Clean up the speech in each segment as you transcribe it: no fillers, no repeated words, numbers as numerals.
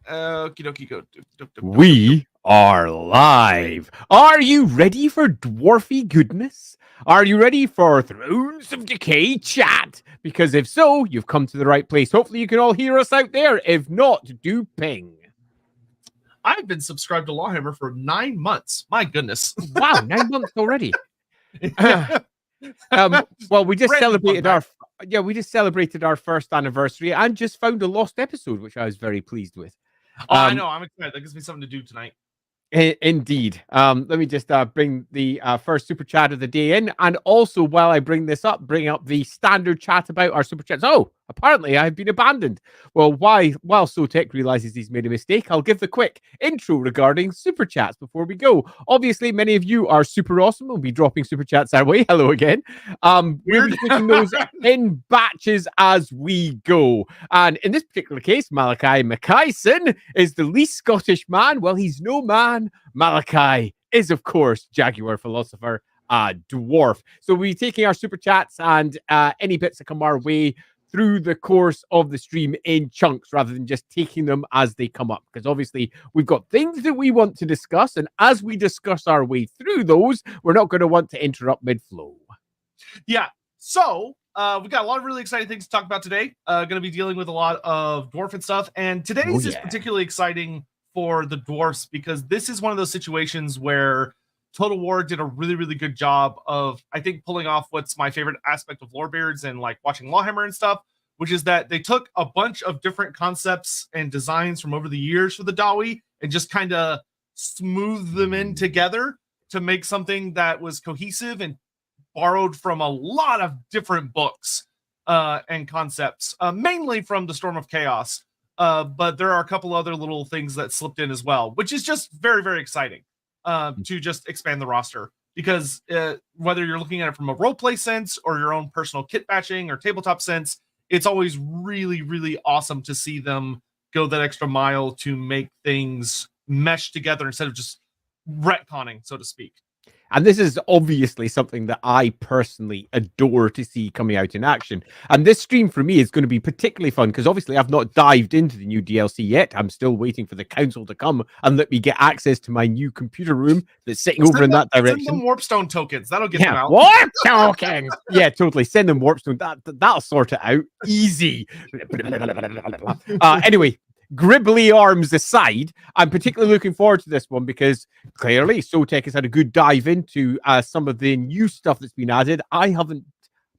Okie dokie, go. We are live. Are you ready for dwarfy goodness? Are you ready for Thrones of Decay chat? Because if so, you've come to the right place. Hopefully you can all hear us out there. If not, do ping. I've been subscribed to Lawhammer for 9 months. My goodness. Wow, 9 months already. Well, we just celebrated our first anniversary and just found a lost episode, which I was very pleased with. I know. I'm excited. That gives me something to do tonight. Indeed. Let me just bring the first super chat of the day in. And also, while I bring this up, bring up the standard chat about our super chats. Oh, apparently I've been abandoned. Well, while Sotek realizes he's made a mistake, I'll give the quick intro regarding super chats before we go. Obviously, many of you are super awesome. We'll be dropping super chats our way. Hello again. We'll be taking those in batches as we go. And in this particular case, Makaisson is the least Scottish man. Well, he's no man. Malakai is, of course, Jaguar philosopher, dwarf. So we'll be taking our super chats and any bits that come our way through the course of the stream in chunks rather than just taking them as they come up, because obviously we've got things that we want to discuss, and as we discuss our way through those, we're not going to want to interrupt mid-flow. Yeah, so we got a lot of really exciting things to talk about today. Going to be dealing with a lot of dwarf and stuff, and today's is particularly exciting for the dwarfs because this is one of those situations where Total War did a really, really good job of, I think, pulling off what's my favorite aspect of Lorebeards and like watching Lawhammer and stuff, which is that they took a bunch of different concepts and designs from over the years for the Dawi and just kind of smoothed them in together to make something that was cohesive and borrowed from a lot of different books and concepts, mainly from the Storm of Chaos. But there are a couple other little things that slipped in as well, which is just very, very exciting. To just expand the roster, because whether you're looking at it from a roleplay sense or your own personal kit batching or tabletop sense, it's always really, really awesome to see them go that extra mile to make things mesh together instead of just retconning, so to speak. And this is obviously something that I personally adore to see coming out in action. And this stream for me is going to be particularly fun because obviously I've not dived into the new DLC yet. I'm still waiting for the council to come and let me get access to my new computer room that's sitting over in that direction. Send them Warpstone tokens. That'll get them out. Warp tokens! Yeah, totally. Send them Warpstone. That'll sort it out. Easy. Anyway. Gribbly arms aside, I'm particularly looking forward to this one because clearly Sotek has had a good dive into some of the new stuff that's been added. I haven't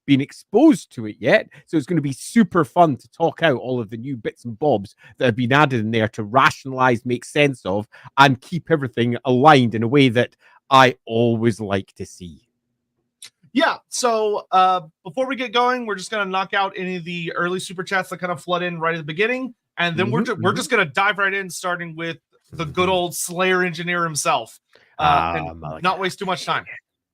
been exposed to it yet, so it's going to be super fun to talk out all of the new bits and bobs that have been added in there to rationalize, make sense of, and keep everything aligned in a way that I always like to see. Yeah, so before we get going, we're just going to knock out any of the early super chats that kind of flood in right at the beginning. And then we're just going to dive right in, starting with the good old Slayer engineer himself. And not waste too much time.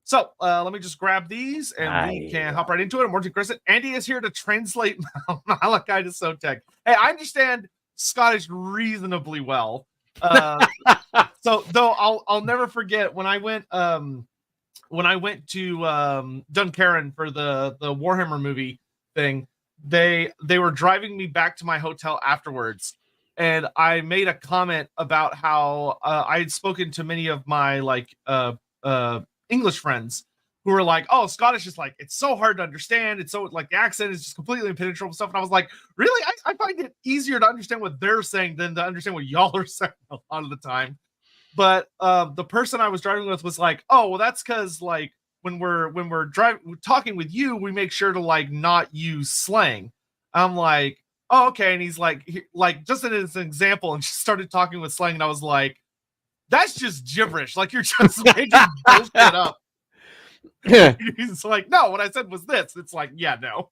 So let me just grab these and we can hop right into it. And Chris, Andy is here to translate Malakai to Sotek. Hey, I understand Scottish reasonably well. So though I'll never forget when I went to Dunkerque for the Warhammer movie thing. They were driving me back to my hotel afterwards, and I made a comment about how I had spoken to many of my English friends who were like, "Oh, Scottish is like it's so hard to understand. It's so like the accent is just completely impenetrable stuff." And I was like, "Really? I find it easier to understand what they're saying than to understand what y'all are saying a lot of the time." But the person I was driving with was like, "Oh, well, that's because like." When we're talking with you, we make sure to like not use slang. I'm like, oh, okay. And he's like just as an example, and just started talking with slang. And I was like, that's just gibberish. Like you're just making bullshit up. He's like, no, what I said was this. It's like, yeah, no.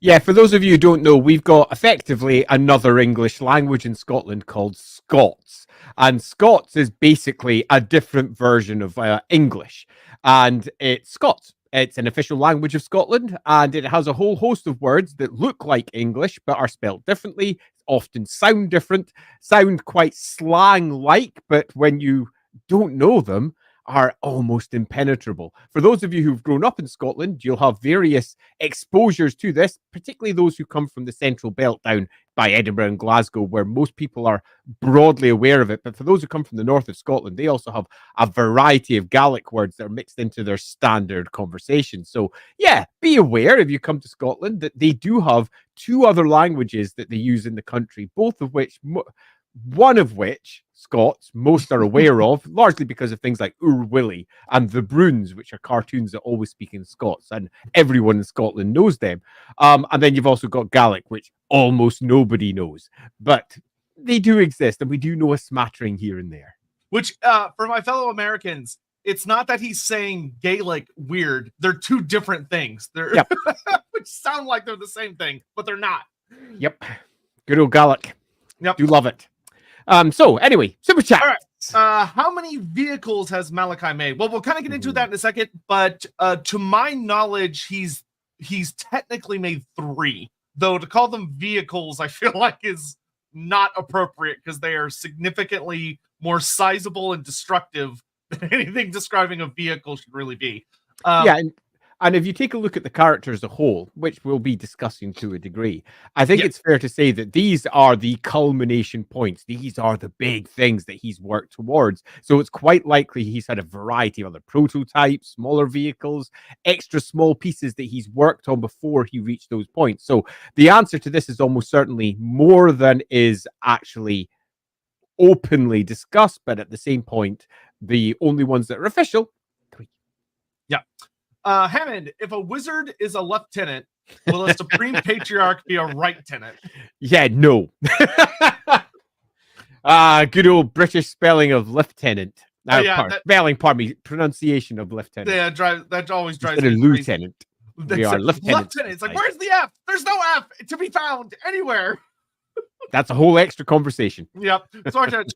Yeah, for those of you who don't know, we've got effectively another English language in Scotland called Scots. And Scots is basically a different version of English. And it's Scots. It's an official language of Scotland, and it has a whole host of words that look like English but are spelled differently, often sound different, sound quite slang-like, but when you don't know them, are almost impenetrable. For those of you who've grown up in Scotland, you'll have various exposures to this, particularly those who come from the Central Belt down by Edinburgh and Glasgow, where most people are broadly aware of it. But for those who come from the north of Scotland, they also have a variety of Gaelic words that are mixed into their standard conversation. So, yeah, be aware if you come to Scotland that they do have two other languages that they use in the country, both of which, one of which Scots most are aware of, largely because of things like Ur Willie and the Bruins, which are cartoons that always speak in Scots, and everyone in Scotland knows them. And then you've also got Gaelic, which almost nobody knows, but they do exist, and we do know a smattering here and there. Which, for my fellow Americans, it's not that he's saying Gaelic weird. They're two different things. They're which sound like they're the same thing, but they're not. Yep. Good old Gaelic. Yep. Do love it. So anyway, super chat. All right. How many vehicles has Malakai made? Well, we'll kind of get into that in a second, but to my knowledge, he's technically made 3. Though to call them vehicles, I feel like is not appropriate because they are significantly more sizable and destructive than anything describing a vehicle should really be. And if you take a look at the character as a whole, which we'll be discussing to a degree, I think it's fair to say that these are the culmination points. These are the big things that he's worked towards. So it's quite likely he's had a variety of other prototypes, smaller vehicles, extra small pieces that he's worked on before he reached those points. So the answer to this is almost certainly more than is actually openly discussed, but at the same point, the only ones that are official, 3. Yeah. Hammond, if a wizard is a lieutenant, will a supreme patriarch be a right tenant? Yeah, no. Good old British spelling of lieutenant. Pardon me, pronunciation of lieutenant. Yeah, that always drives me crazy. Lieutenant. We are lieutenant. It's like, where's the F? There's no F to be found anywhere. That's a whole extra conversation. Yep. So God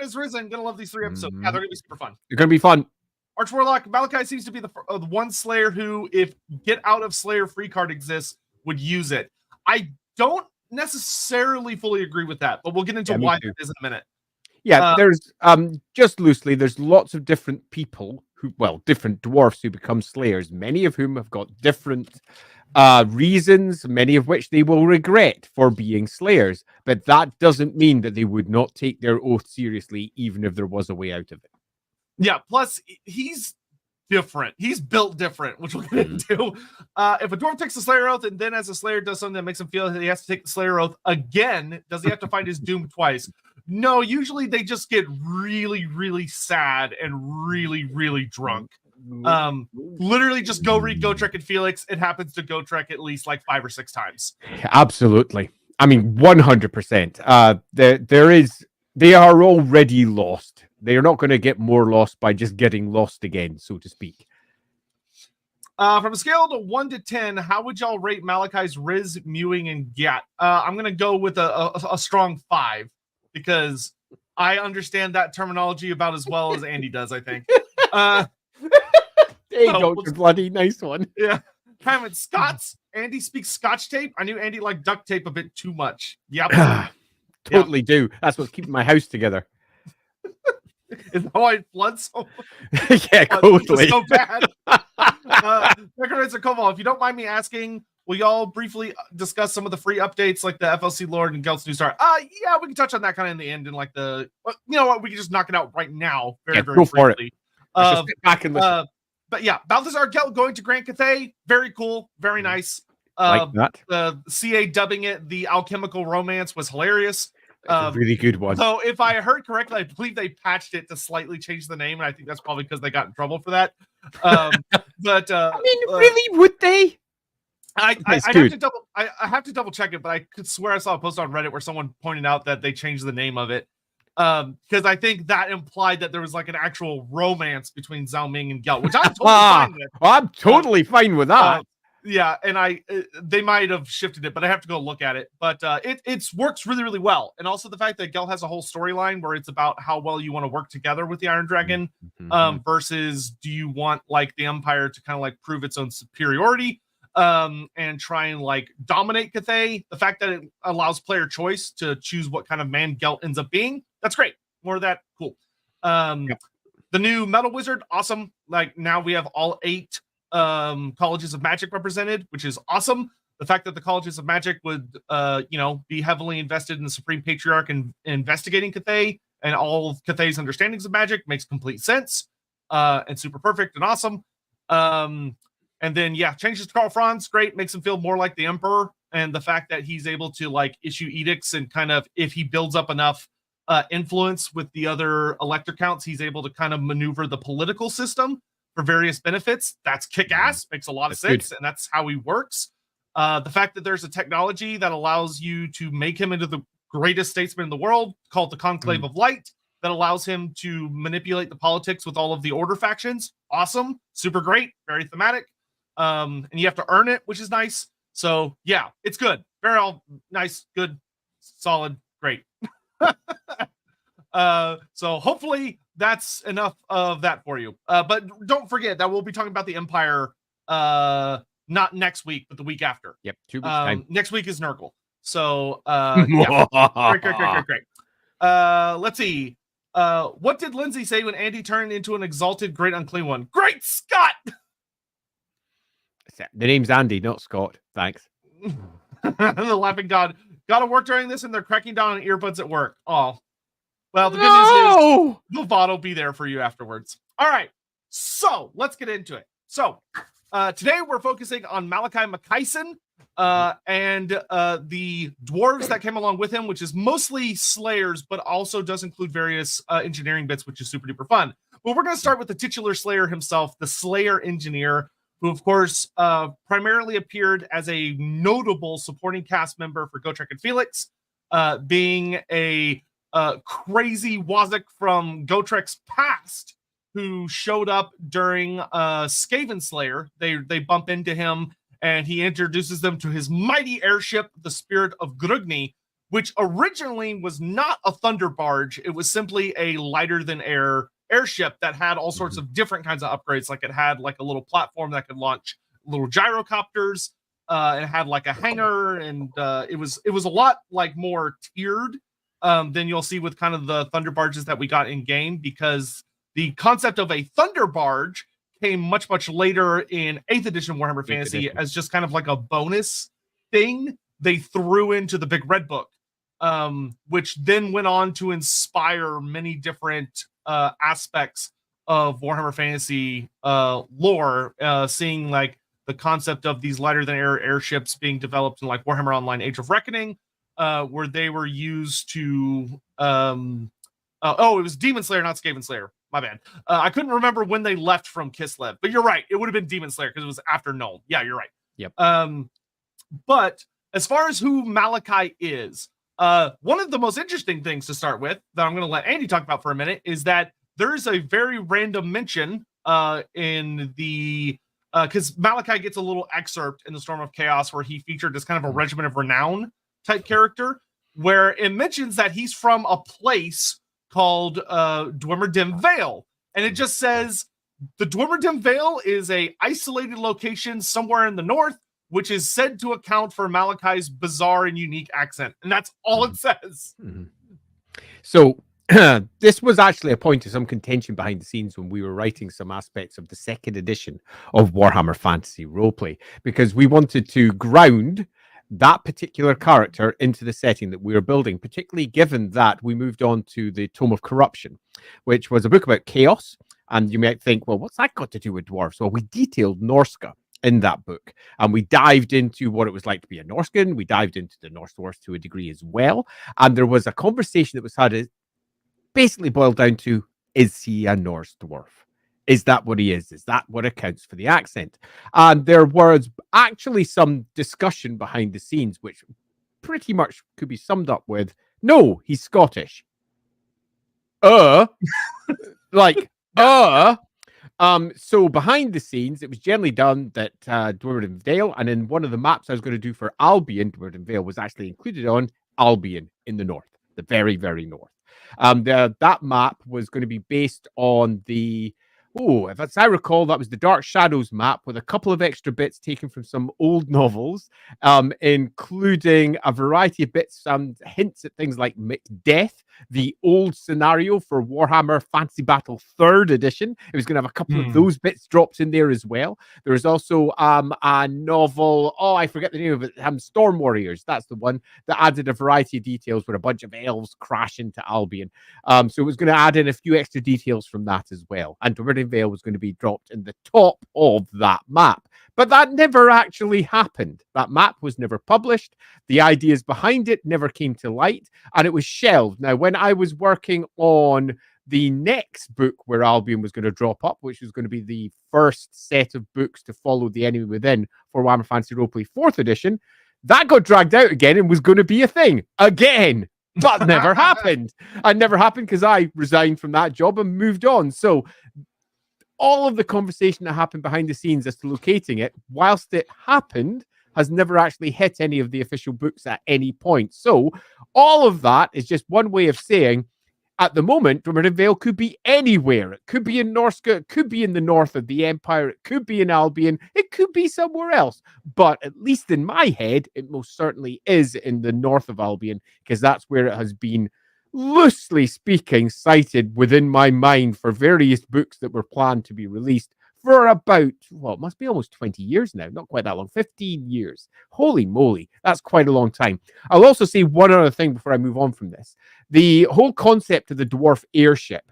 is risen. Gonna love these 3 episodes. Yeah, they're gonna be super fun. They're gonna be fun. Arch Warlock, Malakai seems to be the one Slayer who, if Get Out of Slayer free card exists, would use it. I don't necessarily fully agree with that, but we'll get into why that is in a minute. Yeah, there's just loosely, there's lots of different people different dwarfs who become Slayers, many of whom have got different reasons, many of which they will regret for being Slayers, but that doesn't mean that they would not take their oath seriously, even if there was a way out of it. Yeah, plus he's different. He's built different, which we'll get into. If a dwarf takes the Slayer Oath and then as a Slayer does something that makes him feel that he has to take the Slayer Oath again, does he have to find his doom twice? No, usually they just get really, really sad and really, really drunk. Literally just go read Gotrek and Felix. It happens to Gotrek at least like 5 or 6 times. Absolutely. I mean, 100%. They are already lost. They are not going to get more lost by just getting lost again, so to speak. From a scale to 1 to 10, how would y'all rate Malakai's Riz, Mewing, and Gat? I'm going to go with a strong 5 because I understand that terminology about as well as Andy does, I think. There you go, it's a bloody nice one. Yeah. Hammond, Scots. Andy speaks Scotch tape. I knew Andy liked duct tape a bit too much. Yep. Totally do. That's what's keeping my house together. Is that why it floods so yeah, totally. So bad. If you don't mind me asking, will y'all briefly discuss some of the free updates like the FLC Lord and Gelt's New Star? Yeah, we can touch on that kind of in the end and like you know what, we can just knock it out right now. Very go for briefly. It. Sit back and listen. But yeah, Balthazar Gelt going to Grand Cathay, very cool, very nice. Like that. The CA dubbing it the Alchemical Romance was hilarious. A really good one. So if I heard correctly, I believe they patched it to slightly change the name, and I think that's probably because they got in trouble for that. But I mean, really, would they? I have to double check it, but I could swear I saw a post on Reddit where someone pointed out that they changed the name of it. Because I think that implied that there was like an actual romance between Zhao Ming and Gelt, which I'm totally fine with. I'm totally fine with that. Yeah, and they might have shifted it, but I have to go look at it. But it works really, really well. And also the fact that Gelt has a whole storyline where it's about how well you want to work together with the Iron Dragon, versus do you want like the Empire to kind of like prove its own superiority, and try and like dominate Cathay. The fact that it allows player choice to choose what kind of man Gelt ends up being, that's great. More of that, cool. The new Metal Wizard, awesome. Like now we have all 8 colleges of magic represented, which is awesome. The fact that the colleges of magic would be heavily invested in the Supreme Patriarch and investigating Cathay and all of Cathay's understandings of magic makes complete sense. And super perfect and awesome. And then changes to Karl Franz, great, makes him feel more like the Emperor. And the fact that he's able to like issue edicts and kind of, if he builds up enough influence with the other elector counts, he's able to kind of maneuver the political system for various benefits. That's kick-ass, makes a lot of sense, and that's how he works. The fact that there's a technology that allows you to make him into the greatest statesman in the world, called the Conclave of Light, that allows him to manipulate the politics with all of the Order factions. Awesome, super great, very thematic. And you have to earn it, which is nice. So yeah, it's good. Very all nice, good, solid, great. So hopefully that's enough of that for you. But don't forget that we'll be talking about the Empire not next week, but the week after. Yep, 2 weeks time. Next week is Nurgle. So great. Let's see. What did Lindsay say when Andy turned into an exalted great unclean one? Great Scott! The name's Andy, not Scott. Thanks. The laughing god. Gotta work during this, and they're cracking down on earbuds at work. Oh. Well, the good news is the VOD will be there for you afterwards. All right. So let's get into it. So today we're focusing on Malakai Makaisson and the dwarves that came along with him, which is mostly slayers, but also does include various engineering bits, which is super duper fun. But we're going to start with the titular slayer himself, the Slayer Engineer, who, of course, primarily appeared as a notable supporting cast member for Gotrek and Felix, being a crazy Wazak from Gotrek's past who showed up during Skaven Slayer. They bump into him, and he introduces them to his mighty airship, the Spirit of Grugni, which originally was not a thunder barge. It was simply a lighter-than-air airship that had all sorts of different kinds of upgrades. Like it had like a little platform that could launch little gyrocopters. It had like a hangar, and it was a lot like more tiered than you'll see with kind of the thunder barges that we got in game, because the concept of a thunder barge came much later in 8th edition Warhammer Fantasy as just kind of like a bonus thing they threw into the Big Red Book, which then went on to inspire many different aspects of Warhammer Fantasy lore, seeing like the concept of these lighter than air airships being developed in like Warhammer Online Age of Reckoning, where they were used to it was Demon Slayer, not Skaven Slayer, my bad. I couldn't remember when they left from Kislev, but you're right, it would have been Demon Slayer because it was after Nuln. Yeah, you're right. Yep. But as far as who Malakai is, one of the most interesting things to start with that I'm going to let Andy talk about for a minute is that there is a very random mention in the because Malakai gets a little excerpt in the Storm of Chaos where he featured as kind of a Regiment of Renown type character, where it mentions that he's from a place called Dwemerdim Vale, and it just says the Dwemerdim Vale is a isolated location somewhere in the north, which is said to account for Malakai's bizarre and unique accent. And that's all it says. So this was actually a point of some contention behind the scenes when we were writing some aspects of the 2nd edition of Warhammer Fantasy Roleplay, because we wanted to ground that particular character into the setting that we were building, particularly given that we moved on to the Tome of Corruption, which was a book about chaos. And you might think, well, what's that got to do with dwarves? Well, we detailed Norska in that book, and we dived into what it was like to be a Norscan. We dived into the Norse dwarves to a degree as well, and there was a conversation that was had. It basically boiled down to, is he a Norse dwarf? Is that what he is? Is that what accounts for the accent? And there was actually some discussion behind the scenes, which pretty much could be summed up with, no, he's Scottish. So behind the scenes, it was generally done that Dwemerdim Vale, and in one of the maps I was going to do for Albion, Dwemerdim Vale was actually included on Albion in the north, the very, very north. That map was going to be based on the Oh, if as I recall, that was the Dark Shadows map with a couple of extra bits taken from some old novels, including a variety of bits and hints at things like Death, the old scenario for Warhammer Fantasy Battle 3rd edition. It was going to have a couple of those bits dropped in there as well. There was also a novel, I forget the name of it, Storm Warriors. That's the one that added a variety of details where a bunch of elves crash into Albion. So it was going to add in a few extra details from that as well. And Vale was going to be dropped in the top of that map. But that never actually happened. That map was never published. The ideas behind it never came to light, and it was shelved. Now, when I was working on the next book where Albion was going to drop up, which was going to be the first set of books to follow The Enemy Within for Warhammer Fantasy Roleplay 4th edition, that got dragged out again and was going to be a thing again. But never happened. And never happened because I resigned from that job and moved on. So all of the conversation that happened behind the scenes as to locating it, whilst it happened, has never actually hit any of the official books at any point. So all of that is just one way of saying, at the moment, Dormitory Vale could be anywhere. It could be in Norska, it could be in the north of the Empire, it could be in Albion, it could be somewhere else. But at least in my head, it most certainly is in the north of Albion, because that's where it has been, loosely speaking, cited within my mind for various books that were planned to be released for about, well, it must be almost 20 years now. Not quite that long, 15 years. Holy moly, that's quite a long time. I'll also say one other thing before I move on from this. The whole concept of the dwarf airship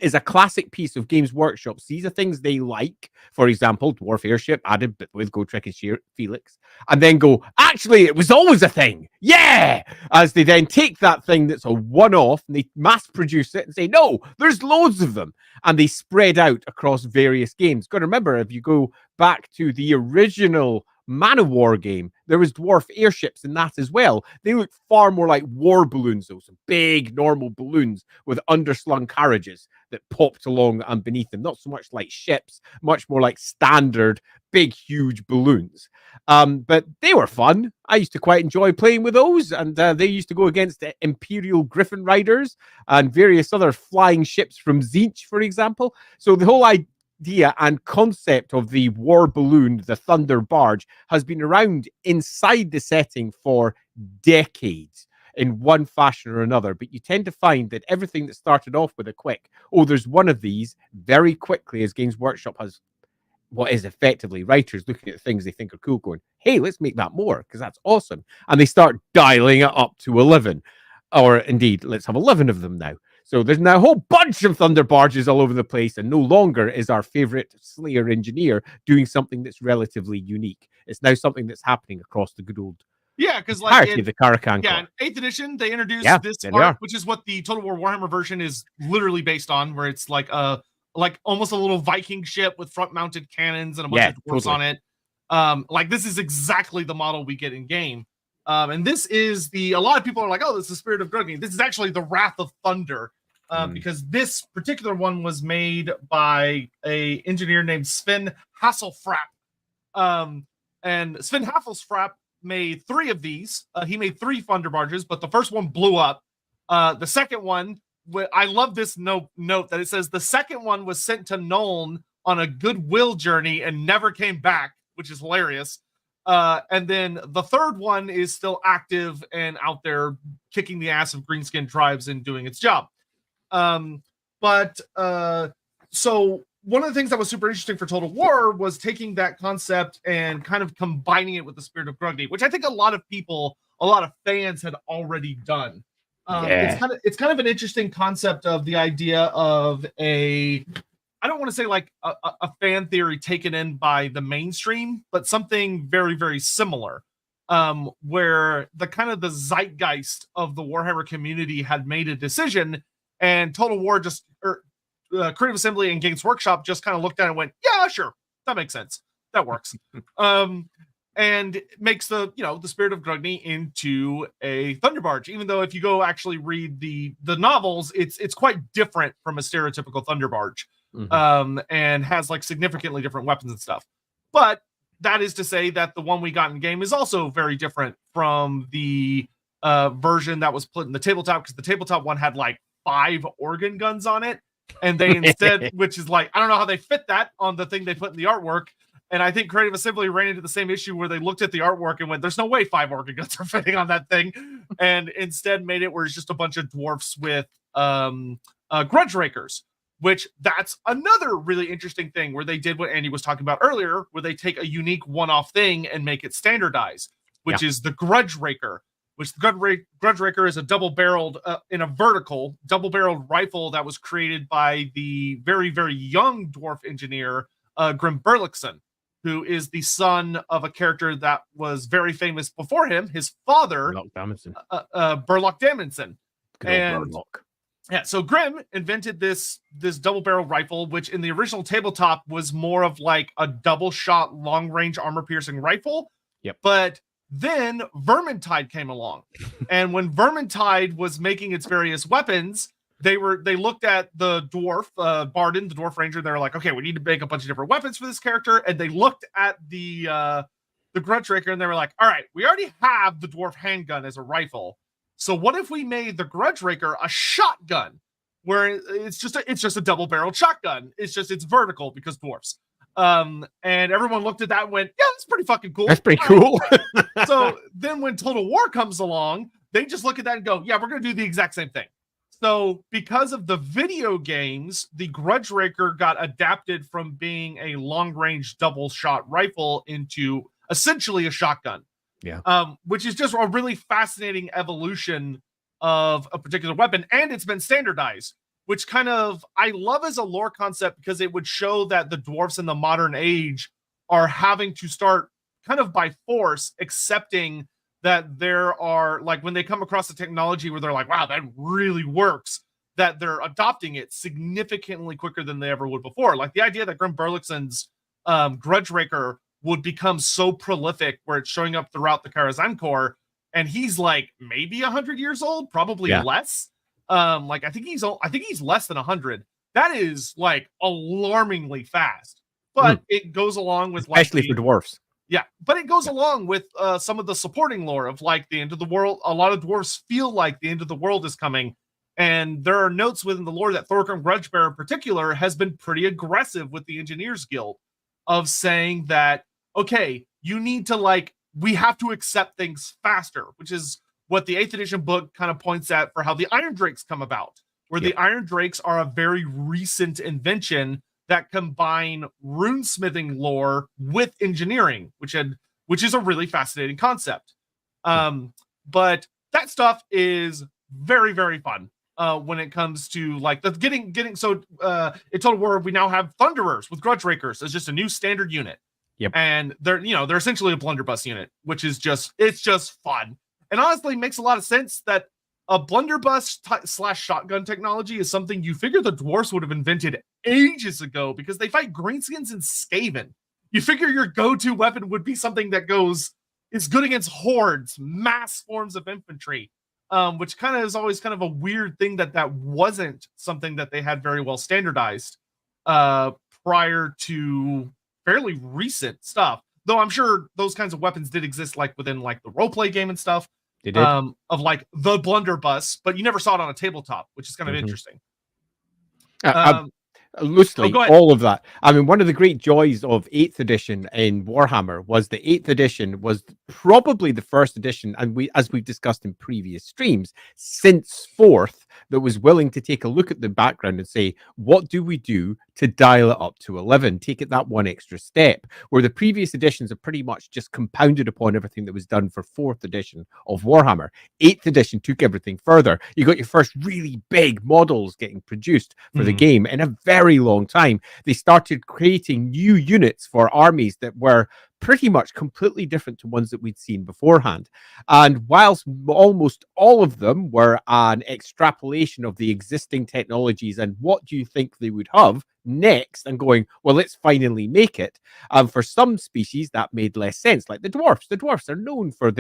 is a classic piece of Games Workshop's. These are things they like. For example, dwarf airship added with Gotrek and Felix, and then go, actually, it was always a thing. Yeah! As they then take that thing that's a one-off and they mass produce it and say, no, there's loads of them. And they spread out across various games. Got to remember, if you go back to the original Man of War game, there was dwarf airships in that as well. They look far more like war balloons, though, some big normal balloons with underslung carriages that popped along and beneath them. Not so much like ships, much more like standard big, huge balloons. But they were fun. I used to quite enjoy playing with those, and they used to go against Imperial Griffin Riders and various other flying ships from Tzeentch, for example. So the whole idea and concept of the war balloon, the Thunder Barge, has been around inside the setting for decades in one fashion or another. But you tend to find that everything that started off with a quick, there's one of these, very quickly, as Games Workshop has what is effectively writers looking at things they think are cool, going, hey, let's make that more, because that's awesome. And they start dialing it up to 11. Or indeed, let's have 11 of them now. So there's now a whole bunch of Thunder Barges all over the place, and no longer is our favorite Slayer engineer doing something that's relatively unique. It's now something that's happening across the good old because like the Caracan. Yeah, in 8th edition, they introduced this part, which is what the Total War Warhammer version is literally based on, where it's like almost a little Viking ship with front-mounted cannons and a bunch of dwarves on it. Like this is exactly the model we get in game. And this is a lot of people are like, oh, this is the Spirit of Grugni. This is actually the Wrath of Thunder. Because this particular one was made by a engineer named Sven Hasselfrapp. And Sven Hasselfrapp made 3 of these. He made 3 Thunder Barges, but the first one blew up. The second one, I love this note that it says the second one was sent to Nuln on a goodwill journey and never came back, which is hilarious. And then the third one is still active and out there kicking the ass of greenskin tribes and doing its job. So one of the things that was super interesting for Total War was taking that concept and kind of combining it with the Spirit of Grugni, which I think a lot of fans had already done. It's kind of an interesting concept of the idea of I don't want to say like a fan theory taken in by the mainstream, but something very, very similar, where the kind of the zeitgeist of the Warhammer community had made a decision, and Total War Creative Assembly and Games Workshop just kind of looked at it and went, yeah, sure, that makes sense, that works. And makes the Spirit of Grugni into a Thunder Barge, even though if you go actually read the novels, it's quite different from a stereotypical Thunder Barge. And has like significantly different weapons and stuff. But that is to say that the one we got in game is also very different from the version that was put in the tabletop, because the tabletop one had like 5 organ guns on it, And they instead, which is like, I don't know how they fit that on the thing they put in the artwork. And I think Creative Assembly ran into the same issue where they looked at the artwork and went, there's no way 5 orca guns are fitting on that thing. And instead made it where it's just a bunch of dwarfs with grudge rakers, which that's another really interesting thing where they did what Andy was talking about earlier, where they take a unique one-off thing and make it standardized, which is the grudge raker, which the grudge raker is a double-barreled, in a vertical, double-barreled rifle that was created by the very, very young dwarf engineer, Grim Berlichson, who is the son of a character that was very famous before him, his father, Burlock Damondson. And yeah, so Grim invented this double-barrel rifle, which in the original tabletop was more of like a double-shot, long-range armor-piercing rifle. Yep. But then Vermintide came along. And when Vermintide was making its various weapons, they looked at the dwarf, Barden, the dwarf ranger. They were like, okay, we need to make a bunch of different weapons for this character. And they looked at the grudge raker and they were like, all right, we already have the dwarf handgun as a rifle. So what if we made the grudge raker a shotgun, where it's just a double-barreled shotgun? It's vertical because dwarfs. And everyone looked at that and went, yeah, that's pretty fucking cool. That's pretty cool. So then when Total War comes along, they just look at that and go, yeah, we're going to do the exact same thing. So because of the video games, the grudge raker got adapted from being a long-range double-shot rifle into essentially a shotgun. Yeah. Which is just a really fascinating evolution of a particular weapon, and it's been standardized, which kind of I love as a lore concept because it would show that the dwarves in the modern age are having to start kind of by force accepting that there are, like, when they come across a technology where they're like, wow, that really works, that they're adopting it significantly quicker than they ever would before. Like the idea that Grim Berlichson's grudge raker would become so prolific where it's showing up throughout the Karazhan Corps, and he's like maybe 100 years old, probably less. Like I think he's less than 100. That is like alarmingly fast, but it goes along with, especially for dwarfs. Yeah, but it goes along with some of the supporting lore of like the end of the world. A lot of dwarves feel like the end of the world is coming, and there are notes within the lore that Thorgrim Grudgebearer in particular has been pretty aggressive with the Engineers Guild of saying that, okay, you need to we have to accept things faster, which is what the 8th edition book kind of points at for how the Iron Drakes come about, where the Iron Drakes are a very recent invention that combine runesmithing lore with engineering, which is a really fascinating concept. But that stuff is very, very fun when it comes to like the getting. So in Total War, we now have Thunderers with Grudge Rakers as just a new standard unit. Yep. And they're essentially a blunderbuss unit, which is it's just fun. And honestly makes a lot of sense that a blunderbuss / shotgun technology is something you figure the dwarves would have invented ages ago because they fight greenskins and Skaven. You figure your go-to weapon would be something that is good against hordes, mass forms of infantry, which kind of is always kind of a weird thing that wasn't something that they had very well standardized prior to fairly recent stuff. Though I'm sure those kinds of weapons did exist like within like the roleplay game and stuff. They did. Of like the blunderbuss, but you never saw it on a tabletop, which is kind of interesting. Loosely, all of that. I mean, one of the great joys of 8th edition in Warhammer was the 8th edition was probably the first edition, and as we've discussed in previous streams, since 4th, that was willing to take a look at the background and say, what do we do to dial it up to 11? Take it that one extra step, where the previous editions have pretty much just compounded upon everything that was done for 4th edition of Warhammer. 8th edition took everything further. You got your first really big models getting produced for the game in a very long time. They started creating new units for armies that were pretty much completely different to ones that we'd seen beforehand. And whilst almost all of them were an extrapolation of the existing technologies and what do you think they would have next, and going, well, let's finally make it. For some species, that made less sense, like the dwarfs. The dwarfs are known for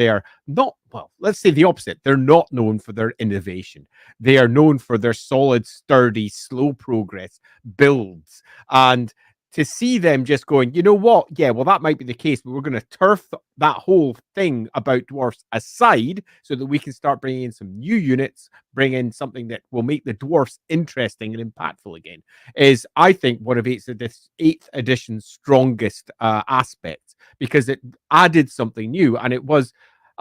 let's say the opposite. They're not known for their innovation. They are known for their solid, sturdy, slow progress builds. And to see them just going, you know what? Yeah, well, that might be the case, but we're going to turf that whole thing about dwarfs aside so that we can start bringing in some new units, bring in something that will make the dwarfs interesting and impactful again, is, I think, one of this 8th edition's strongest aspects, because it added something new, and it was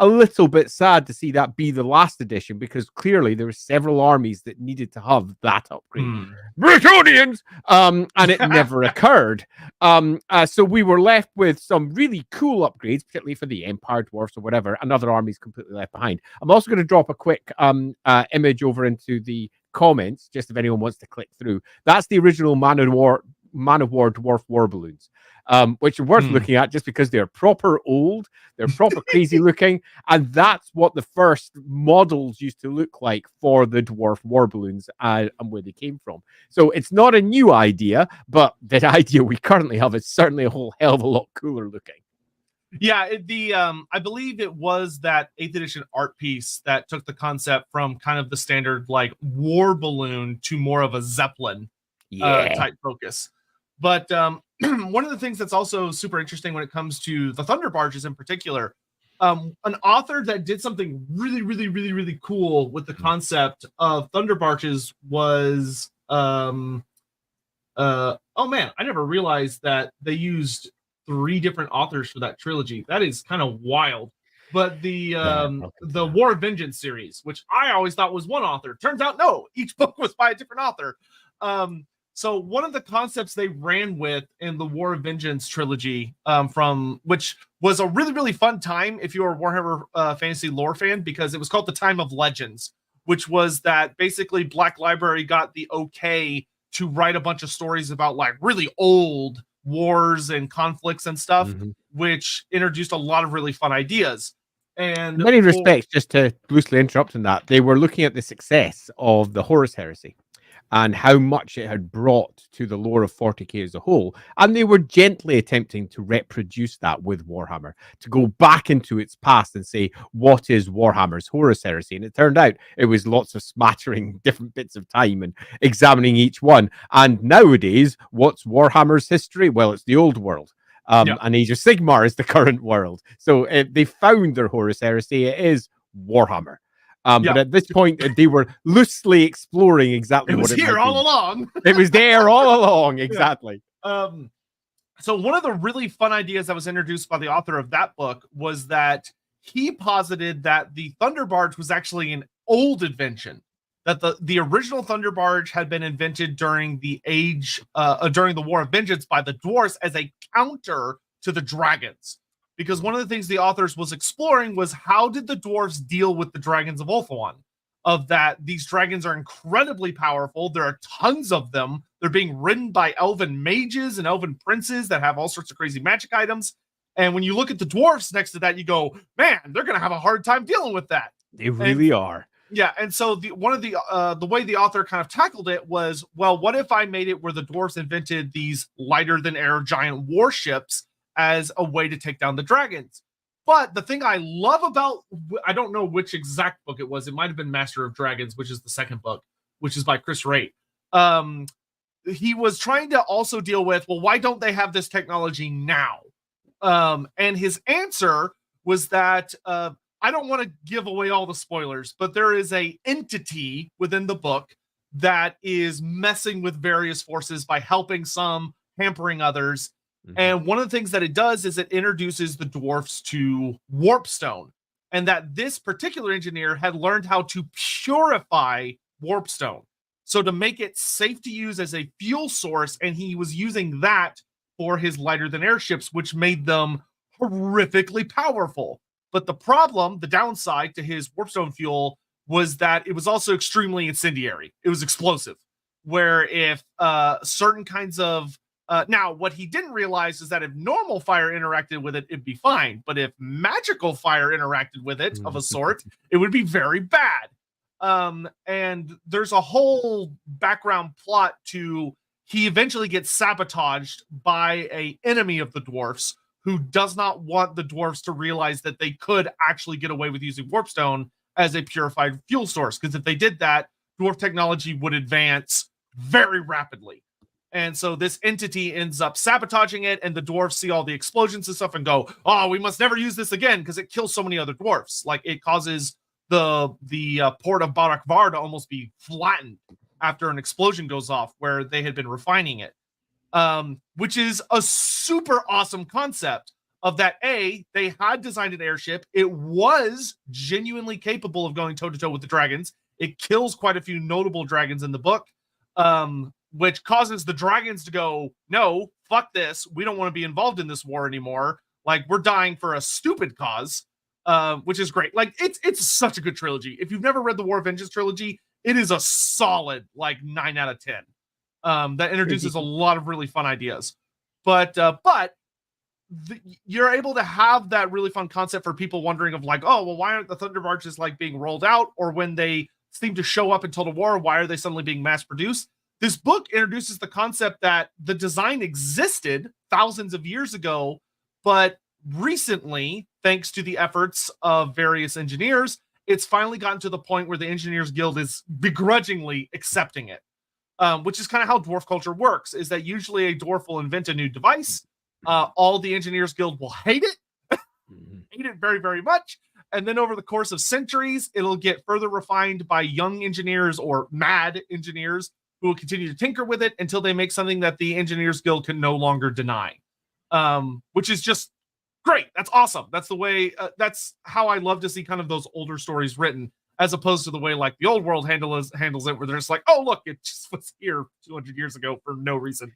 a little bit sad to see that be the last edition, because clearly there were several armies that needed to have that upgrade. Bretonians! And it never occurred. So we were left with some really cool upgrades, particularly for the Empire Dwarfs or whatever, and other armies completely left behind. I'm also going to drop a quick image over into the comments, just if anyone wants to click through. That's the original Man of War Dwarf War Balloons. Which are worth looking at just because they're proper old, they're proper crazy looking, and that's what the first models used to look like for the dwarf war balloons and where they came from. So it's not a new idea, but the idea we currently have is certainly a whole hell of a lot cooler looking. Yeah, I believe it was that 8th edition art piece that took the concept from kind of the standard like war balloon to more of a Zeppelin type focus. But one of the things that's also super interesting when it comes to the Thunder Barges in particular, an author that did something really, really, really, really cool with the concept of Thunder Barges was, oh man, I never realized that they used 3 different authors for that trilogy. That is kind of wild. But the War of Vengeance series, which I always thought was one author, turns out no, each book was by a different author. So one of the concepts they ran with in the War of Vengeance trilogy, from which was a really, really fun time if you're a Warhammer Fantasy lore fan, because it was called the Time of Legends, which was that basically Black Library got the okay to write a bunch of stories about like really old wars and conflicts and stuff, which introduced a lot of really fun ideas. And in many respects, just to loosely interrupt on that, they were looking at the success of the Horus Heresy and how much it had brought to the lore of 40k as a whole. And they were gently attempting to reproduce that with Warhammer, to go back into its past and say, what is Warhammer's Horus Heresy? And it turned out it was lots of smattering different bits of time and examining each one. And nowadays, what's Warhammer's history? Well, it's the old world. And Age of Sigmar is the current world. So they found their Horus Heresy. It is Warhammer. But at this point, they were loosely exploring exactly what it was here all along. It was there all along, exactly. So one of the really fun ideas that was introduced by the author of that book was that he posited that the Thunder Barge was actually an old invention. That the original Thunder Barge had been invented during the War of Vengeance by the dwarves as a counter to the dragons. Because one of the things the authors was exploring was how did the dwarves deal with the dragons of Ulthuan? Of that, these dragons are incredibly powerful. There are tons of them. They're being ridden by elven mages and elven princes that have all sorts of crazy magic items. And when you look at the dwarves next to that, you go, man, they're going to have a hard time dealing with that. They really are. Yeah, and so the way the author kind of tackled it was, well, what if I made it where the dwarves invented these lighter than air giant warships as a way to take down the dragons? But the thing I love about, I don't know which exact book it was. It might have been Master of Dragons, which is the second book, which is by Chris Wright. He was trying to also deal with, well, why don't they have this technology now? And his answer was that, I don't want to give away all the spoilers, but there is a entity within the book that is messing with various forces by helping some, hampering others. And one of the things that it does is it introduces the dwarfs to warpstone, and that this particular engineer had learned how to purify warpstone. So to make it safe to use as a fuel source, and he was using that for his lighter than airships, which made them horrifically powerful. But the problem, the downside to his warpstone fuel was that it was also extremely incendiary. It was explosive, where if certain kinds of now, what he didn't realize is that if normal fire interacted with it, it'd be fine. But if magical fire interacted with it of a sort, it would be very bad. And there's a whole background plot to he eventually gets sabotaged by an enemy of the dwarfs who does not want the dwarfs to realize that they could actually get away with using warpstone as a purified fuel source. Because if they did that, dwarf technology would advance very rapidly. And so this entity ends up sabotaging it, and the dwarves see all the explosions and stuff and go, "Oh, we must never use this again," because it kills so many other dwarfs. Like, it causes the port of Barak Var to almost be flattened after an explosion goes off where they had been refining it. Which is a super awesome concept of that. They had designed an airship. It was genuinely capable of going toe-to-toe with the dragons. It kills quite a few notable dragons in the book, which causes the dragons to go, "No, fuck this. We don't want to be involved in this war anymore. Like, we're dying for a stupid cause," which is great. Like, it's such a good trilogy. If you've never read the War of Vengeance trilogy, it is a solid, like, 9 out of 10. That introduces a lot of really fun ideas. But you're able to have that really fun concept for people wondering of like, oh, well, why aren't the Thunder Barges like being rolled out? Or when they seem to show up in Total War, why are they suddenly being mass produced? This book introduces the concept that the design existed thousands of years ago, but recently, thanks to the efforts of various engineers, it's finally gotten to the point where the Engineers Guild is begrudgingly accepting it. Which is kind of how dwarf culture works, is that usually a dwarf will invent a new device. All the Engineers Guild will hate it, hate it very, very much. And then over the course of centuries, it'll get further refined by young engineers or mad engineers who will continue to tinker with it until they make something that the Engineers Guild can no longer deny. Which is just great. That's awesome. That's the way, that's how I love to see kind of those older stories written, as opposed to the way like the old world handles it, where they're just like, "Oh, look, it just was here 200 years ago for no reason."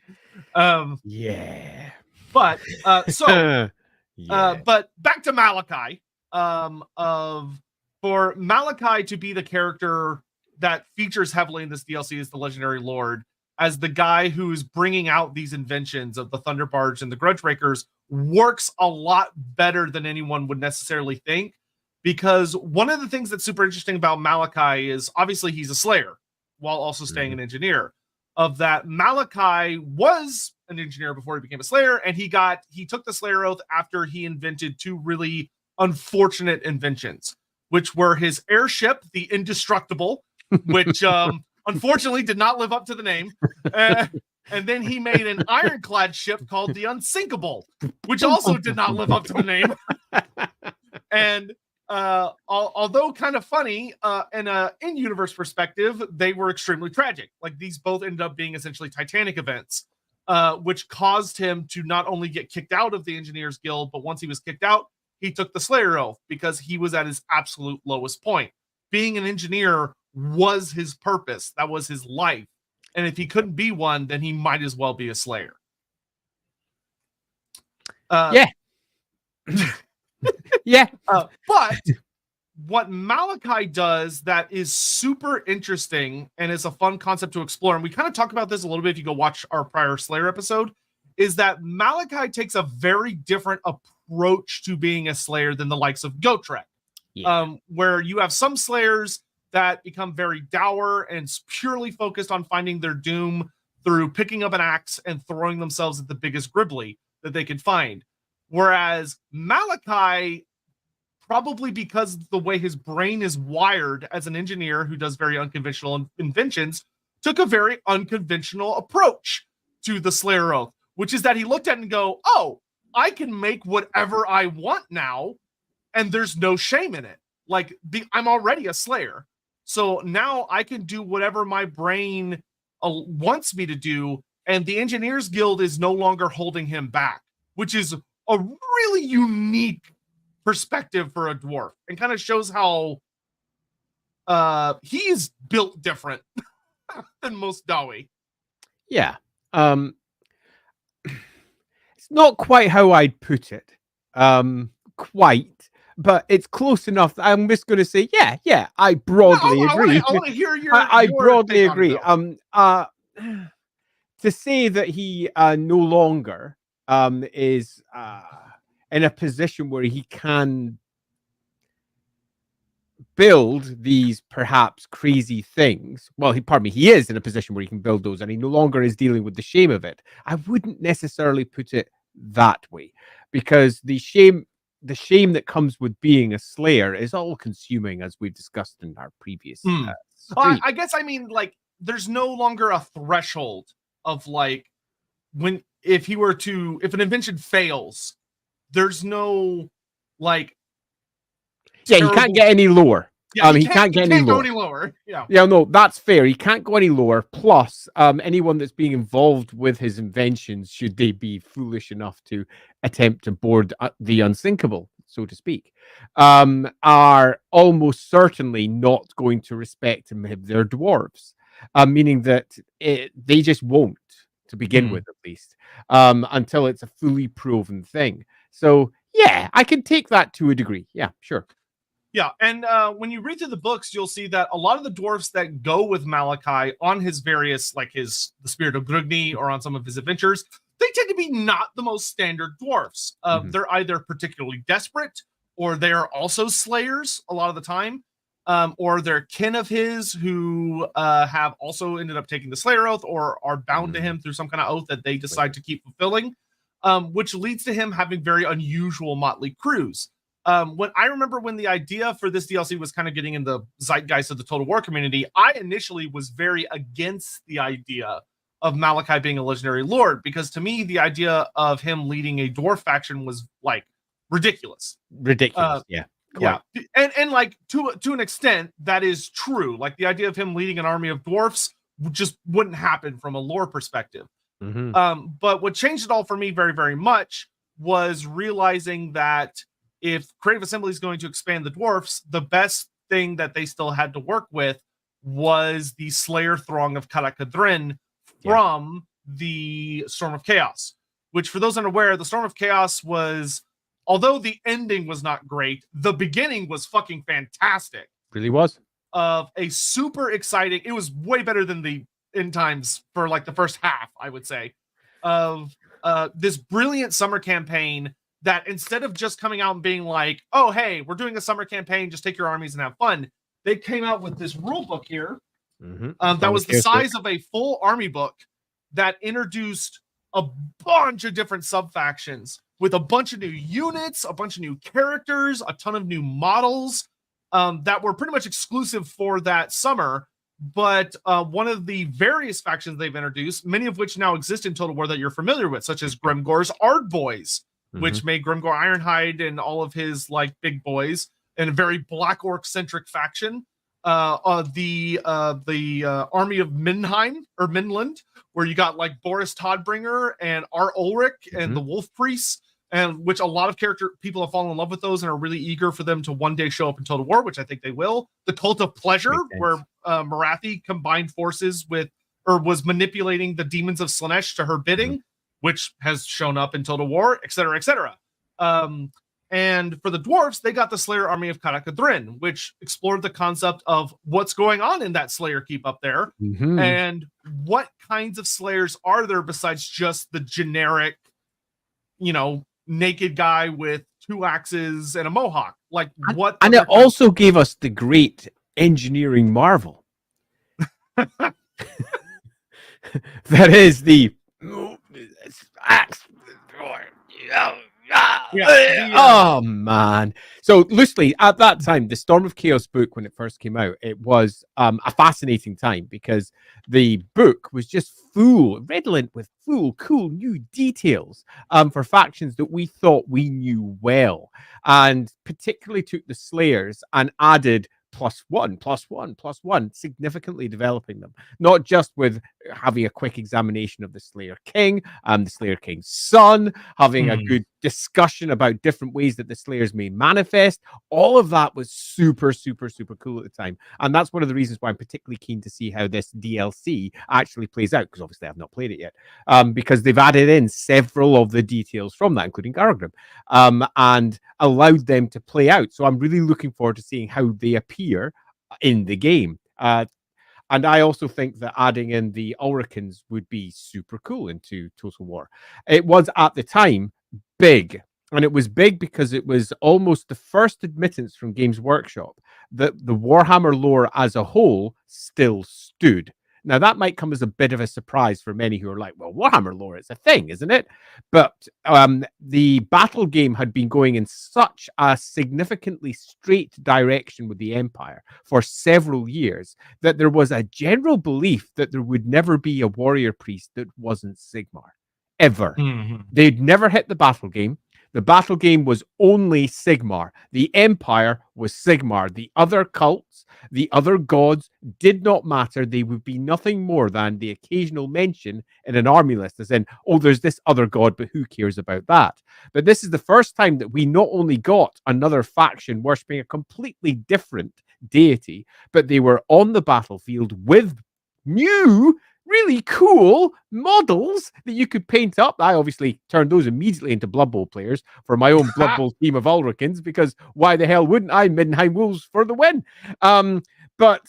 Yeah. But but back to Malakai. For Malakai to be the character that features heavily in this DLC as the Legendary Lord, as the guy who's bringing out these inventions of the Thunder Barge and the Grudgebreakers, works a lot better than anyone would necessarily think. Because one of the things that's super interesting about Malakai is obviously he's a slayer while also staying an engineer. Of that, Malakai was an engineer before he became a slayer, and he took the Slayer Oath after he invented two really unfortunate inventions, which were his airship, the Indestructible, which unfortunately did not live up to the name. And then he made an ironclad ship called the Unsinkable, which also did not live up to the name. And although kind of funny, in a in-universe perspective, they were extremely tragic. Like, these both ended up being essentially Titanic events, which caused him to not only get kicked out of the Engineers Guild, but once he was kicked out, he took the Slayer Oath because he was at his absolute lowest point. Being an engineer was his purpose. That was his life. And if he couldn't be one, then he might as well be a Slayer. Yeah. Yeah. But what Malakai does that is super interesting and is a fun concept to explore, and we kind of talk about this a little bit if you go watch our prior Slayer episode, is that Malakai takes a very different approach to being a Slayer than the likes of Gotrek. Yeah. Where you have some Slayers that become very dour and purely focused on finding their doom through picking up an axe and throwing themselves at the biggest gribbly that they can find. Whereas Malakai, probably because of the way his brain is wired as an engineer who does very unconventional inventions, took a very unconventional approach to the Slayer Oath, which is that he looked at it and go, "Oh, I can make whatever I want now, and there's no shame in it. Like, I'm already a Slayer, so now I can do whatever my brain wants me to do, and the Engineers Guild is no longer holding him back," which is a really unique perspective for a dwarf, and kind of shows how he's built different than most Dawi. Yeah. It's not quite how I'd put it. Quite, but it's close enough. I'm just going to say, yeah, I broadly agree. I want to hear your. I broadly agree. To say that he no longer is in a position where he can build these perhaps crazy things. Well, he is in a position where he can build those, and he no longer is dealing with the shame of it. I wouldn't necessarily put it that way, because the shame that comes with being a Slayer is all consuming, as we've discussed in our previous I guess I mean, like, there's no longer a threshold of like if an invention fails, there's no like he can't get any lower. Yeah, he can't get any go lower. any lower. Yeah. Yeah, no, that's fair. He can't go any lower. Plus, anyone that's being involved with his inventions, should they be foolish enough to attempt to board the unsinkable, so to speak, are almost certainly not going to respect him. They're dwarves, meaning that they just won't, to begin with, at least, until it's a fully proven thing. So, yeah, I can take that to a degree. Yeah, sure. Yeah, and when you read through the books, you'll see that a lot of the dwarfs that go with Malakai on his various, like the Spirit of Grugni, or on some of his adventures, they tend to be not the most standard dwarfs. They're either particularly desperate, or they're also slayers a lot of the time, or they're kin of his who have also ended up taking the Slayer Oath, or are bound to him through some kind of oath that they decide to keep fulfilling, which leads to him having very unusual motley crews. When the idea for this DLC was kind of getting in the zeitgeist of the Total War community, I initially was very against the idea of Malakai being a legendary lord, because to me, the idea of him leading a dwarf faction was like ridiculous. Yeah. Quite. Yeah. And like to an extent, that is true. Like the idea of him leading an army of dwarfs just wouldn't happen from a lore perspective. But what changed it all for me very, very much was realizing that if Creative Assembly is going to expand the dwarfs, the best thing that they still had to work with was the Slayer Throng of Karakadrin from the Storm of Chaos, which, for those unaware, the Storm of Chaos was, although the ending was not great, the beginning was fucking fantastic. Really was. Of a super exciting, it was way better than the end times for like the first half, I would say, of this brilliant summer campaign that, instead of just coming out and being like, oh, hey, we're doing a summer campaign, just take your armies and have fun, they came out with this rule book here that was the size of a full army book that introduced a bunch of different sub-factions with a bunch of new units, a bunch of new characters, a ton of new models that were pretty much exclusive for that summer. But one of the various factions they've introduced, many of which now exist in Total War that you're familiar with, such as Grimgor's Ard Boys, which made Grimgor Ironhide and all of his like big boys, and a very Black Orc centric faction. The army of Minheim or Minland, where you got like Boris Todbringer and R. Ulrich and the Wolf Priests, and which a lot of people have fallen in love with those and are really eager for them to one day show up in Total War, which I think they will. The Cult of Pleasure, where Marathi combined forces with, or was manipulating the demons of Slanesh to her bidding, which has shown up in Total War, etc., etc. And for the dwarves, they got the Slayer Army of Karakadrin, which explored the concept of what's going on in that Slayer keep up there, and what kinds of Slayers are there besides just the generic, naked guy with 2 axes and a mohawk. Like what? And it also gave us the great engineering marvel. That is the axe. Oh man. So loosely, at that time, the Storm of Chaos book, when it first came out, it was a fascinating time, because the book was just redolent with cool new details for factions that we thought we knew well, and particularly took the Slayers and added +1, significantly developing them, not just with having a quick examination of the Slayer King and the Slayer King's son, having a good discussion about different ways that the Slayers may manifest. All of that was super cool at the time, and that's one of the reasons why I'm particularly keen to see how this DLC actually plays out, because obviously I've not played it yet, because they've added in several of the details from that, including Gargrim, and allowed them to play out. So I'm really looking forward to seeing how they appear in the game. And I also think that adding in the Ulrichans would be super cool into Total War. It was at the time big, and it was big because it was almost the first admittance from Games Workshop that the Warhammer lore as a whole still stood. Now, that might come as a bit of a surprise for many who are like, well, Warhammer lore, it's a thing, isn't it? But the battle game had been going in such a significantly straight direction with the Empire for several years that there was a general belief that there would never be a warrior priest that wasn't Sigmar, ever. Mm-hmm. They'd never hit the battle game. The battle game was only Sigmar. The Empire was Sigmar. The other cults, the other gods did not matter. They would be nothing more than the occasional mention in an army list, as in, oh, there's this other god, but who cares about that? But this is the first time that we not only got another faction worshipping a completely different deity, but they were on the battlefield with new really cool models that you could paint up. I obviously turned those immediately into Blood Bowl players for my own Blood Bowl team of Ulricans, because why the hell wouldn't I? Middenheim Wolves for the win. But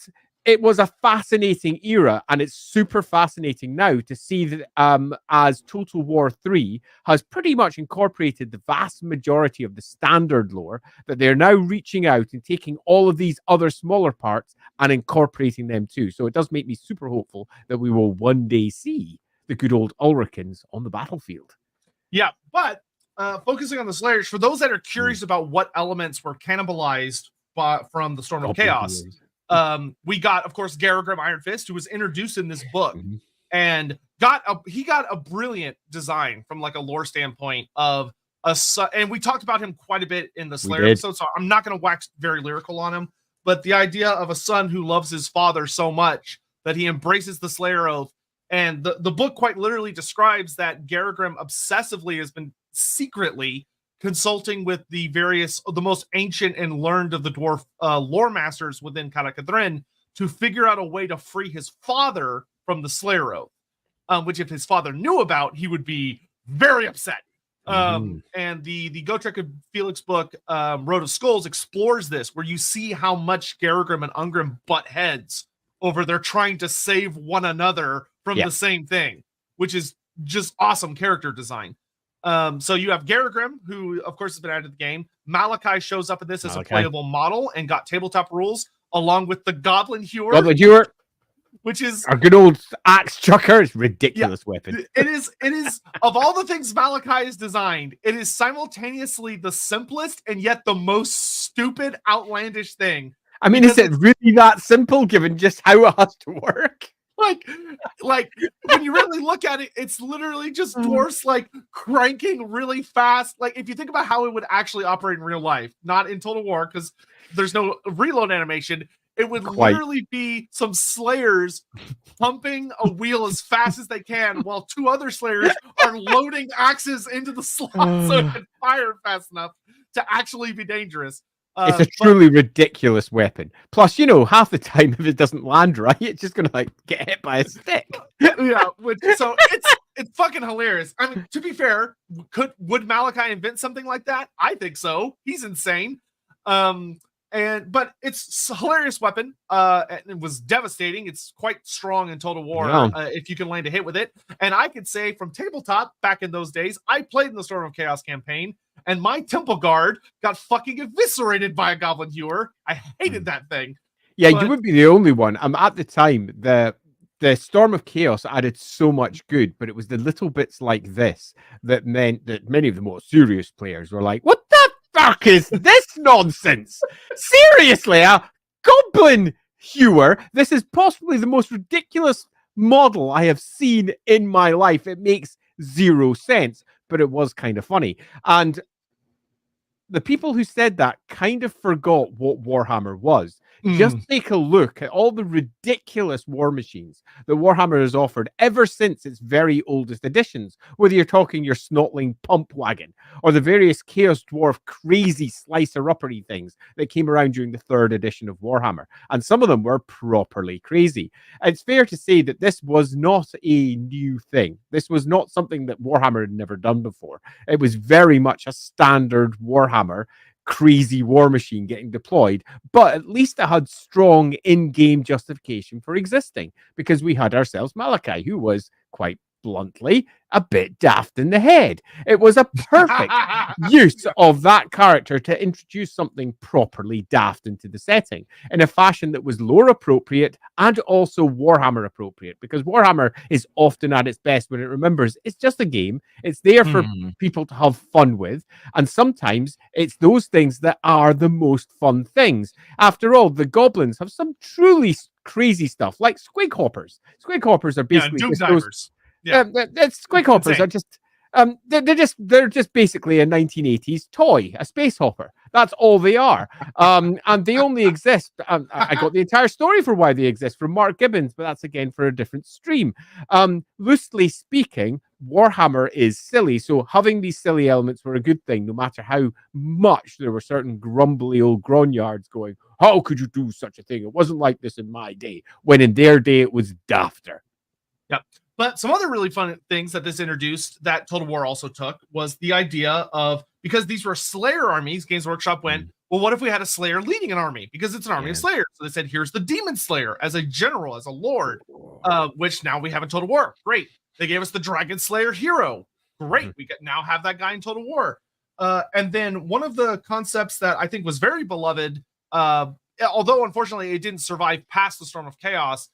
it was a fascinating era, and it's super fascinating now to see that as Total War 3 has pretty much incorporated the vast majority of the standard lore, that they're now reaching out and taking all of these other smaller parts and incorporating them too. So it does make me super hopeful that we will one day see the good old Ulricans on the battlefield. Yeah, but focusing on the Slayers, for those that are curious about what elements were cannibalized from the Storm of Chaos, we got, of course, Garagrim Iron Fist, who was introduced in this book, and he got a brilliant design from like a lore standpoint of and we talked about him quite a bit in the Slayer episode, so I'm not going to wax very lyrical on him, but the idea of a son who loves his father so much that he embraces the Slayer oath, and the book quite literally describes that Garagrim obsessively has been secretly consulting with the most ancient and learned of the dwarf lore masters within Karakadrin to figure out a way to free his father from the Slayer Oath, which if his father knew about, he would be very upset. And the Gotrek and Felix book, Road of Skulls, explores this, where you see how much Garagrim and Ungrim butt heads over they're trying to save one another from the same thing, which is just awesome character design. So you have Garagrim, who of course has been added to the game. Malakai shows up in this as a playable model and got tabletop rules, along with the Goblin Hewer, which is our good old axe chucker. It's ridiculous weapon. It is of all the things Malakai has designed, it is simultaneously the simplest and yet the most stupid, outlandish thing. I mean, is it really that simple given just how it has to work? Like when you really look at it, it's literally just dwarfs like cranking really fast. Like if you think about how it would actually operate in real life, not in Total War, because there's no reload animation, it would literally be some Slayers pumping a wheel as fast as they can while two other Slayers are loading axes into the slot so it can fire fast enough to actually be dangerous. It's a truly ridiculous weapon. Plus, half the time if it doesn't land right, it's just gonna get hit by a stick. So it's fucking hilarious. I mean, to be fair, would Malakai invent something like that? I think so. He's insane. But it's a hilarious weapon. And it was devastating. It's quite strong in Total War if you can land a hit with it. And I could say from tabletop back in those days, I played in the Storm of Chaos campaign, and my Temple Guard got fucking eviscerated by a Goblin Hewer. I hated that thing. Yeah, you would be the only one. At the time, the Storm of Chaos added so much good, but it was the little bits like this that meant that many of the more serious players were like, what the fuck is this nonsense? Seriously, a Goblin Hewer? This is possibly the most ridiculous model I have seen in my life. It makes zero sense, but it was kind of funny. And the people who said that kind of forgot what Warhammer was. Just take a look at all the ridiculous war machines that Warhammer has offered ever since its very oldest editions, whether you're talking your snotling pump wagon or the various Chaos Dwarf crazy slicer-uppery things that came around during the 3rd edition of Warhammer. And some of them were properly crazy. It's fair to say that this was not a new thing. This was not something that Warhammer had never done before. It was very much a standard Warhammer crazy war machine getting deployed, but at least it had strong in-game justification for existing, because we had ourselves Malakai, who was quite bluntly, a bit daft in the head. It was a perfect use of that character to introduce something properly daft into the setting in a fashion that was lore appropriate and also Warhammer appropriate, because Warhammer is often at its best when it remembers it's just a game. It's there for people to have fun with, and sometimes it's those things that are the most fun things. After all, the goblins have some truly crazy stuff like squig hoppers. Squig hoppers are basically doom divers. Squig hoppers are just they're just basically a 1980s toy, a space hopper. That's all they are. And they only exist. I got the entire story for why they exist from Mark Gibbons, but that's again for a different stream. Loosely speaking, Warhammer is silly, so having these silly elements were a good thing, no matter how much there were certain grumbly old grognards going, how could you do such a thing? It wasn't like this in my day, when in their day it was dafter. Yep. But some other really fun things that this introduced that Total War also took was the idea of, because these were Slayer armies, Games Workshop went, well, what if we had a Slayer leading an army? Because it's an army of Slayers. So they said, here's the Demon Slayer as a general, as a lord, which now we have in Total War. Great. They gave us the Dragon Slayer hero. Great. We now have that guy in Total War. And then one of the concepts that I think was very beloved, although unfortunately it didn't survive past the Storm of Chaos,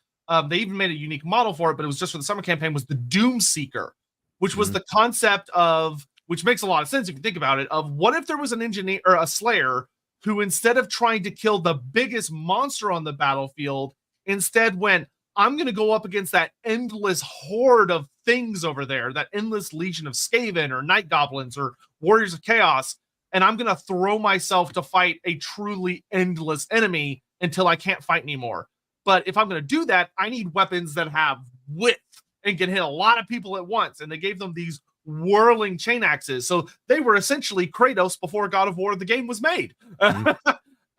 they even made a unique model for it, but it was just for the summer campaign, was the Doom Seeker, which was the concept of, which makes a lot of sense if you think about it, of what if there was an engineer or a Slayer who, instead of trying to kill the biggest monster on the battlefield, instead went, I'm going to go up against that endless horde of things over there, that endless legion of Skaven or Night Goblins or Warriors of Chaos, and I'm going to throw myself to fight a truly endless enemy until I can't fight anymore. But if I'm going to do that, I need weapons that have width and can hit a lot of people at once. And they gave them these whirling chain axes. So they were essentially Kratos before God of War, the game was made.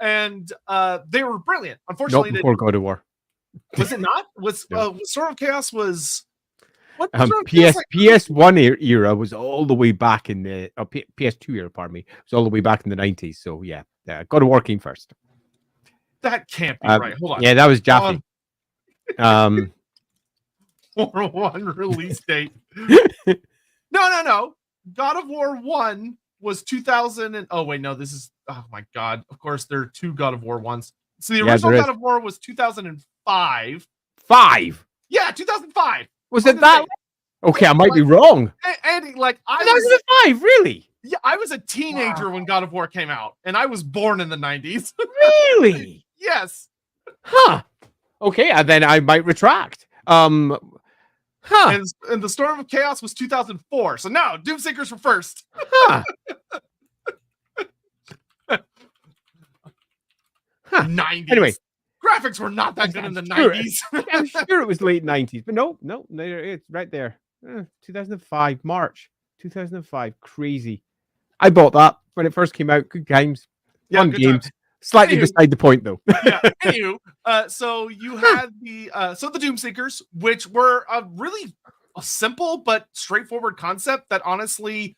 And they were brilliant. Unfortunately, not before God of War. Was it not? Was Storm of Chaos was... What PS1 era was all the way back in the... PS2 era, pardon me. It was all the way back in the 90s. So yeah, God of War came first. That can't be right. Hold on. Yeah, that was Jaffe. For one release date. No. God of War 1 was 2000 and... Oh, wait, no, this is... Oh, my God. Of course, there are two God of War ones. So the original God of War was 2005. 5? Yeah, 2005. Was it that? Okay, I might be wrong. Andy, like... 2005, really? Yeah, I was a teenager when God of War came out, and I was born in the 90s. Really? Yes. Huh. Okay, then I might retract. And the Storm of Chaos was 2004. So no, Doomseekers were first. Huh. 90s. Anyway. Graphics were not that good in the 90s. I'm sure it was late 90s, but no, it's right there. 2005, March 2005. Crazy. I bought that when it first came out. Good games. Fun games. Slightly beside the point, though. Yeah. Anywho, so you had the Doomseekers, which were a really simple but straightforward concept that honestly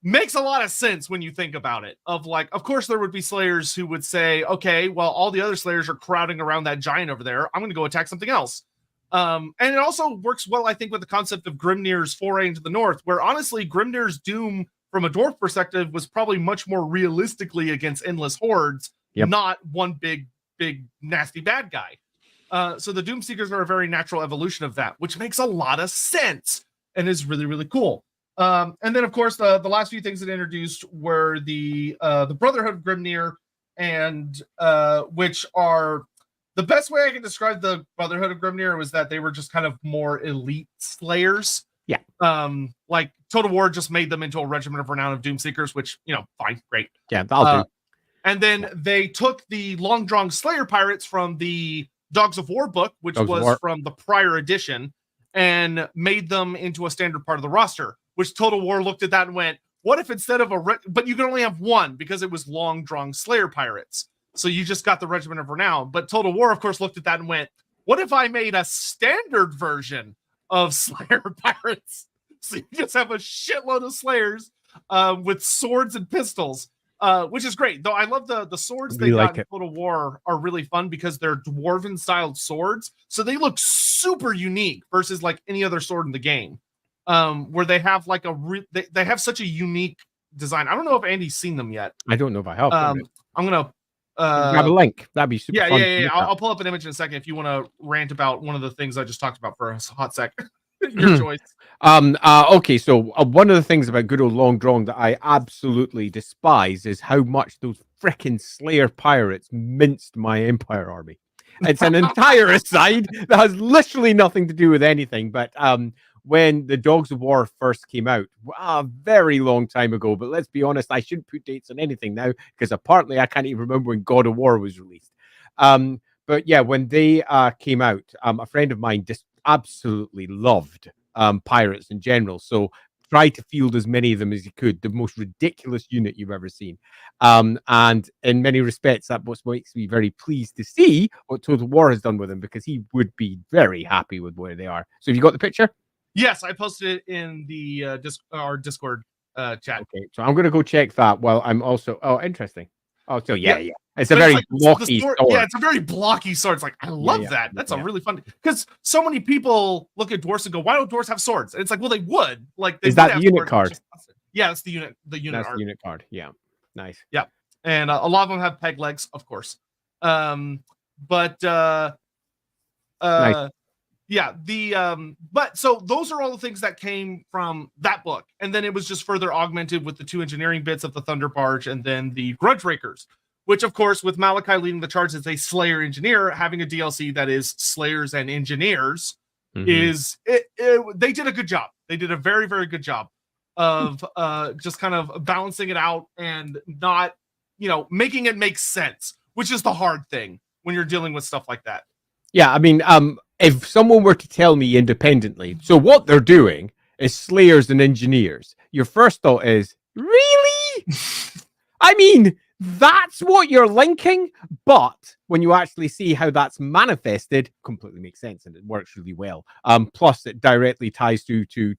makes a lot of sense when you think about it. Of course, there would be Slayers who would say, okay, well, all the other Slayers are crowding around that giant over there. I'm going to go attack something else. And it also works well, I think, with the concept of Grimnir's foray into the north, where honestly, Grimnir's doom from a dwarf perspective was probably much more realistically against endless hordes, not one big, nasty bad guy. So the Doomseekers are a very natural evolution of that, which makes a lot of sense and is really, really cool. And then, of course, the last few things that introduced were the Brotherhood of Grimnir, and which are... The best way I can describe the Brotherhood of Grimnir was that they were just kind of more elite slayers. Yeah. Like Total War just made them into a regiment of renown of Doomseekers, which, fine, great. Yeah, that'll do. And then they took the Long Drawn Slayer pirates from the Dogs of War book, which was from the prior edition, and made them into a standard part of the roster, which Total War looked at that and went, what if instead of but you can only have one because it was Long Drawn Slayer pirates. So you just got the Regiment of Renown. But Total War, of course, looked at that and went, what if I made a standard version of Slayer pirates? So you just have a shitload of Slayers with swords and pistols. which is great. Though I love the swords they Really got like in it. Total War are really fun because they're dwarven styled swords, so they look super unique versus like any other sword in the game. Where they have like they have such a unique design. I don't know if Andy's seen them yet. I don't know if I have. I'm gonna Grab a link. That'd be super fun. yeah. I'll pull up an image in a second if you want to rant about one of the things I just talked about for a hot sec. Your choice. Okay, so one of the things about good old Long Drong that I absolutely despise is how much those frickin' Slayer pirates minced my Empire army. It's an entire aside that has literally nothing to do with anything, but when the Dogs of War first came out, a very long time ago, but let's be honest, I shouldn't put dates on anything now, because apparently I can't even remember when God of War was released. But yeah, when they came out, a friend of mine just absolutely loved pirates in general. So try to field as many of them as you could. The most ridiculous unit you've ever seen. And in many respects, that makes me very pleased to see what Total War has done with him, because he would be very happy with where they are. So have you got the picture? Yes, I posted it in the our Discord chat. Okay, so I'm going to go check that while I'm also... Oh, interesting. Oh, so yeah. It's a But very like, blocky sword. Yeah, it's a very blocky sword. It's like, I love that. That's a really fun... Because so many people look at dwarves and go, why don't dwarves have swords? And it's like, well, they would. Like, they Is that the unit card? Yeah, it's the unit. That's art. the unit card. Yeah, nice. Yeah, and a lot of them have peg legs, of course. Nice. Yeah, but so those are all the things that came from that book, and then it was just further augmented with the 2 engineering bits of the Thunder Barge and then the Grudge Rakers, which of course with Malakai leading the charge as a Slayer engineer, having a DLC that is Slayers and Engineers is they did a good job. They did a very, very good job of just kind of balancing it out and not, making it make sense, which is the hard thing when you're dealing with stuff like that. Yeah, I mean, if someone were to tell me independently, so what they're doing is Slayers and Engineers, your first thought is, really? I mean, that's what you're linking, but when you actually see how that's manifested, completely makes sense and it works really well. Plus, it directly ties to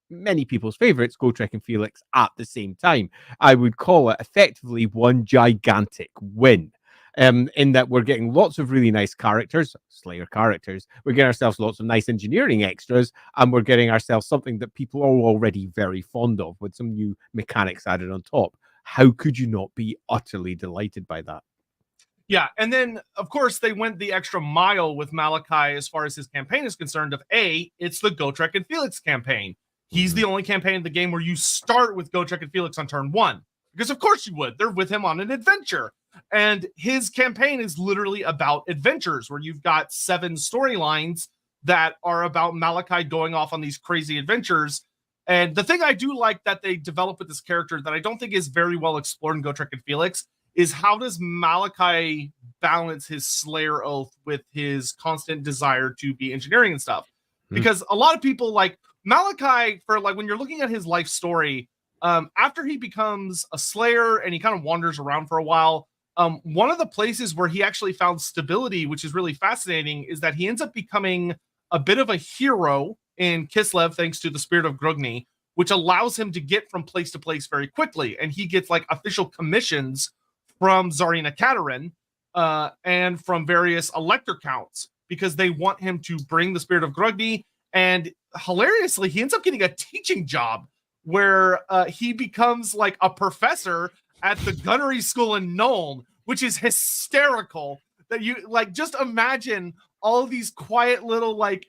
many people's favorites, Gotrek and Felix, at the same time. I would call it effectively one gigantic win. In that we're getting lots of really nice characters, Slayer characters. We're getting ourselves lots of nice engineering extras, and we're getting ourselves something that people are already very fond of with some new mechanics added on top. How could you not be utterly delighted by that? Yeah, and then, of course, they went the extra mile with Malakai as far as his campaign is concerned of, it's the Gotrek and Felix campaign. He's the only campaign in the game where you start with Gotrek and Felix on turn 1. Because of course you would. They're with him on an adventure. And his campaign is literally about adventures where you've got 7 storylines that are about Malakai going off on these crazy adventures. And the thing I do like that they develop with this character that I don't think is very well explored in Gotrek and Felix is how does Malakai balance his Slayer oath with his constant desire to be engineering and stuff? Because a lot of people like Malakai, for like when you're looking at his life story, after he becomes a Slayer and he kind of wanders around for a while, one of the places where he actually found stability, which is really fascinating, is that he ends up becoming a bit of a hero in Kislev, thanks to the Spirit of Grugni, which allows him to get from place to place very quickly. And he gets like official commissions from Tsarina Katerin and from various elector counts because they want him to bring the Spirit of Grugni. And hilariously, he ends up getting a teaching job where he becomes like a professor at the gunnery school in Nuln, which is hysterical. That you like, just imagine all of these quiet little like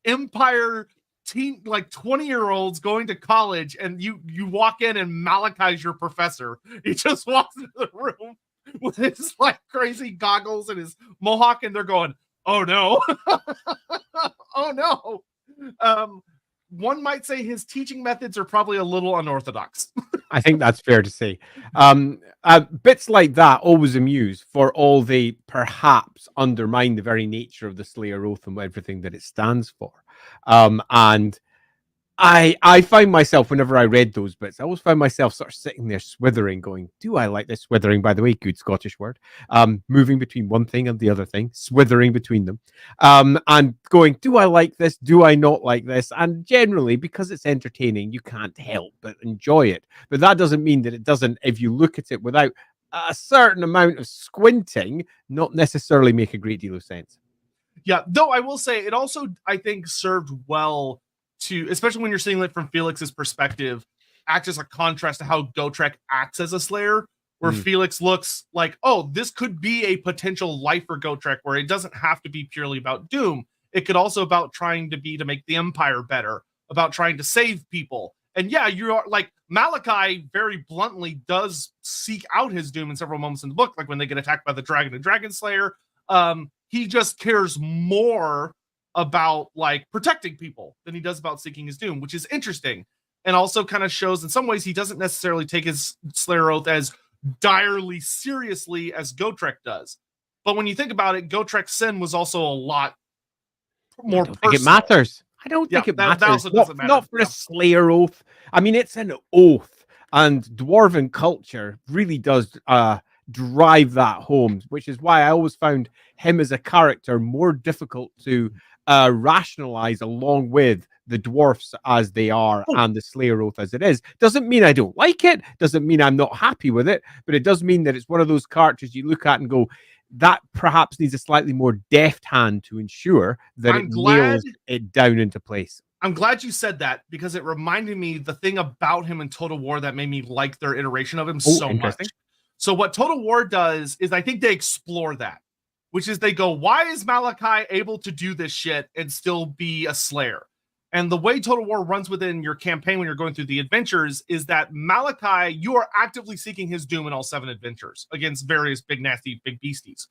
Empire teen, like 20-year-olds going to college, and you walk in and Malakai's your professor. He just walks into the room with his like crazy goggles and his mohawk, and they're going, "Oh no, oh no." One might say his teaching methods are probably a little unorthodox. I think that's fair to say. Bits like that always amuse, for all they perhaps undermine the very nature of the Slayer Oath and everything that it stands for. And I find myself, whenever I read those bits, I always found myself sort of sitting there swithering, going, do I like this? Swithering, by the way, good Scottish word. Moving between one thing and the other thing, swithering between them. And going, do I like this? Do I not like this? And generally, because it's entertaining, you can't help but enjoy it. But that doesn't mean that it doesn't, if you look at it without a certain amount of squinting, not necessarily make a great deal of sense. Yeah, though I will say it also, I think, served well to, especially when you're seeing it from Felix's perspective, act as a contrast to how Gotrek acts as a Slayer, where Felix looks like, oh, this could be a potential life for Gotrek, where it doesn't have to be purely about doom. It could also about trying to make the Empire better, about trying to save people. And yeah, you are like Malakai very bluntly does seek out his doom in several moments in the book, like when they get attacked by the dragon and dragon slayer. He just cares more about like protecting people than he does about seeking his doom, which is interesting. And also kind of shows in some ways he doesn't necessarily take his Slayer Oath as direly seriously as Gotrek does. But when you think about it, Gotrek's sin was also a lot more personal. Think it matters. I don't think it matters. That also doesn't matter. Not for a Slayer Oath. I mean, it's an oath, and Dwarven culture really does drive that home, which is why I always found him as a character more difficult to rationalize along with the dwarfs as they are and the Slayer Oath as it is. Doesn't mean I don't like it, doesn't mean I'm not happy with it, but it does mean that it's one of those characters you look at and go, that perhaps needs a slightly more deft hand to ensure that it nails it down into place. I'm glad you said that, because it reminded me the thing about him in Total War that made me like their iteration of him so much. So what Total War does is I think they explore that, which is they go, why is Malakai able to do this shit and still be a Slayer? And the way Total War runs within your campaign when you're going through the adventures is that Malakai, you are actively seeking his doom in all 7 adventures against various big, nasty, big beasties.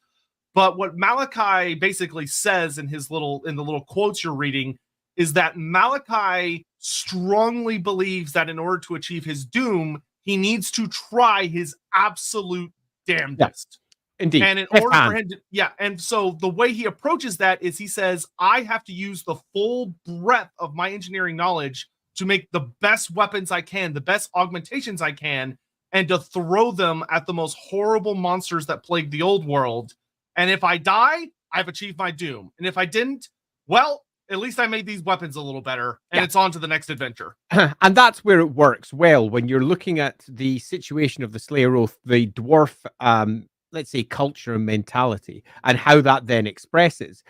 But what Malakai basically says in the little quotes you're reading is that Malakai strongly believes that in order to achieve his doom, he needs to try his absolute damnedest. Yeah, indeed. And in order for him to, and so the way he approaches that is he says, I have to use the full breadth of my engineering knowledge to make the best weapons I can, the best augmentations I can, and to throw them at the most horrible monsters that plague the old world. And if I die, I've achieved my doom. And if I didn't, well, at least I made these weapons a little better, and it's on to the next adventure. And that's where it works well when you're looking at the situation of the Slayer Oath, the dwarf, let's say, culture and mentality, and how that then expresses.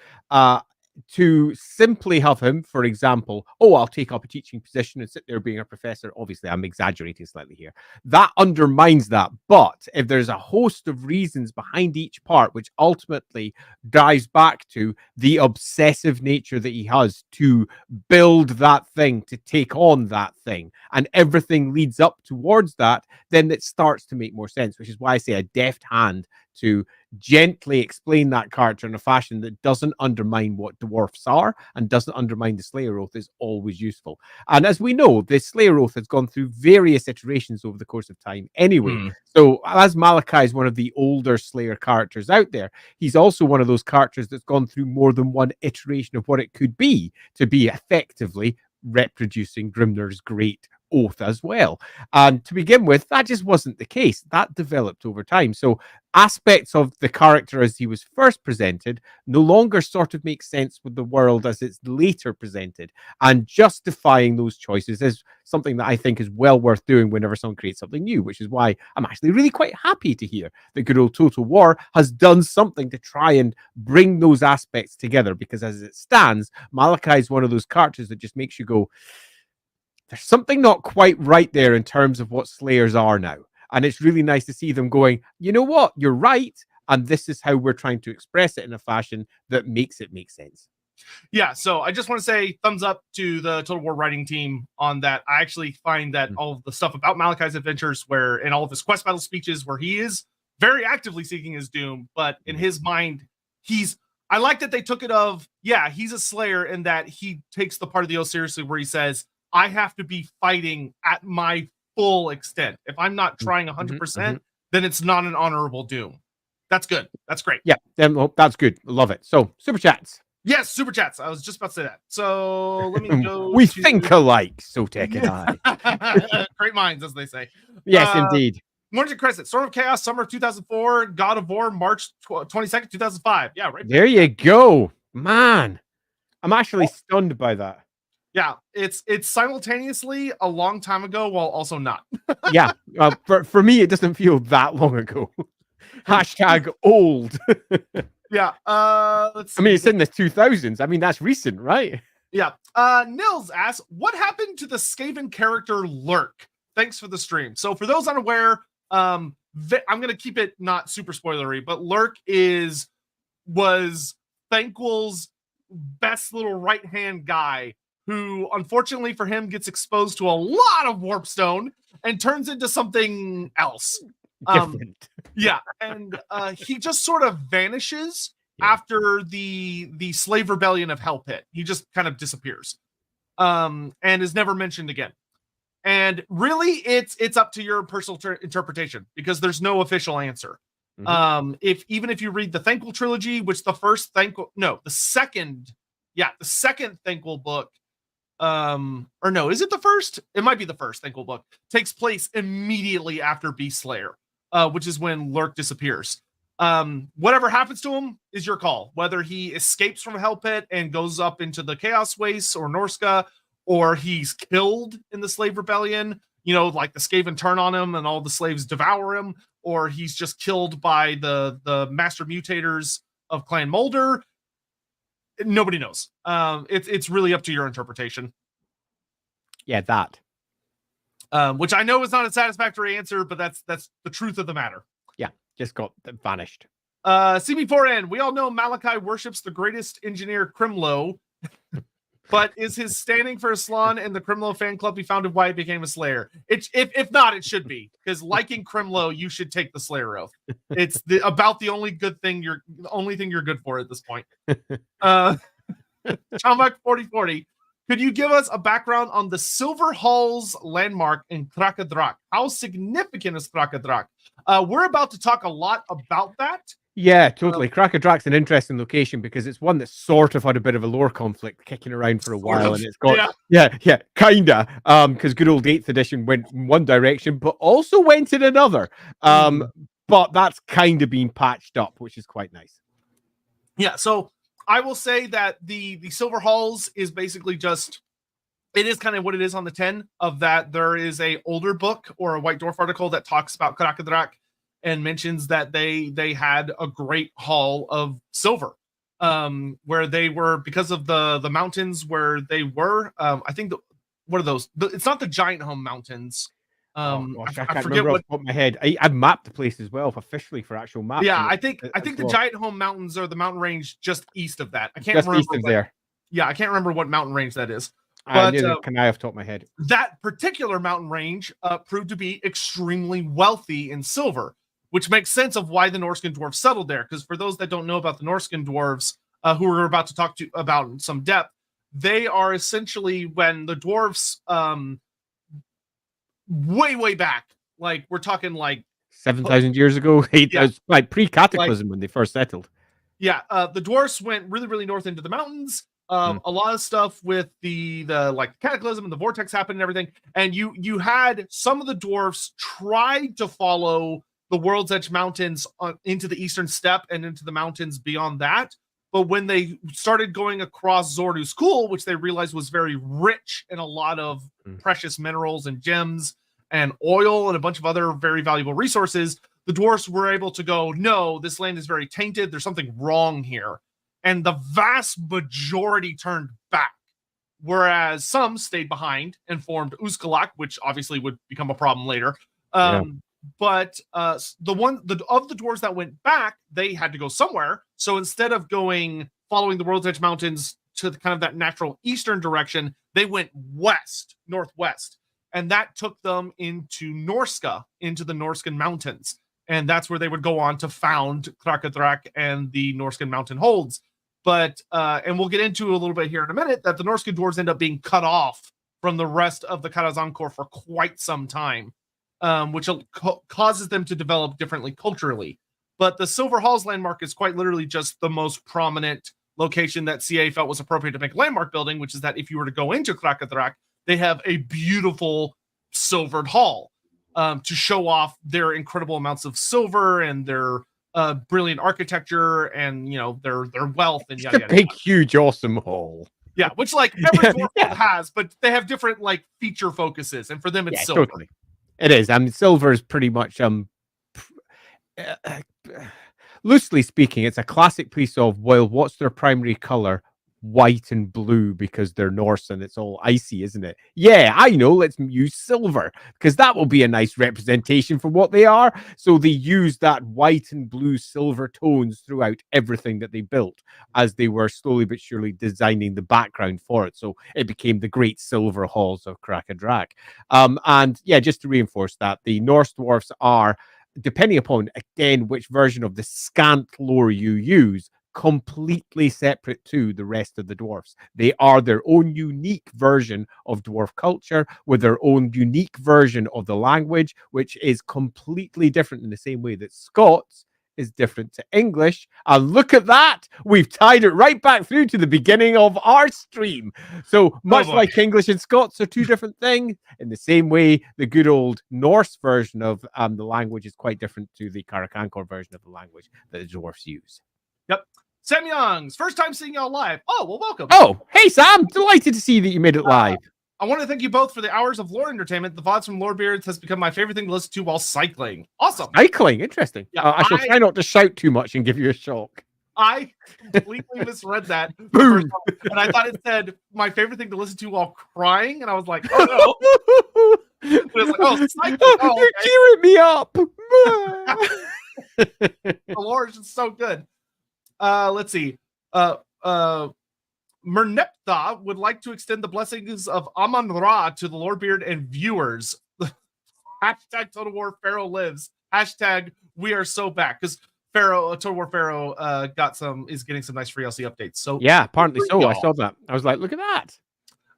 To simply have him, for example, I'll take up a teaching position and sit there being a professor. Obviously, I'm exaggerating slightly here. That undermines that. But if there's a host of reasons behind each part, which ultimately dives back to the obsessive nature that he has to build that thing, to take on that thing, and everything leads up towards that, then it starts to make more sense, which is why I say a deft hand to gently explain that character in a fashion that doesn't undermine what dwarfs are and doesn't undermine the Slayer Oath is always useful. And as we know, the Slayer Oath has gone through various iterations over the course of time anyway. So as Malakai is one of the older Slayer characters out there, he's also one of those characters that's gone through more than one iteration of what it could be to be effectively reproducing Grimner's great oath as well. And to begin with, that just wasn't the case. That developed over time. So aspects of the character as he was first presented no longer sort of make sense with the world as it's later presented. And justifying those choices is something that I think is well worth doing whenever someone creates something new, which is why I'm actually really quite happy to hear that good old Total War has done something to try and bring those aspects together, because as it stands, Malakai is one of those characters that just makes you go, there's something not quite right there in terms of what Slayers are now. And it's really nice to see them going, you know what, you're right. And this is how we're trying to express it in a fashion that makes it make sense. Yeah, so I just want to say thumbs up to the Total War writing team on that. I actually find that all of the stuff about Malakai's adventures, where in all of his quest battle speeches, where he is very actively seeking his doom, but in his mind, I like that they took it of, he's a Slayer, and that he takes the part of the oath seriously, where he says, I have to be fighting at my full extent. If I'm not trying 100%, then it's not an honorable doom. That's good. That's great. Yeah, that's good. Love it. So, super chats. Yes, super chats. I was just about to say that. So let me go. We think alike, Sotek and I. Great minds, as they say. Yes, indeed. Morning Crescent, Storm of Chaos, summer of 2004, God of War, March 22nd, 2005. Yeah, right there you go. Man, I'm actually stunned by that. Yeah, it's simultaneously a long time ago while also not. Yeah, for me, it doesn't feel that long ago. Hashtag old. Yeah, let's see. I mean, it's in the 2000s. I mean, that's recent, right? Yeah. Nils asks, what happened to the Skaven character Lurk? Thanks for the stream. So for those unaware, I'm going to keep it not super spoilery, but Lurk was Thanquol's best little right-hand guy who, unfortunately for him, gets exposed to a lot of warpstone and turns into something else. Different. Yeah, and he just sort of vanishes after the slave rebellion of Hell Pit. He just kind of disappears, and is never mentioned again. And really, it's up to your personal interpretation because there's no official answer. Mm-hmm. If you read the Thanquol trilogy, which the second Thanquol book, or no, is it the first? It might be the first Thanquol book. Takes place immediately after Beast Slayer, which is when Lurk disappears. Whatever happens to him is your call. Whether he escapes from Hell Pit and goes up into the Chaos Wastes or Norska, or he's killed in the slave rebellion, like the Skaven turn on him and all the slaves devour him, or he's just killed by the master mutators of Clan Mulder. Nobody knows. It's really up to your interpretation. Yeah, that. Which I know is not a satisfactory answer, but that's the truth of the matter. Yeah, just got vanished. CB4N, we all know Malakai worships the greatest engineer Crimlo, but is his standing for Aslan and the Crimlo fan club he founded why he became a Slayer? If not, it should be, because liking Crimlo, you should take the Slayer oath. It's about the only thing you're good for at this point. Chamak 4040, could you give us a background on the Silver Halls landmark in Krakadrak? How significant is Krakadrak? We're about to talk a lot about that. Yeah, totally. Krakadrak's an interesting location because it's one that's sort of had a bit of a lore conflict kicking around for a while, and it's got kinda. Because good old 8th edition went in one direction, but also went in another. But that's kind of been patched up, which is quite nice. Yeah, so I will say that the Silver Halls is basically it is kind of what it is on the 10 of that. There is a older book or a White Dwarf article that talks about Krakadrak and mentions that they had a great haul of silver, where they were, because of the mountains where they were. I think what are those? It's not the Giant Home Mountains. I can't remember off the top of my head. I've mapped the place as well officially for actual maps. Yeah, I think the Giant Home Mountains are the mountain range just east of that. I can't remember east of there. Yeah, I can't remember what mountain range that is. But can I off the top of my head? That particular mountain range proved to be extremely wealthy in silver, which makes sense of why the Norscan dwarves settled there. Because for those that don't know about the Norscan dwarves, who we're about to talk to about in some depth, they are essentially, when the dwarves, way back, like we're talking like 7,000 years ago, 8,000, like pre-Cataclysm, when they first settled. Yeah, the dwarves went really, really north into the mountains. A lot of stuff with the like Cataclysm and the Vortex happened and everything. And you had some of the dwarves try to follow the World's Edge Mountains into the Eastern Steppe and into the mountains beyond that. But when they started going across Zordu's Cool, which they realized was very rich in a lot of precious minerals and gems and oil and a bunch of other very valuable resources, the dwarves were able to go, no, this land is very tainted. There's something wrong here. And the vast majority turned back, whereas some stayed behind and formed Uzkalak, which obviously would become a problem later. But of the dwarves that went back, they had to go somewhere. So instead of following the World's Edge Mountains to kind of that natural eastern direction, they went northwest. And that took them into Norska, into the Norscan mountains. And that's where they would go on to found Krakadrak and the Norscan mountain holds. But, and we'll get into a little bit here in a minute, that the Norscan dwarves end up being cut off from the rest of the Karazankor for quite some time, which causes them to develop differently culturally. But the Silver Halls landmark is quite literally just the most prominent location that CA felt was appropriate to make a landmark building, which is that if you were to go into Krakatrak, they have a beautiful silvered hall to show off their incredible amounts of silver and their brilliant architecture and their wealth and yada, yada, big, huge, awesome hall. Yeah, which like every dwarf has, but they have different like feature focuses, and for them it's silver. Totally. It is. I mean, silver is pretty much loosely speaking, it's a classic piece of, well, what's their primary color? White and blue, because they're Norse and it's all icy, isn't it? Yeah, I know, let's use silver because that will be a nice representation for what they are. So they use that white and blue silver tones throughout everything that they built as they were slowly but surely designing the background for it. So it became the great silver halls of Krakadrak. And yeah, just to reinforce that, the Norse dwarfs are, depending upon again which version of the scant lore you use, completely separate to the rest of the dwarfs. They are their own unique version of dwarf culture with their own unique version of the language, which is completely different in the same way that Scots is different to English. And look at that, we've tied it right back through to the beginning of our stream. So much like English and Scots are two different things, in the same way the good old Norse version of the language is quite different to the Karakankor version of the language that the dwarfs use. Yep. Sam Youngs, first time seeing y'all live. Oh, well, welcome. Oh, hey, Sam. Delighted to see that you made it live. I want to thank you both for the hours of lore entertainment. The VODs from Lorebeards has become my favorite thing to listen to while cycling. Awesome. Cycling? Interesting. Yeah, I shall try not to shout too much and give you a shock. I completely misread that. Boom. And I thought it said my favorite thing to listen to while crying. And I was like, oh, no. It was like, oh, cycling. Oh, you're cheering me up. The lore is just so good. Let's see. Merneptha would like to extend the blessings of Amon-Ra to the Lorebeard and viewers. Hashtag Total War Pharaoh lives. Hashtag we are so back. Because Total War Pharaoh is getting some nice free LC updates. So yeah, apparently so. I saw that. I was like, look at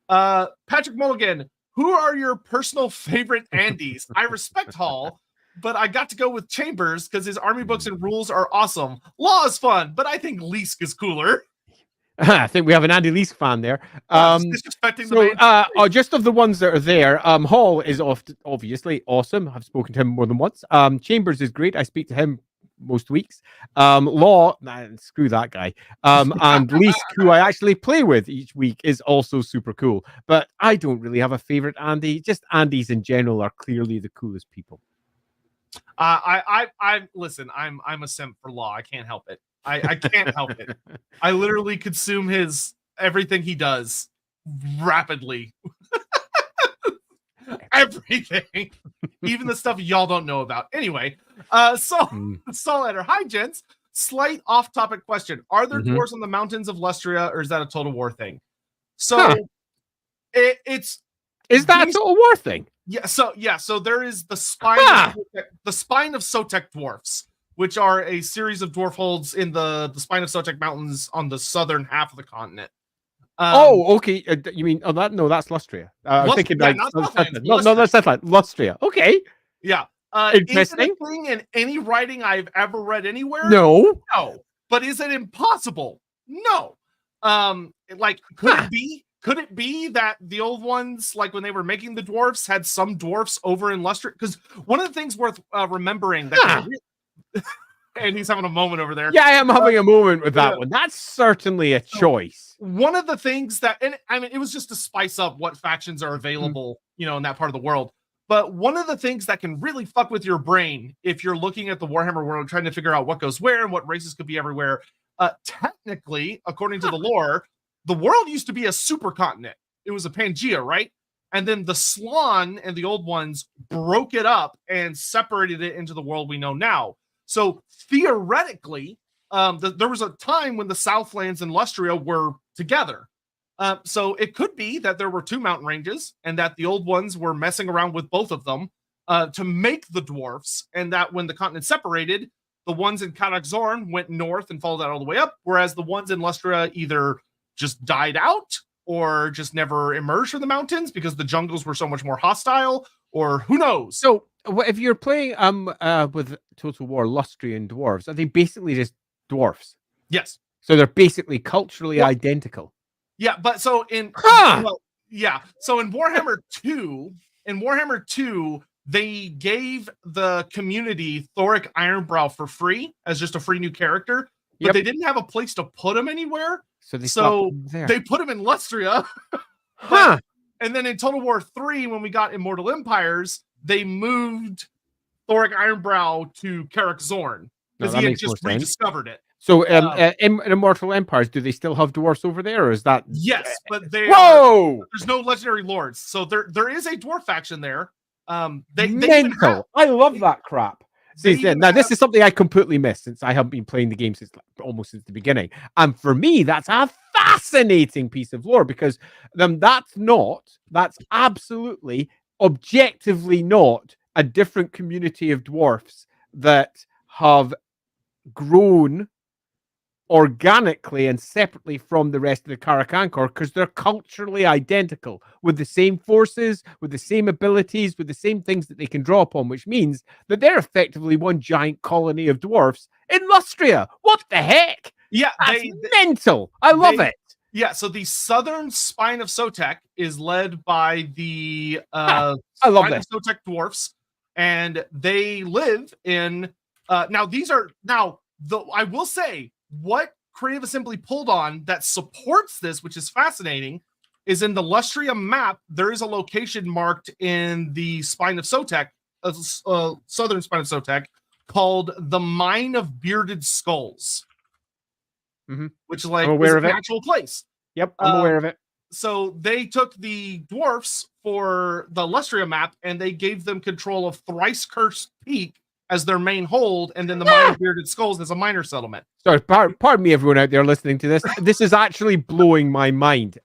that. Patrick Mulligan, who are your personal favorite Andes? I respect Hall, but I got to go with Chambers because his army books and rules are awesome. Law is fun, but I think Leask is cooler. I think we have an Andy Leask fan there. Just of the ones that are there, Hall is obviously awesome. I've spoken to him more than once. Chambers is great. I speak to him most weeks. Law, screw that guy. And Leask, who I actually play with each week, is also super cool. But I don't really have a favorite Andy. Just Andys in general are clearly the coolest people. Listen, I'm a simp for Law. I can't help it. I can't help it. I literally consume everything he does rapidly. Everything, even the stuff y'all don't know about. Anyway, Letter. Hi, gents. Slight off-topic question: are there dwarves on the mountains of Lustria, or is that a Total War thing? So, is that a Total War thing? Yeah. So there is the spine, the spine of Sotek dwarfs, which are a series of dwarf holds in the spine of Sotek mountains on the southern half of the continent. Okay. You mean that? No, that's Lustria. I'm thinking that's Southland. Lustria. Okay. Yeah. Interesting. Is it a thing in any writing I've ever read anywhere? No. But is it impossible? No. Could it be? Could it be that the old ones, like when they were making the dwarfs, had some dwarfs over in Lustria? Because one of the things worth remembering that. And he's having a moment over there. Yeah, I am having a moment with that one. That's certainly a choice. One of the things that, and I mean, it was just to spice up what factions are available, in that part of the world. But one of the things that can really fuck with your brain if you're looking at the Warhammer world, trying to figure out what goes where and what races could be everywhere. Technically, according to the lore, the world used to be a supercontinent. It was a Pangea, right? And then the Slann and the old ones broke it up and separated it into the world we know now. So theoretically, there was a time when the Southlands and Lustria were together. So it could be that there were two mountain ranges and that the old ones were messing around with both of them to make the dwarfs, and that when the continent separated, the ones in Karak-Zorn went north and followed that all the way up, whereas the ones in Lustria either just died out or just never emerged from the mountains because the jungles were so much more hostile, or who knows. So if you're playing with Total War Lustrian dwarves, are they basically just dwarfs? Yes. So they're basically culturally identical. Yeah, but so in so in Warhammer 2, they gave the community Thoric Ironbrow for free as just a free new character, but they didn't have a place to put him anywhere. So they put him in Lustria. And then in Total War 3, when we got Immortal Empires, they moved Thoric Ironbrow to Karak Zorn because he had just rediscovered it. So in Immortal Empires, do they still have dwarfs over there, or is that? Yes, but there's no legendary lords, so there is a dwarf faction there. Mental. I love that crap. Now, this is something I completely missed since I haven't been playing the game almost since the beginning. And for me, that's a fascinating piece of lore because that's absolutely, objectively not a different community of dwarfs that have grown organically and separately from the rest of the Caracan Corps because they're culturally identical with the same forces, with the same abilities, with the same things that they can draw upon, which means that they're effectively one giant colony of dwarfs in Lustria. What the heck? Yeah, that's mental. I love it. Yeah, so the southern spine of Sotek is led by the I love this. Sotek dwarfs, and they live in I will say what Creative Assembly pulled on that supports this, which is fascinating, is in the Lustria map, there is a location marked in the spine of Sotek, southern spine of Sotek, called the Mine of Bearded Skulls, which is like an actual place. Yep, I'm aware of it. So they took the dwarfs for the Lustria map, and they gave them control of Thrice Cursed Peak as their main hold, and then the Mine of Bearded Skulls as a minor settlement. Sorry, pardon me, everyone out there listening to this. This is actually blowing my mind.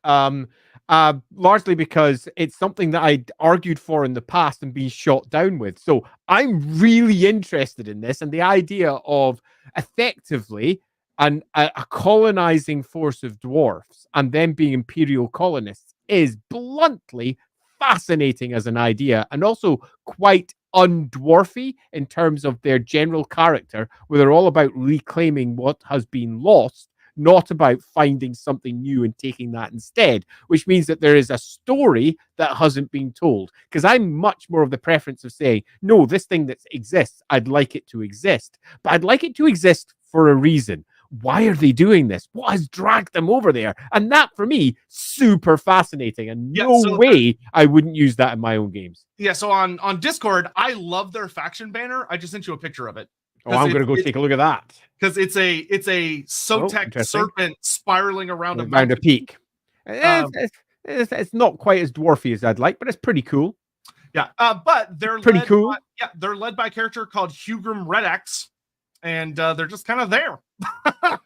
Largely because it's something that I'd argued for in the past and been shot down with. So I'm really interested in this, and the idea of effectively a colonizing force of dwarfs and them being imperial colonists is bluntly fascinating as an idea, and also quite undwarfy in terms of their general character, where they're all about reclaiming what has been lost, not about finding something new and taking that instead, which means that there is a story that hasn't been told. Because I'm much more of the preference of saying, no, this thing that exists, I'd like it to exist, but I'd like it to exist for a reason. Why are they doing this? What has dragged them over there? And that, for me, super fascinating. And no way I wouldn't use that in my own games. Yeah, so on Discord, I love their faction banner. I just sent you a picture of it. Oh, I'm going to go take a look at that. Because it's a Sotek serpent spiraling around a peak. It's not quite as dwarfy as I'd like, but it's pretty cool. Yeah, but they're pretty cool. They're led by a character called Hugrim Redax, and they're just kind of there,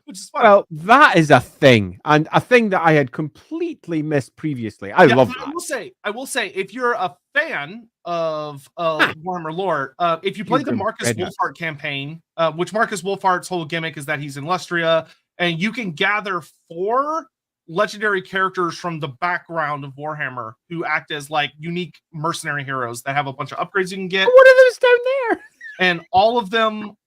which is fun. Well, that is a thing, and a thing that I had completely missed previously. I love that. I will say, if you're a fan of Warhammer lore, if you play the Marcus Wolfhart campaign, which Marcus Wolfhart's whole gimmick is that he's in Lustria, and you can gather 4 legendary characters from the background of Warhammer who act as like unique mercenary heroes that have a bunch of upgrades you can get. What are those down there? And all of them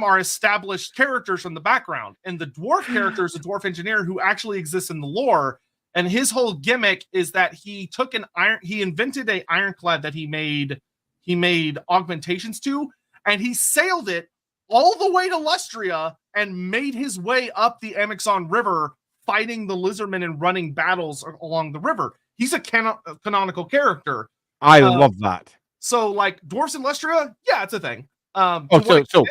are established characters from the background. And the dwarf character is a dwarf engineer who actually exists in the lore. And his whole gimmick is that he invented an ironclad that he made augmentations to, and he sailed it all the way to Lustria and made his way up the Amixon River, fighting the lizardmen and running battles along the river. He's a canonical character. I love that. So, like, dwarfs in Lustria, yeah, it's a thing. So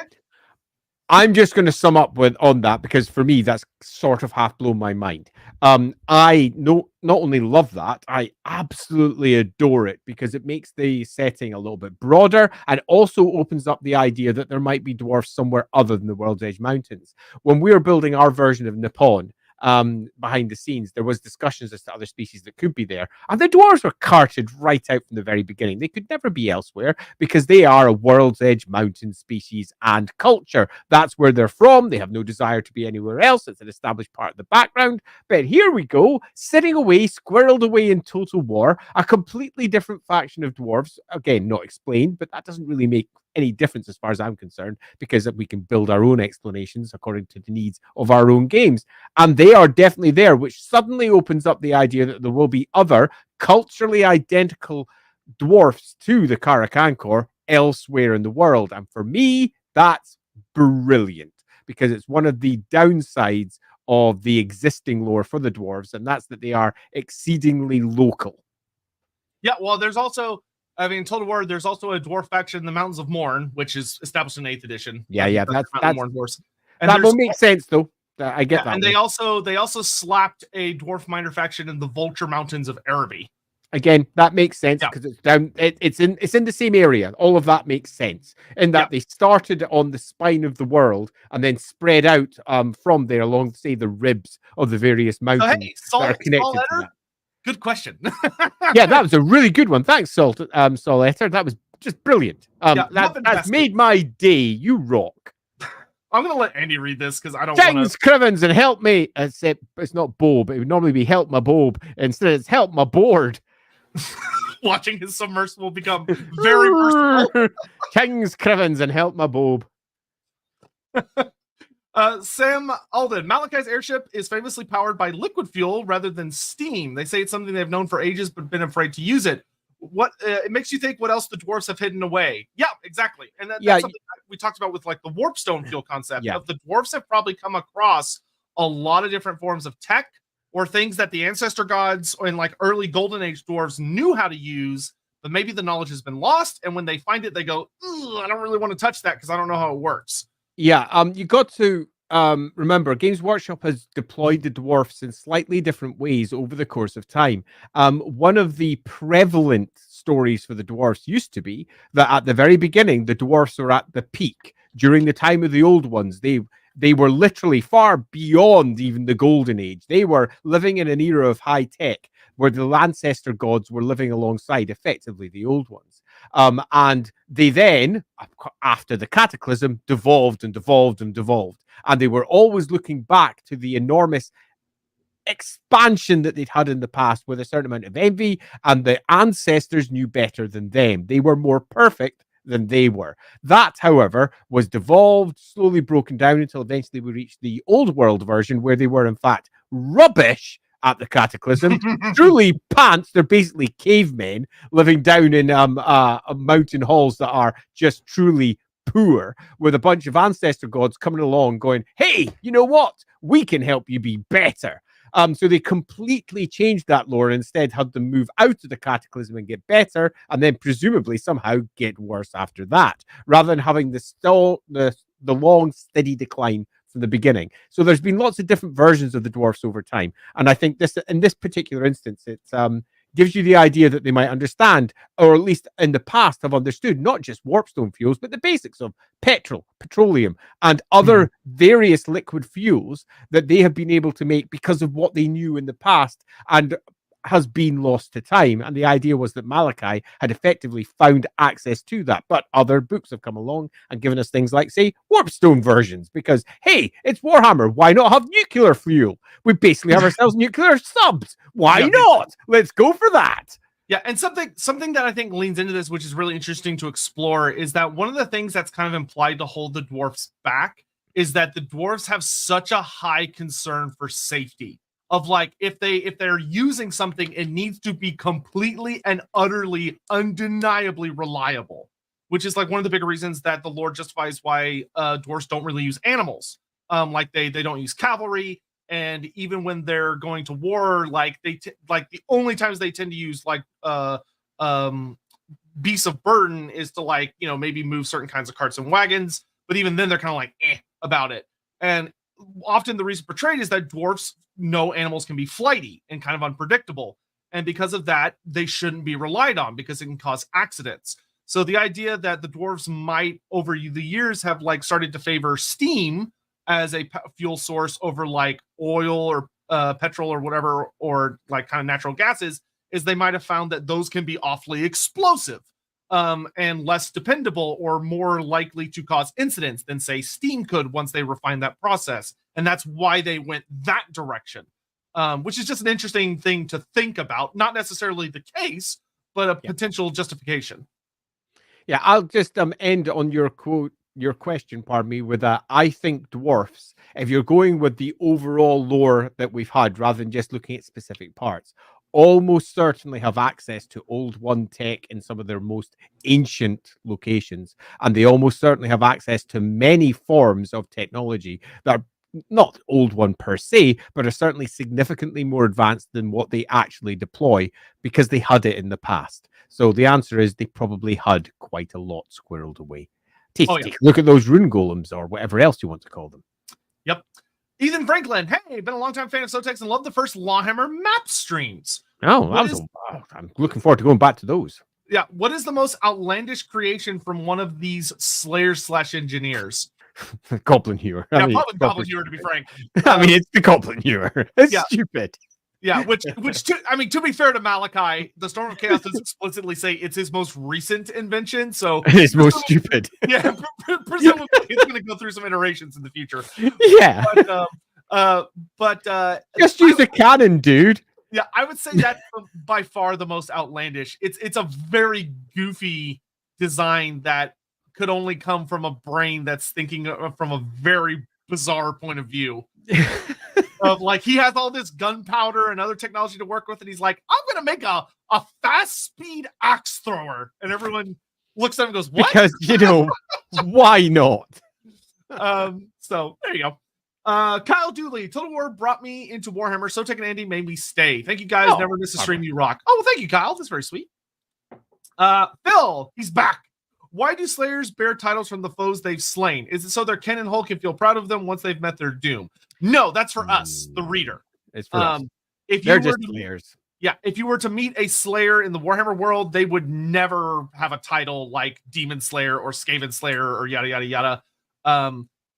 I'm just going to sum up on that, because for me, that's sort of half blown my mind. I not only love that, I absolutely adore it, because it makes the setting a little bit broader and also opens up the idea that there might be dwarfs somewhere other than the World's Edge Mountains. When we were building our version of Nippon, behind the scenes, there was discussions as to other species that could be there, and the dwarves were carted right out from the very beginning. They could never be elsewhere because they are a World's Edge Mountain species and culture. That's where they're from. They have no desire to be anywhere else. It's an established part of the background. But here we go, sitting away, squirreled away in Total War, a completely different faction of dwarves. Again, not explained, but that doesn't really make any difference as far as I'm concerned, because we can build our own explanations according to the needs of our own games. And they are definitely there, which suddenly opens up the idea that there will be other culturally identical dwarfs to the Karakankor elsewhere in the world. And for me, that's brilliant, because it's one of the downsides of the existing lore for the dwarves, and that's that they are exceedingly local. Yeah, well, there's also, I mean, Total War, there's also a dwarf faction in the Mountains of Morn, which is established in 8th edition. Yeah, that's Morn dwarves. And that will make sense, though. I get that. And they also slapped a dwarf miner faction in the Vulture Mountains of Araby. Again, that makes sense because it's down. It's in the same area. All of that makes sense in that they started on the spine of the world and then spread out from there along, say, the ribs of the various mountains that are connected to that. Good question. Yeah, that was a really good one. Thanks, Soletter. That was just brilliant. That's made my day. You rock. I'm going to let Andy read this because I don't want to... Crivens and help me. Except it's not Bob. It would normally be help my Bob. Instead, it's help my board. Watching his submersible become very merciful. King's Crivens and help my Bob. Sam Alden, Malakai's airship is famously powered by liquid fuel rather than steam. They say it's something they've known for ages but been afraid to use it. What it makes you think what else the dwarves have hidden away. Yeah, exactly. And that's something we talked about with like the warpstone fuel concept. Of the dwarves have probably come across a lot of different forms of tech or things that the ancestor gods and like early golden age dwarves knew how to use, but maybe the knowledge has been lost. And when they find it, they go, I don't really want to touch that because I don't know how it works. Yeah, you got to remember, Games Workshop has deployed the dwarfs in slightly different ways over the course of time. One of the prevalent stories for the dwarfs used to be that at the very beginning, the dwarfs were at the peak. During the time of the old ones, they were literally far beyond even the golden age. They were living in an era of high tech where the ancestor gods were living alongside effectively the old ones. And they then, after the cataclysm, devolved. And they were always looking back to the enormous expansion that they'd had in the past with a certain amount of envy, and the ancestors knew better than them. They were more perfect than they were. That, however, was devolved, slowly broken down until eventually we reached the old world version where they were in fact rubbish at the cataclysm. Truly pants. They're basically cavemen living down in mountain halls that are just truly poor, with a bunch of ancestor gods coming along going, hey, you know what? We can help you be better. So they completely changed that lore and instead had them move out of the cataclysm and get better, and then presumably somehow get worse after that, rather than having the long, steady decline from the beginning. So there's been lots of different versions of the dwarfs over time, and I think this, in this particular instance, it gives you the idea that they might understand, or at least in the past have understood, not just warpstone fuels, but the basics of petroleum, and other various liquid fuels that they have been able to make because of what they knew in the past and has been lost to time. And the idea was that Malakai had effectively found access to that, but other books have come along and given us things like, say, warpstone versions, because hey, it's Warhammer, why not have nuclear fuel? We basically have ourselves nuclear subs, why not? Let's go for that. Yeah, and something that I think leans into this, which is really interesting to explore, is that one of the things that's kind of implied to hold the dwarfs back is that the dwarfs have such a high concern for safety. Of like, if they're using something, it needs to be completely and utterly, undeniably reliable, which is like one of the bigger reasons that the lore justifies why dwarves don't really use animals. Like they don't use cavalry, and even when they're going to war, like like the only times they tend to use like beasts of burden is to like, you know, maybe move certain kinds of carts and wagons, but even then they're kind of like about it. And often the reason portrayed is that dwarfs know animals can be flighty and kind of unpredictable, and because of that they shouldn't be relied on because it can cause accidents. So the idea that the dwarves might over the years have like started to favor steam as a fuel source over like oil or petrol or whatever, or like kind of natural gases, is they might have found that those can be awfully explosive and less dependable or more likely to cause incidents than, say, steam could once they refine that process. And that's why they went that direction, which is just an interesting thing to think about. Not necessarily the case, but a potential justification. Yeah, I'll just end on your quote, your question, pardon me, with I think dwarfs, if you're going with the overall lore that we've had, rather than just looking at specific parts, almost certainly have access to old one tech in some of their most ancient locations. And they almost certainly have access to many forms of technology that are not old one per se, but are certainly significantly more advanced than what they actually deploy because they had it in the past. So the answer is they probably had quite a lot squirreled away. Oh yeah. Take a look at those rune golems or whatever else you want to call them. Yep. Ethan Franklin, hey, been a long-time fan of Sotex and love the first Lawhammer map streams. Oh, I'm looking forward to going back to those. Yeah, what is the most outlandish creation from one of these slayers/engineers? Goblin Hewer. Yeah, probably Goblin Hewer, to be frank. I mean, it's the Goblin Hewer. It's stupid. Yeah, to be fair to Malakai, the Storm of Chaos does explicitly say it's his most recent invention, so it's most stupid. Yeah, presumably it's going to go through some iterations in the future. Yeah, but just use a cannon, dude. Yeah, I would say that's by far the most outlandish. It's a very goofy design that could only come from a brain that's thinking from a very bizarre point of view. Of like, he has all this gunpowder and other technology to work with, and he's like, I'm gonna make a fast speed axe thrower, and everyone looks at him and goes, what? Because why not? So there you go. Kyle Dooley, Total War brought me into Warhammer. Sotek and Andy made me stay. Thank you guys. Never miss a stream. You rock. Oh, well, thank you, Kyle. That's very sweet. Phil, he's back. Why do Slayers bear titles from the foes they've slain? Is it so their Ken and Hulk can feel proud of them once they've met their doom? No, that's for us, the reader. It's for us. If they're you just Slayers. Yeah, if you were to meet a Slayer in the Warhammer world, they would never have a title like Demon Slayer or Skaven Slayer or yada yada yada.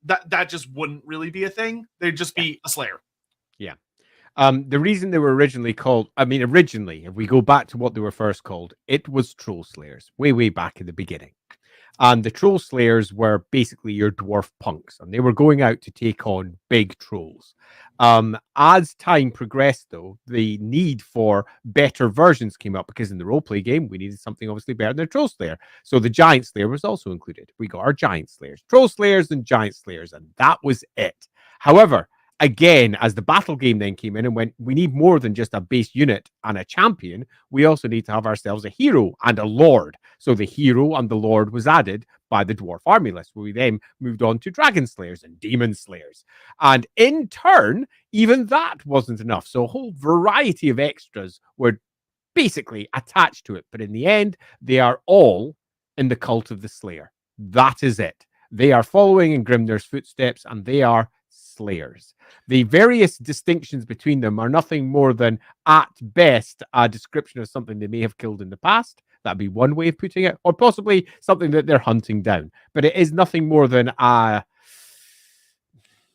That just wouldn't really be a thing. They'd just be a Slayer. Yeah. The reason they were originally called, originally, if we go back to what they were first called, it was Troll Slayers, way back in the beginning. And the Troll Slayers were basically your dwarf punks, and they were going out to take on big trolls. As time progressed, though, the need for better versions came up because in the roleplay game, we needed something obviously better than a Troll Slayer. So the Giant Slayer was also included. We got our Giant Slayers, Troll Slayers, and Giant Slayers, and that was it. However, again, as the battle game then came in and went, we need more than just a base unit and a champion. We also need to have ourselves a hero and a lord. So the hero and the lord was added by the dwarf army list. We then moved on to dragon slayers and demon slayers. And in turn, even that wasn't enough. So a whole variety of extras were basically attached to it. But in the end, they are all in the cult of the Slayer. That is it. They are following in Grimnir's footsteps, and they are Slayers. The various distinctions between them are nothing more than, at best, a description of something they may have killed in the past. That'd be one way of putting it, or possibly something that they're hunting down. But it is nothing more than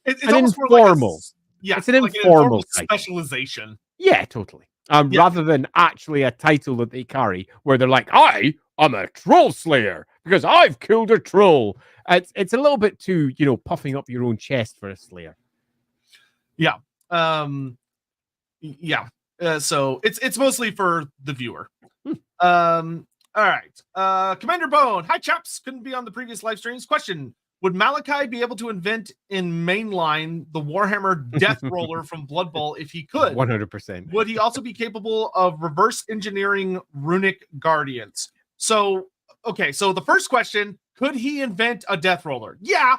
it's an informal. It's an informal specialization. Yeah, totally. Rather than actually a title that they carry, where they're like, I am a troll slayer because I've killed a troll. It's a little bit too, puffing up your own chest for a slayer. Yeah. So it's mostly for the viewer. All right. Commander Bone. Hi, chaps. Couldn't be on the previous live streams. Question. Would Malakai be able to invent in mainline the Warhammer Death Roller from Blood Bowl if he could? 100%. Would he also be capable of reverse engineering runic guardians? So the first question, could he invent a Death Roller? Yeah.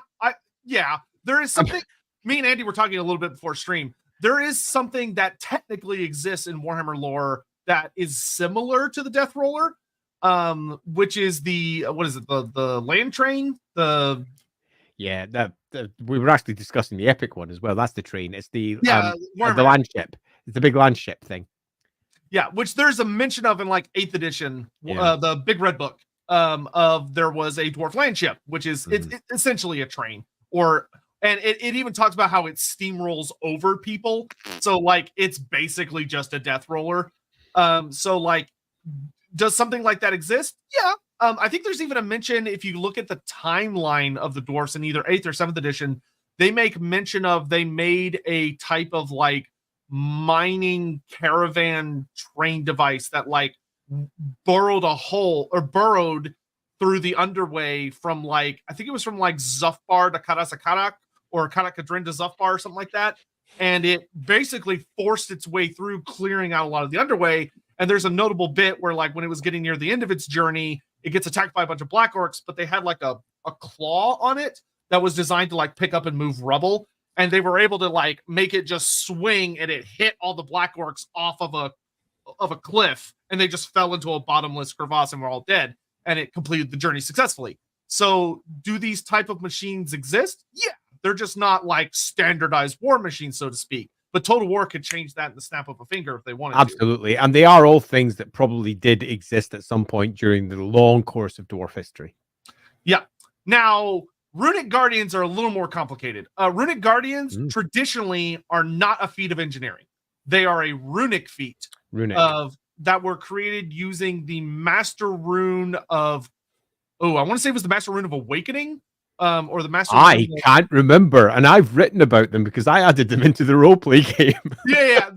There is something, me and Andy were talking a little bit before stream. There is something that technically exists in Warhammer lore that is similar to the Death Roller, which is the land train? Yeah, we were actually discussing the epic one as well. That's the train. It's the the land ship. It's the big land ship thing. Yeah, which there's a mention of in like 8th edition, the Big Red Book. There was a dwarf land ship, which is it's essentially a train, and it even talks about how it steamrolls over people. So like it's basically just a death roller. So like, does something like that exist? Yeah. I think there's even a mention, if you look at the timeline of the dwarfs in either 8th or 7th edition, they make mention of they made a type of like mining caravan train device that like burrowed through the underway from like, I think it was from like Zufbar to Karasakarak or Karakadrin to Zufbar or something like that. And it basically forced its way through, clearing out a lot of the underway. And there's a notable bit where, like, when it was getting near the end of its journey, it gets attacked by a bunch of black orcs, but they had like a claw on it that was designed to like pick up and move rubble. And they were able to like make it just swing, and it hit all the black orcs off of a cliff, and they just fell into a bottomless crevasse and were all dead. And it completed the journey successfully. So do these type of machines exist? Yeah. They're just not like standardized war machines, so to speak. But Total War could change that in the snap of a finger if they wanted to. Absolutely. And they are all things that probably did exist at some point during the long course of dwarf history. Yeah. Now, Runic Guardians are a little more complicated. Runic Guardians traditionally are not a feat of engineering. They are a runic feat that were created using the Master Rune of... Oh, I want to say it was the Master Rune of Awakening. Or the Master. I can't remember, and I've written about them because I added them into the roleplay game. Yeah.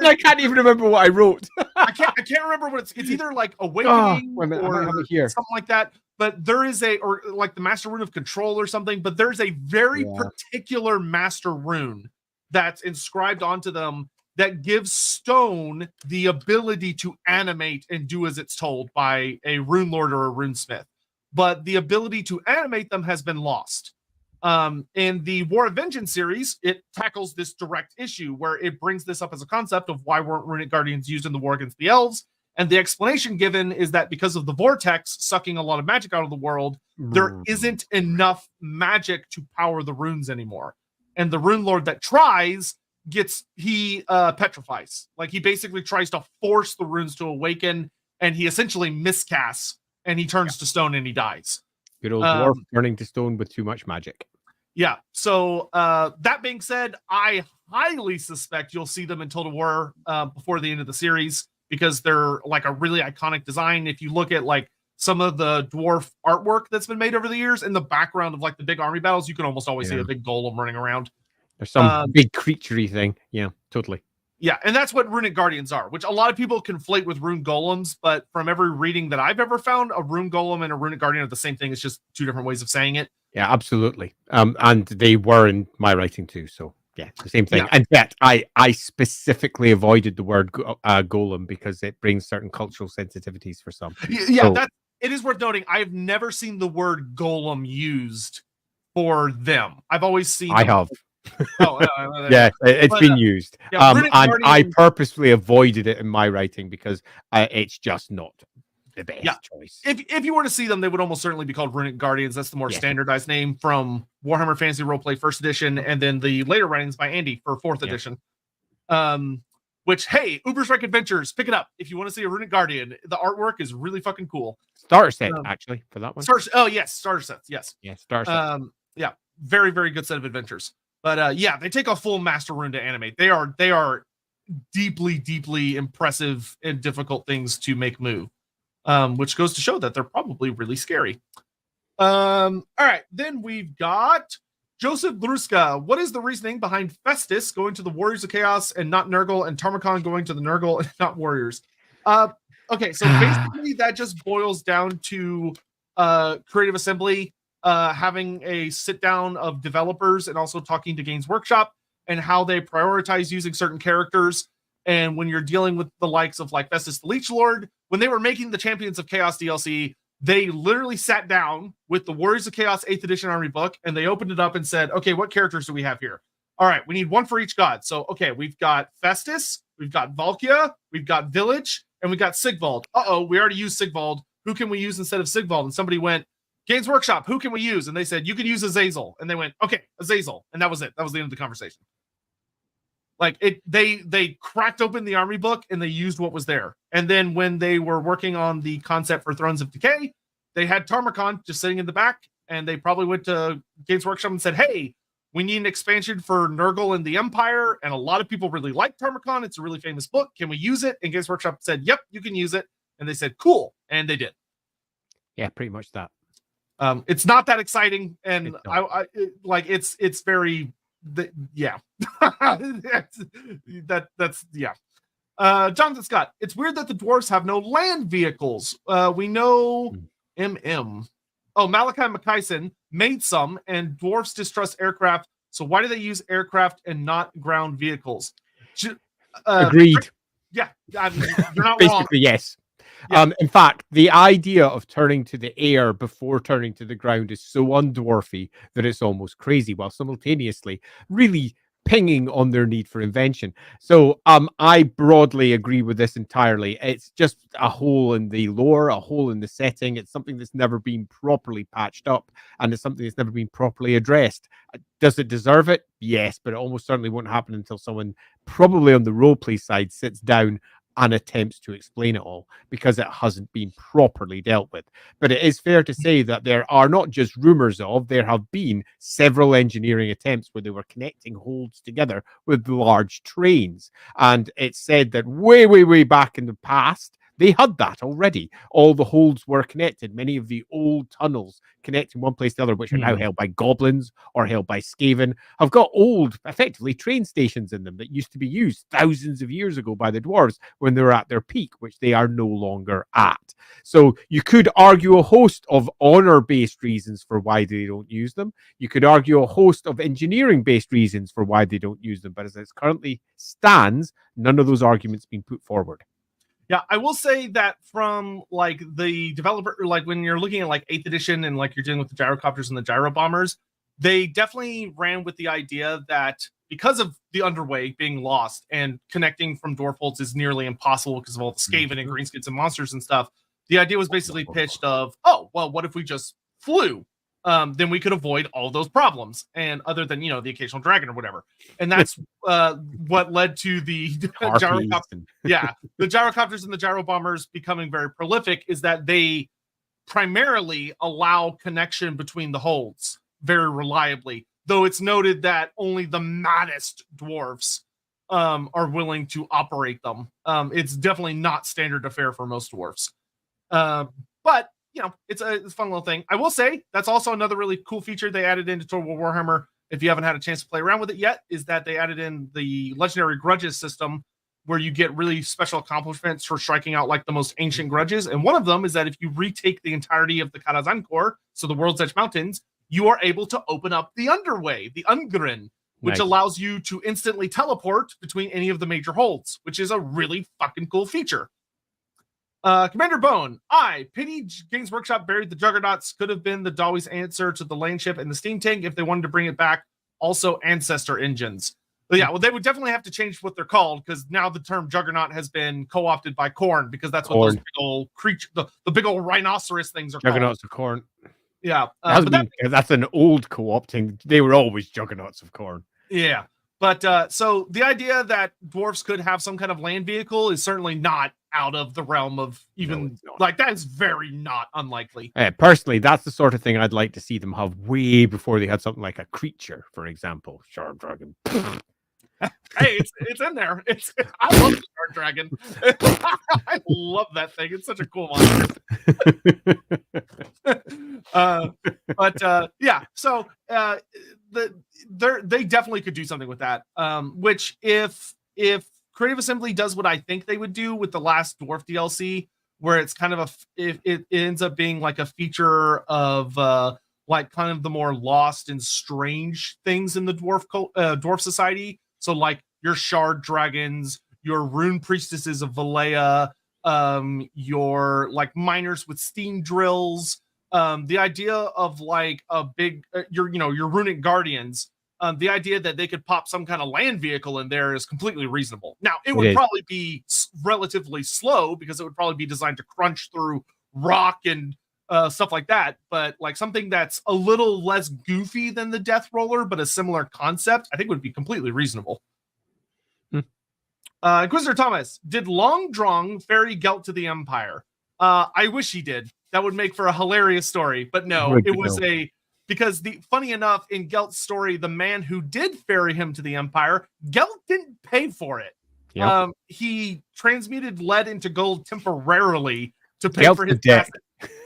I can't even remember what I wrote. I can't remember what it's either like Awakening or something like that. But there is or like the Master Rune of Control or something. But there's a very particular Master Rune that's inscribed onto them that gives stone the ability to animate and do as it's told by a Rune Lord or a Rune Smith. But the ability to animate them has been lost. In the War of Vengeance series, it tackles this direct issue where it brings this up as a concept of why weren't Runic Guardians used in the war against the elves. And the explanation given is that because of the vortex sucking a lot of magic out of the world, there isn't enough magic to power the runes anymore. And the Rune Lord that tries petrifies. Like, he basically tries to force the runes to awaken, and he essentially miscasts. And he turns to stone and he dies. Good old dwarf turning to stone with too much magic. Yeah. So that being said, I highly suspect you'll see them in Total War before the end of the series, because they're like a really iconic design. If you look at like some of the dwarf artwork that's been made over the years, in the background of like the big army battles, you can almost always see a big golem running around. There's some big creaturey thing. Yeah, totally. Yeah, and that's what Runic Guardians are, which a lot of people conflate with Rune Golems, but from every reading that I've ever found, a Rune Golem and a Runic Guardian are the same thing. It's just two different ways of saying it. Yeah, absolutely. And they were in my writing too, so yeah, the same thing. Yeah. And yet, I specifically avoided the word golem because it brings certain cultural sensitivities for some. Yeah, so, it is worth noting, I've never seen the word golem used for them. I've always seen... I have. Yeah, it's been used. And I purposefully avoided it in my writing because it's just not the best choice. If you were to see them, they would almost certainly be called Runic Guardians. That's the more standardized name from Warhammer Fantasy Roleplay 1st edition, and then the later writings by Andy for 4th edition. Which, hey, Uberstrike Adventures, pick it up if you want to see a Runic Guardian. The artwork is really fucking cool. Starter set, actually, for that one. Starter sets, yes. Yeah, starter set. Yeah, very, very good set of adventures. But yeah, they take a full Master Rune to animate. They are deeply, deeply impressive and difficult things to make move, which goes to show that they're probably really scary. All right, then we've got Joseph Druska. What is the reasoning behind Festus going to the Warriors of Chaos and not Nurgle, and Tarmakon going to the Nurgle and not Warriors? Okay, so basically that just boils down to Creative Assembly having a sit down of developers and also talking to Games Workshop and how they prioritize using certain characters. And when you're dealing with the likes of like Festus the Leech Lord, when they were making the Champions of Chaos DLC, they literally sat down with the Warriors of Chaos 8th edition army book and they opened it up and said, okay, what characters do we have here? All right, we need one for each god. So, okay, we've got Festus, we've got Valkia, we've got Village, and we've got Sigvald. We already used Sigvald. Who can we use instead of Sigvald? And somebody went, Games Workshop, who can we use? And they said, you can use Azazel. And they went, okay, Azazel. And that was it. That was the end of the conversation. Like they cracked open the army book and they used what was there. And then when they were working on the concept for Thrones of Decay, they had Tarmakon just sitting in the back, and they probably went to Games Workshop and said, hey, we need an expansion for Nurgle and the Empire. And a lot of people really like Tarmakon. It's a really famous book. Can we use it? And Games Workshop said, yep, you can use it. And they said, cool. And they did. Yeah, pretty much that. It's not that exciting, and it's very yeah. that's yeah. Jonathan Scott, it's weird that the dwarves have no land vehicles. We know MM. Oh, Malakai Makaisson made some, and dwarfs distrust aircraft. So why do they use aircraft and not ground vehicles? Agreed. Yeah, I mean, you're not wrong. Basically, yes. Yeah. In fact, the idea of turning to the air before turning to the ground is so undwarfy that it's almost crazy, while simultaneously really pinging on their need for invention. So I broadly agree with this entirely. It's just a hole in the lore, a hole in the setting. It's something that's never been properly patched up, and it's something that's never been properly addressed. Does it deserve it? Yes, but it almost certainly won't happen until someone, probably on the roleplay side, sits down and attempts to explain it all, because it hasn't been properly dealt with. But it is fair to say that there are not just rumors of, there have been several engineering attempts where they were connecting holds together with large trains. And it's said that way back in the past, they had that already. All the holds were connected. Many of the old tunnels connecting one place to the other, which are now held by goblins or held by Skaven, have got old, effectively, train stations in them that used to be used thousands of years ago by the dwarves when they were at their peak, which they are no longer at. So you could argue a host of honor-based reasons for why they don't use them. You could argue a host of engineering-based reasons for why they don't use them. But as it currently stands, none of those arguments being put forward. Yeah, I will say that from like the developer, like when you're looking at like 8th edition and like you're dealing with the gyrocopters and the gyro bombers, they definitely ran with the idea that because of the underway being lost and connecting from dwarf holds is nearly impossible because of all the Skaven and greenskins and monsters and stuff, the idea was basically pitched of, oh, well, what if we just flew? Then we could avoid all those problems, and other than, you know, the occasional dragon or whatever. And that's what led to the gyrocopters. Yeah, the gyrocopters and the gyro bombers becoming very prolific is that they primarily allow connection between the holds very reliably, though it's noted that only the maddest dwarfs are willing to operate them. It's definitely not standard affair for most dwarfs. But you know, it's a fun little thing. I will say that's also another really cool feature they added into Total War Warhammer, if you haven't had a chance to play around with it yet, is that they added in the Legendary Grudges system, where you get really special accomplishments for striking out like the most ancient grudges. And one of them is that if you retake the entirety of the Karazhan Core, so the World's Edge Mountains, you are able to open up the Underway, the Ungrin, which allows you to instantly teleport between any of the major holds, which is a really fucking cool feature. Commander Bone, I pity Games Workshop buried the Juggernauts. Could have been the Dawi's answer to the land ship and the steam tank if they wanted to bring it back. Also, ancestor engines. But yeah, well, they would definitely have to change what they're called, because now the term Juggernaut has been co-opted by Khorne, because that's what those big old creature, the big old rhinoceros things are Juggernauts of Khorne. Yeah, that's an old co-opting. They were always Juggernauts of Khorne. Yeah, but so the idea that dwarfs could have some kind of land vehicle is certainly not out of the realm of even like that is very not unlikely. Personally, that's the sort of thing I'd like to see them have way before they had something like a creature, for example, Shard Dragon. Hey, it's in there. I love the Shard Dragon. I love that thing. It's such a cool monster. Yeah, so they definitely could do something with that. Which if Creative Assembly does what I think they would do with the last Dwarf DLC, where it's kind of it ends up being like a feature of like kind of the more lost and strange things in the dwarf society. So like your shard dragons, your rune priestesses of Valea, your like miners with steam drills, the idea of like a big your runic guardians. The idea that they could pop some kind of land vehicle in there is completely reasonable. Now, it would probably be relatively slow, because it would probably be designed to crunch through rock and stuff like that. But like something that's a little less goofy than the Death Roller, but a similar concept, I think would be completely reasonable. Inquisitor Thomas, did Long Drong ferry Gelt to the Empire? I wish he did. That would make for a hilarious story. But no, it was because funny enough, in Gelt's story, the man who did ferry him to the Empire, Gelt didn't pay for it. Yep. He transmuted lead into gold temporarily to pay for his passage.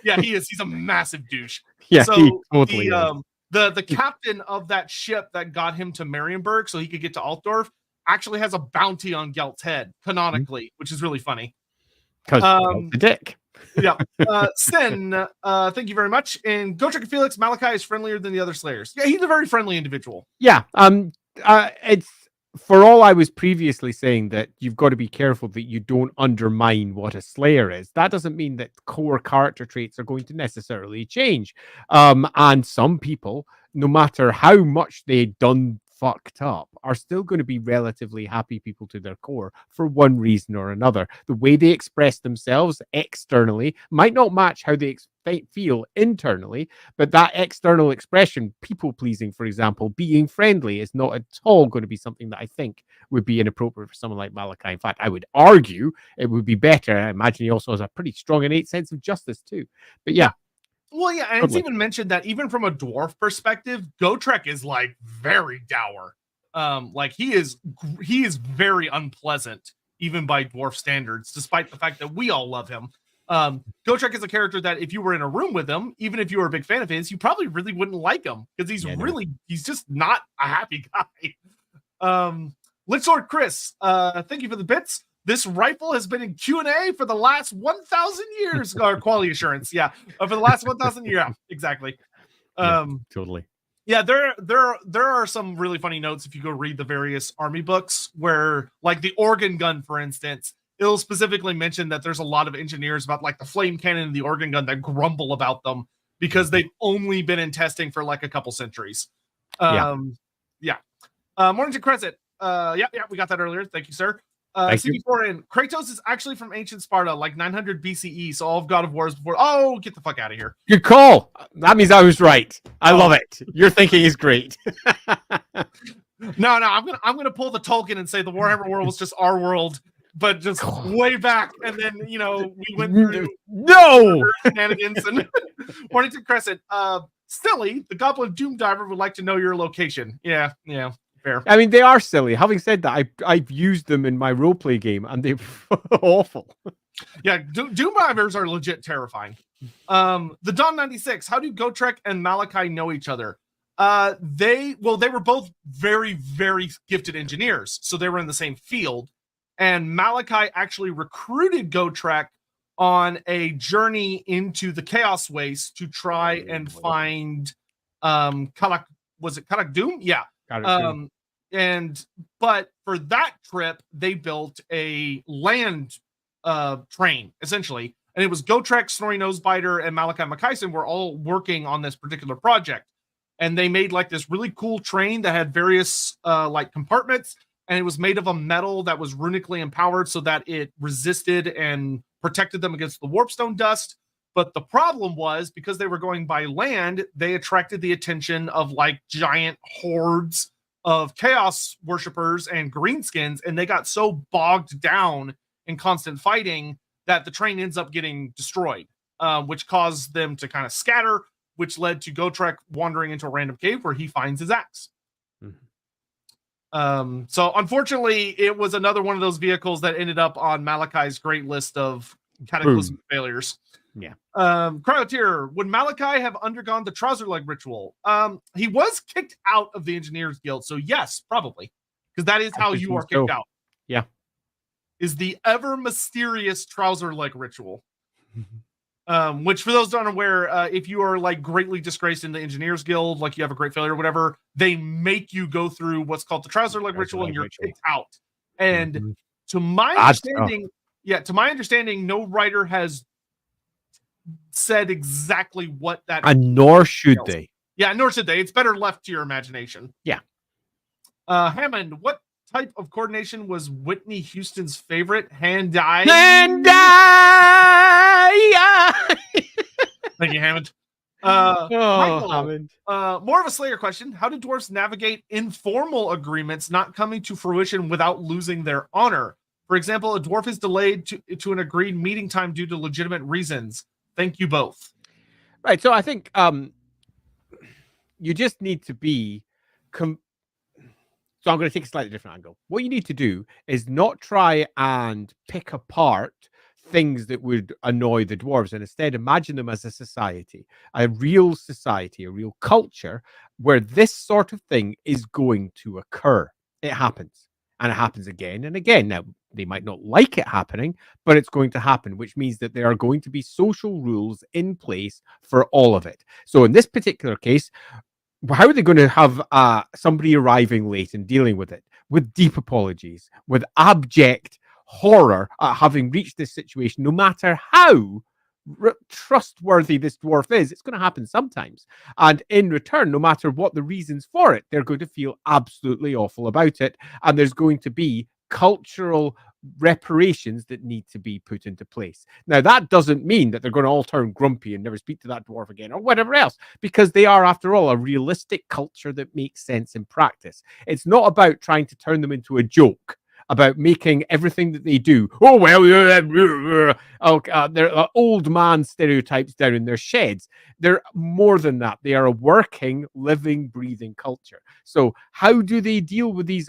Yeah, he is. He's a massive douche. Yeah, so he totally the captain of that ship that got him to Marienburg so he could get to Altdorf actually has a bounty on Gelt's head canonically, which is really funny. Because Gelt's a dick. Yeah. Sin, thank you very much. And Gotrek and Felix, Malakai is friendlier than the other Slayers. Yeah, he's a very friendly individual. Yeah. It's for all I was previously saying that you've got to be careful that you don't undermine what a Slayer is. That doesn't mean that core character traits are going to necessarily change. And some people, no matter how much they done fucked up, are still going to be relatively happy people to their core for one reason or another. The way they express themselves externally might not match how they feel internally, but that external expression, people pleasing, for example, being friendly, is not at all going to be something that I think would be inappropriate for someone like Malakai. In fact, I would argue it would be better. I imagine he also has a pretty strong innate sense of justice too. But yeah. Well, yeah, and it's even mentioned that even from a dwarf perspective, Gotrek is like very dour. Like he is very unpleasant, even by dwarf standards, despite the fact that we all love him. Gotrek is a character that if you were in a room with him, even if you were a big fan of his, you probably really wouldn't like him because he's just not a happy guy. Lichord Chris, thank you for the bits. This rifle has been in Q&A for the last 1,000 years. Or quality assurance, yeah. For the last 1,000 years, yeah, exactly. Totally. Yeah, there are some really funny notes if you go read the various army books where, like the organ gun, for instance, it'll specifically mention that there's a lot of engineers about like the flame cannon and the organ gun that grumble about them because they've only been in testing for like a couple centuries. Morning to Crescent. Yeah, we got that earlier. Thank you, sir. CD4 and Kratos is actually from ancient Sparta, like 900 BCE. So all of God of War is before. Oh, get the fuck out of here! Good call. That means I was right. I love it. Your thinking is great. No, I'm gonna pull the Tolkien and say the Warhammer world was just our world, but just way back. And then we went through shenanigans and Morning to Crescent. Silly, the Goblin Doom Diver would like to know your location. Yeah. Fair. I mean, they are silly. Having said that, I've used them in my roleplay game, and they're awful. Yeah, Doom Divers are legit terrifying. The Dawn 96. How do Gotrek and Malakai know each other? They were both very, very gifted engineers, so they were in the same field. And Malakai actually recruited Gotrek on a journey into the Chaos Waste to try and find Karak. Was it Karak Doom? Yeah. But for that trip, they built a land train, essentially. And it was Gotrek, Snorri Nosebiter, and Malakai Makaisson were all working on this particular project. And they made like this really cool train that had various like compartments, and it was made of a metal that was runically empowered so that it resisted and protected them against the warpstone dust. But the problem was, because they were going by land, they attracted the attention of like giant hordes of chaos worshippers and greenskins, and they got so bogged down in constant fighting that the train ends up getting destroyed, which caused them to kind of scatter, which led to Gotrek wandering into a random cave where he finds his axe. So unfortunately, it was another one of those vehicles that ended up on Malakai's great list of cataclysmic failures. Yeah. Cryotier, would Malakai have undergone the trouser leg ritual? He was kicked out of the Engineers Guild, so yes, probably. Because that is how you are kicked out. Yeah. Is the ever mysterious trouser leg ritual. Which, for those unaware, if you are like greatly disgraced in the Engineers Guild, like you have a great failure or whatever, they make you go through what's called the trouser leg ritual, and you're kicked out. And to my understanding, no writer has said exactly what that and nor should they. Yeah, nor should they. It's better left to your imagination. Yeah. Hammond, what type of coordination was Whitney Houston's favorite? Hand-eye. Thank you, Hammond. Michael, Hammond. More of a Slayer question. How do dwarves navigate informal agreements not coming to fruition without losing their honor? For example, a dwarf is delayed to an agreed meeting time due to legitimate reasons. Thank you both. Right. So I think you just need to be. So I'm going to take a slightly different angle. What you need to do is not try and pick apart things that would annoy the dwarves, and instead imagine them as a society, a real culture where this sort of thing is going to occur. It happens. And it happens again and again. Now, they might not like it happening, but it's going to happen, which means that there are going to be social rules in place for all of it. So in this particular case, how are they going to have somebody arriving late and dealing with it? With deep apologies, with abject horror at having reached this situation, no matter how trustworthy this dwarf is, it's going to happen sometimes. And in return, no matter what the reasons for it, they're going to feel absolutely awful about it. And there's going to be cultural reparations that need to be put into place. Now, that doesn't mean that they're going to all turn grumpy and never speak to that dwarf again or whatever else, because they are, after all, a realistic culture that makes sense in practice. It's not about trying to turn them into a joke, about making everything that they do, oh, well, they're old man stereotypes down in their sheds. They're more than that. They are a working, living, breathing culture. So how do they deal with these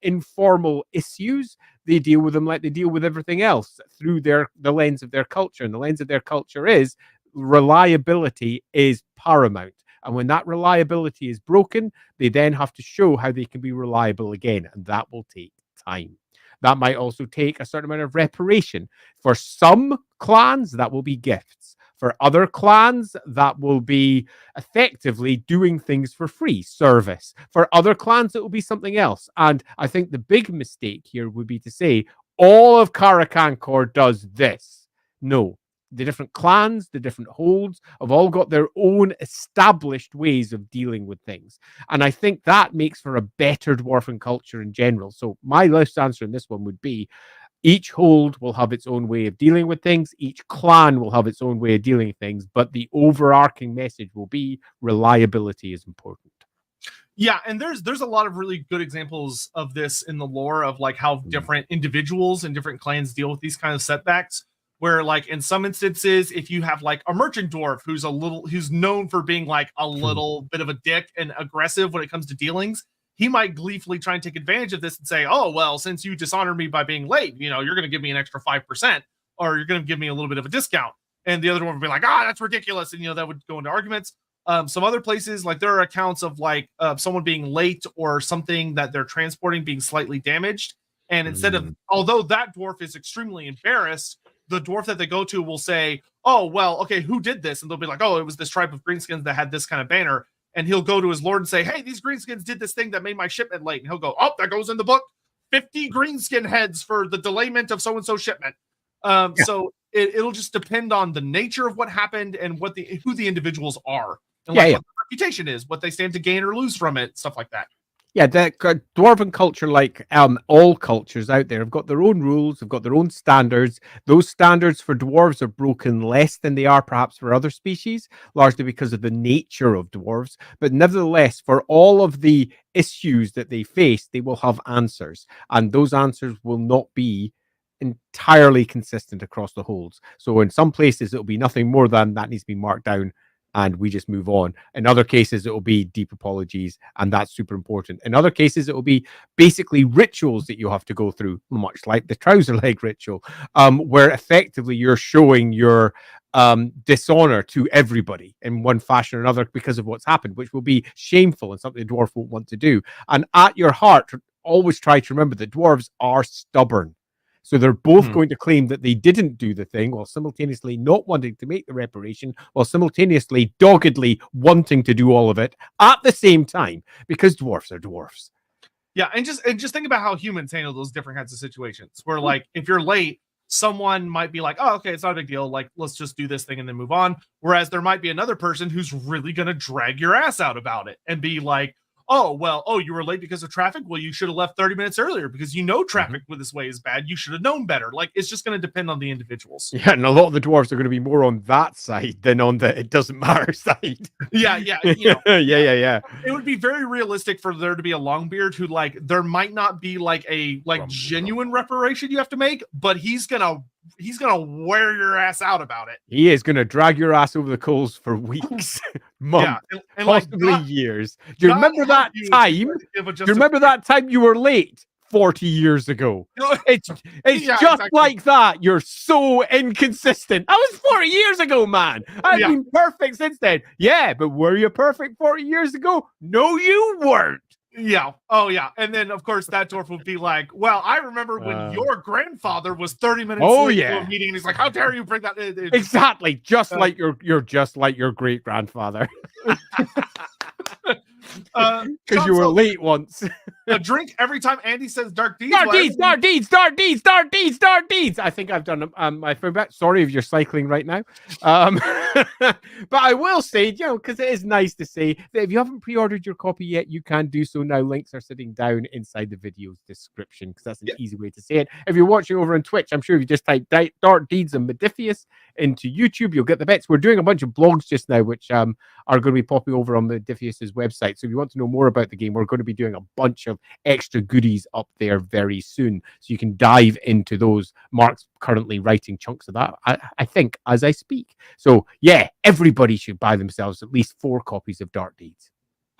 informal issues? They deal with them like they deal with everything else, through the lens of their culture. And the lens of their culture is reliability is paramount. And when that reliability is broken, they then have to show how they can be reliable again. And that will take time. That might also take a certain amount of reparation. For some clans, that will be gifts. For other clans, that will be effectively doing things for free, service. For other clans, it will be something else. And I think the big mistake here would be to say, all of Karakankor does this. No. The different clans, the different holds have all got their own established ways of dealing with things. And I think that makes for a better dwarven culture in general. So my last answer in this one would be, each hold will have its own way of dealing with things. Each clan will have its own way of dealing with things. But the overarching message will be reliability is important. Yeah, and there's a lot of really good examples of this in the lore of like how different individuals and different clans deal with these kind of setbacks. Where like in some instances, if you have like a merchant dwarf who's known for being like a little bit of a dick and aggressive when it comes to dealings, he might gleefully try and take advantage of this and say, oh, well, since you dishonored me by being late, you're going to give me an extra 5%, or you're going to give me a little bit of a discount. And the other one would be like, that's ridiculous. And, that would go into arguments. Some other places, like there are accounts of like someone being late or something that they're transporting being slightly damaged. And instead of, although that dwarf is extremely embarrassed, the dwarf that they go to will say, oh, well, okay, who did this? And they'll be like, oh, it was this tribe of greenskins that had this kind of banner. And he'll go to his lord and say, hey, these greenskins did this thing that made my shipment late. And he'll go, oh, that goes in the book. 50 greenskin heads for the delayment of so-and-so shipment. So it'll just depend on the nature of what happened and who the individuals are. And what the reputation is, what they stand to gain or lose from it, stuff like that. Yeah, the dwarven culture, like all cultures out there, have got their own rules, have got their own standards. Those standards for dwarves are broken less than they are perhaps for other species, largely because of the nature of dwarves. But nevertheless, for all of the issues that they face, they will have answers. And those answers will not be entirely consistent across the holds. So in some places, it'll be nothing more than that needs to be marked down, and we just move on. In other cases, it will be deep apologies, and that's super important. In other cases, it will be basically rituals that you have to go through, much like the trouser leg ritual, where effectively you're showing your dishonor to everybody in one fashion or another because of what's happened, which will be shameful and something the dwarf won't want to do. And at your heart, always try to remember that dwarves are stubborn. So they're both going to claim that they didn't do the thing while simultaneously not wanting to make the reparation, while simultaneously doggedly wanting to do all of it at the same time, because dwarfs are dwarfs. Yeah, and just think about how humans handle those different kinds of situations where like if you're late, someone might be like, oh, okay, it's not a big deal. Like, let's just do this thing and then move on. Whereas there might be another person who's really going to drag your ass out about it and be like, oh, well, you were late because of traffic. Well, you should have left 30 minutes earlier because traffic with this way is bad. You should have known better. Like, it's just going to depend on the individuals. Yeah, and a lot of the dwarves are going to be more on that side than on the it doesn't matter side. Yeah. Yeah. It would be very realistic for there to be a Longbeard who, like, there might not be like a genuine reparation you have to make, but he's gonna wear your ass out about it. He is gonna drag your ass over the coals for weeks, months, and possibly years. Do you remember that time? Do you remember that time you were late 40 years ago? It's just like that. You're so inconsistent. That was 40 years ago, man. I've been perfect since then. Yeah, but were you perfect 40 years ago? No, you weren't. Yeah. Oh, yeah. And then, of course, that dwarf would be like, well, I remember when your grandfather was 30 minutes late to a meeting, and he's like, how dare you bring that in? Exactly. Just like you're just like your great grandfather. Because you were late once. A drink every time Andy says dark deeds. Dark deeds. I think I've done my favorite. Sorry if you're cycling right now. But I will say, because it is nice to say that if you haven't pre-ordered your copy yet, you can do so now. Links are sitting down inside the video's description, because that's an easy way to say it. If you're watching over on Twitch, I'm sure if you just type Dark Deeds and Modifius into YouTube, you'll get the bits. We're doing a bunch of blogs just now, which are going to be popping over on Modifius's website. So if you want to know more about the game, we're going to be doing a bunch of extra goodies up there very soon, so you can dive into those. Mark's currently writing chunks of that, I think, as I speak. So yeah, everybody should buy themselves at least 4 copies of Dark Deeds.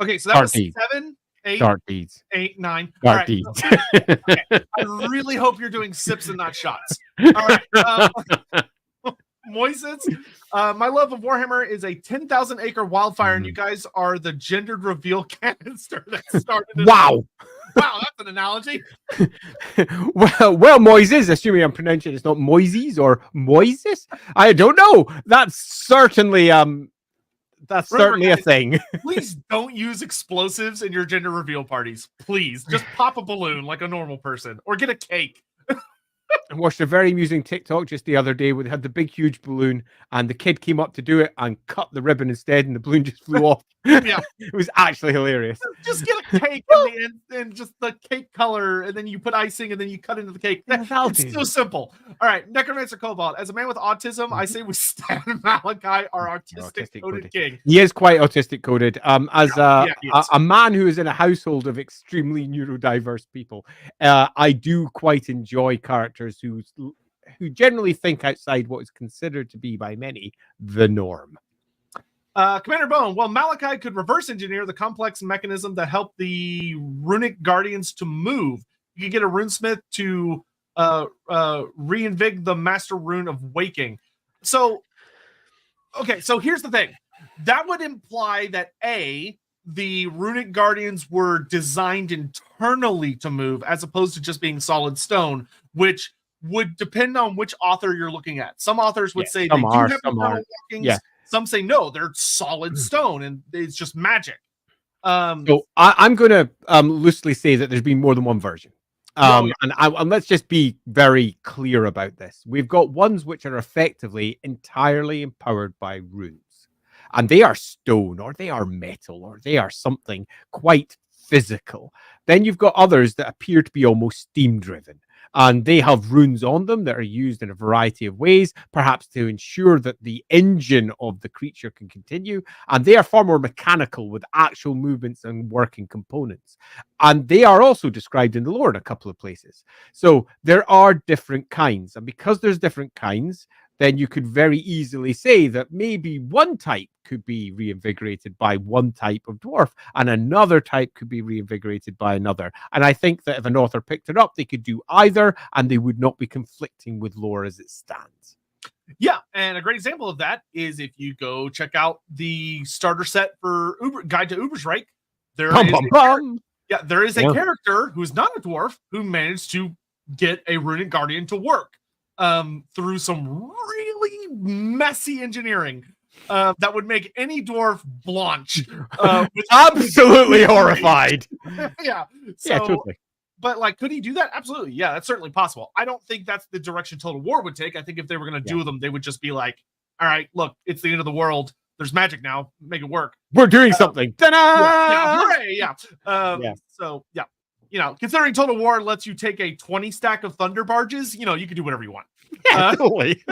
Okay, so that was 7, 8, Dark Deeds, 8, 9. Dark Deeds. Okay. I really hope you're doing sips and not shots. All right. Moises, my love of Warhammer is a 10,000 acre wildfire, and you guys are the gendered reveal canister that started it. Wow, that's an analogy. well, Moises, assuming I'm pronouncing it's not Moises or Moises, I don't know. That's certainly guys, a thing. Please don't use explosives in your gender reveal parties. Please, just pop a balloon like a normal person, or get a cake. I watched a very amusing TikTok just the other day where they had the big, huge balloon, and the kid came up to do it and cut the ribbon instead, and the balloon just flew off. Yeah, it was actually hilarious. Just get a cake in the end, and just the cake color, and then you put icing, and then you cut into the cake. It's so simple. All right, Necromancer Cobalt. As a man with autism, I say we stand Malakai, our autistic coded king. He is quite autistic coded. As a man who is in a household of extremely neurodiverse people, I do quite enjoy characters who generally think outside what is considered to be by many the norm. Commander Bone, well, Malakai could reverse engineer the complex mechanism that helped the runic guardians to move. You could get a runesmith to reinvig the master rune of waking. So here's the thing. That would imply that the runic guardians were designed internally to move as opposed to just being solid stone, which would depend on which author you're looking at. Some authors would say they do have internal workings. Yeah. Some say no, they're solid stone and it's just magic. So I'm going to loosely say that there's been more than one version. And let's just be very clear about this. We've got ones which are effectively entirely empowered by runes, and they are stone, or they are metal, or they are something quite physical. Then you've got others that appear to be almost steam driven, and they have runes on them that are used in a variety of ways, perhaps to ensure that the engine of the creature can continue. And they are far more mechanical, with actual movements and working components. And they are also described in the lore in a couple of places. So there are different kinds. And because there's different kinds, then you could very easily say that maybe one type could be reinvigorated by one type of dwarf, and another type could be reinvigorated by another. And I think that if an author picked it up, they could do either, and they would not be conflicting with lore as it stands. Yeah, and a great example of that is if you go check out the starter set for Guide to Ubersreich. There is a character who's not a dwarf who managed to get a runic guardian to work through some really messy engineering that would make any dwarf blanch. Absolutely horrified. Yeah. So, totally. But could he do that? Absolutely. Yeah, that's certainly possible. I don't think that's the direction Total War would take. I think if they were going to do them, they would just be like, all right, look, it's the end of the world. There's magic now. Make it work. We're doing something. Hooray! So, considering Total War lets you take a 20 stack of thunder barges, you can do whatever you want. Totally.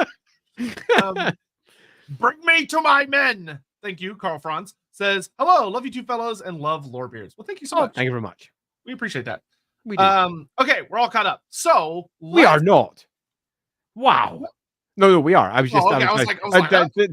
Bring me to my men. Thank you. Carl Franz says, hello, love you two fellows and love Lorebeards. Well, thank you so much. Thank you very much. We appreciate that. We do. Okay, we're all caught up. So we are not. Wow. No, we are. I was just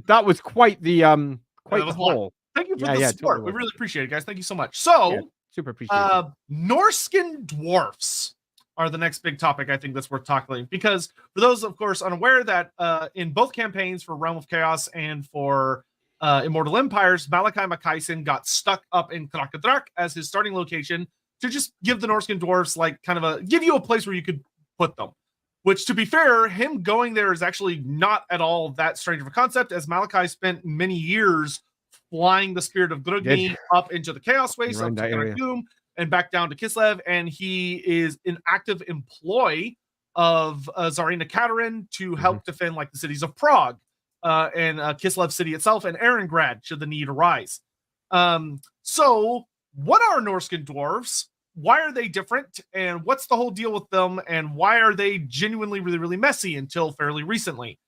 that was quite the haul. Thank you for the support. Totally. We really appreciate it, guys. Thank you so much. So super appreciate it. Norskin dwarfs are the next big topic I think that's worth talking, because for those, of course, unaware that in both campaigns for Realm of Chaos and for Immortal Empires, Malakai Makaisson got stuck up in Krakadrak as his starting location to just give the Norscan dwarves like kind of give you a place where you could put them. Which, to be fair, him going there is actually not at all that strange of a concept, as Malakai spent many years flying the spirit of Grugni up into the Chaos Waste, up to Karakum, and back down to Kislev, and he is in active employ of Tsarina Katerin to help defend like the cities of Prague and Kislev city itself, and Erengrad should the need arise. So what are Norscan dwarves? Why are they different? And what's the whole deal with them? And why are they genuinely really, really messy until fairly recently?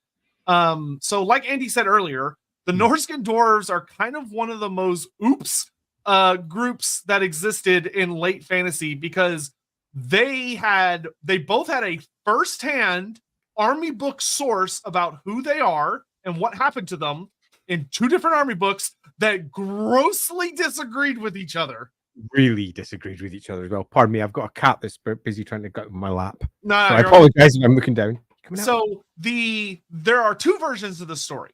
So like Andy said earlier, the Norscan dwarves are kind of one of the most groups that existed in late fantasy, because they both had a first-hand army book source about who they are and what happened to them in two different army books that grossly disagreed with each other. Really disagreed with each other as well. Pardon me, I've got a cat that's busy trying to get in my lap. No, so I apologize if I'm looking down. So there are two versions of the story.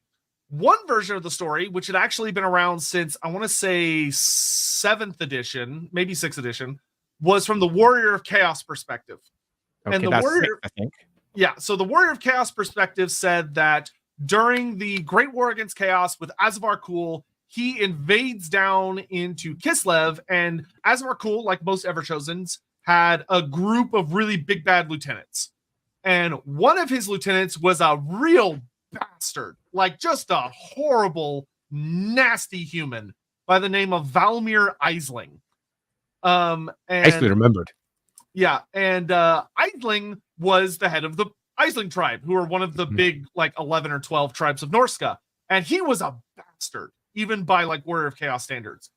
One version of the story, which had actually been around since, I want to say 7th edition, maybe 6th edition, was from the Warrior of Chaos perspective. Okay, and the that's Warrior, 6th, I think. Yeah, so the Warrior of Chaos perspective said that during the Great War against Chaos with Azavar Kul, he invades down into Kislev, and Azavar Kul, like most Everchosens, had a group of really big bad lieutenants. And one of his lieutenants was a real bastard, like just a horrible, nasty human by the name of Valmir Aisling. And Nicely remembered. Yeah, and Aisling was the head of the Aisling tribe, who are one of the big, like 11 or 12 tribes of Norska, and he was a bastard, even by like Warrior of Chaos standards.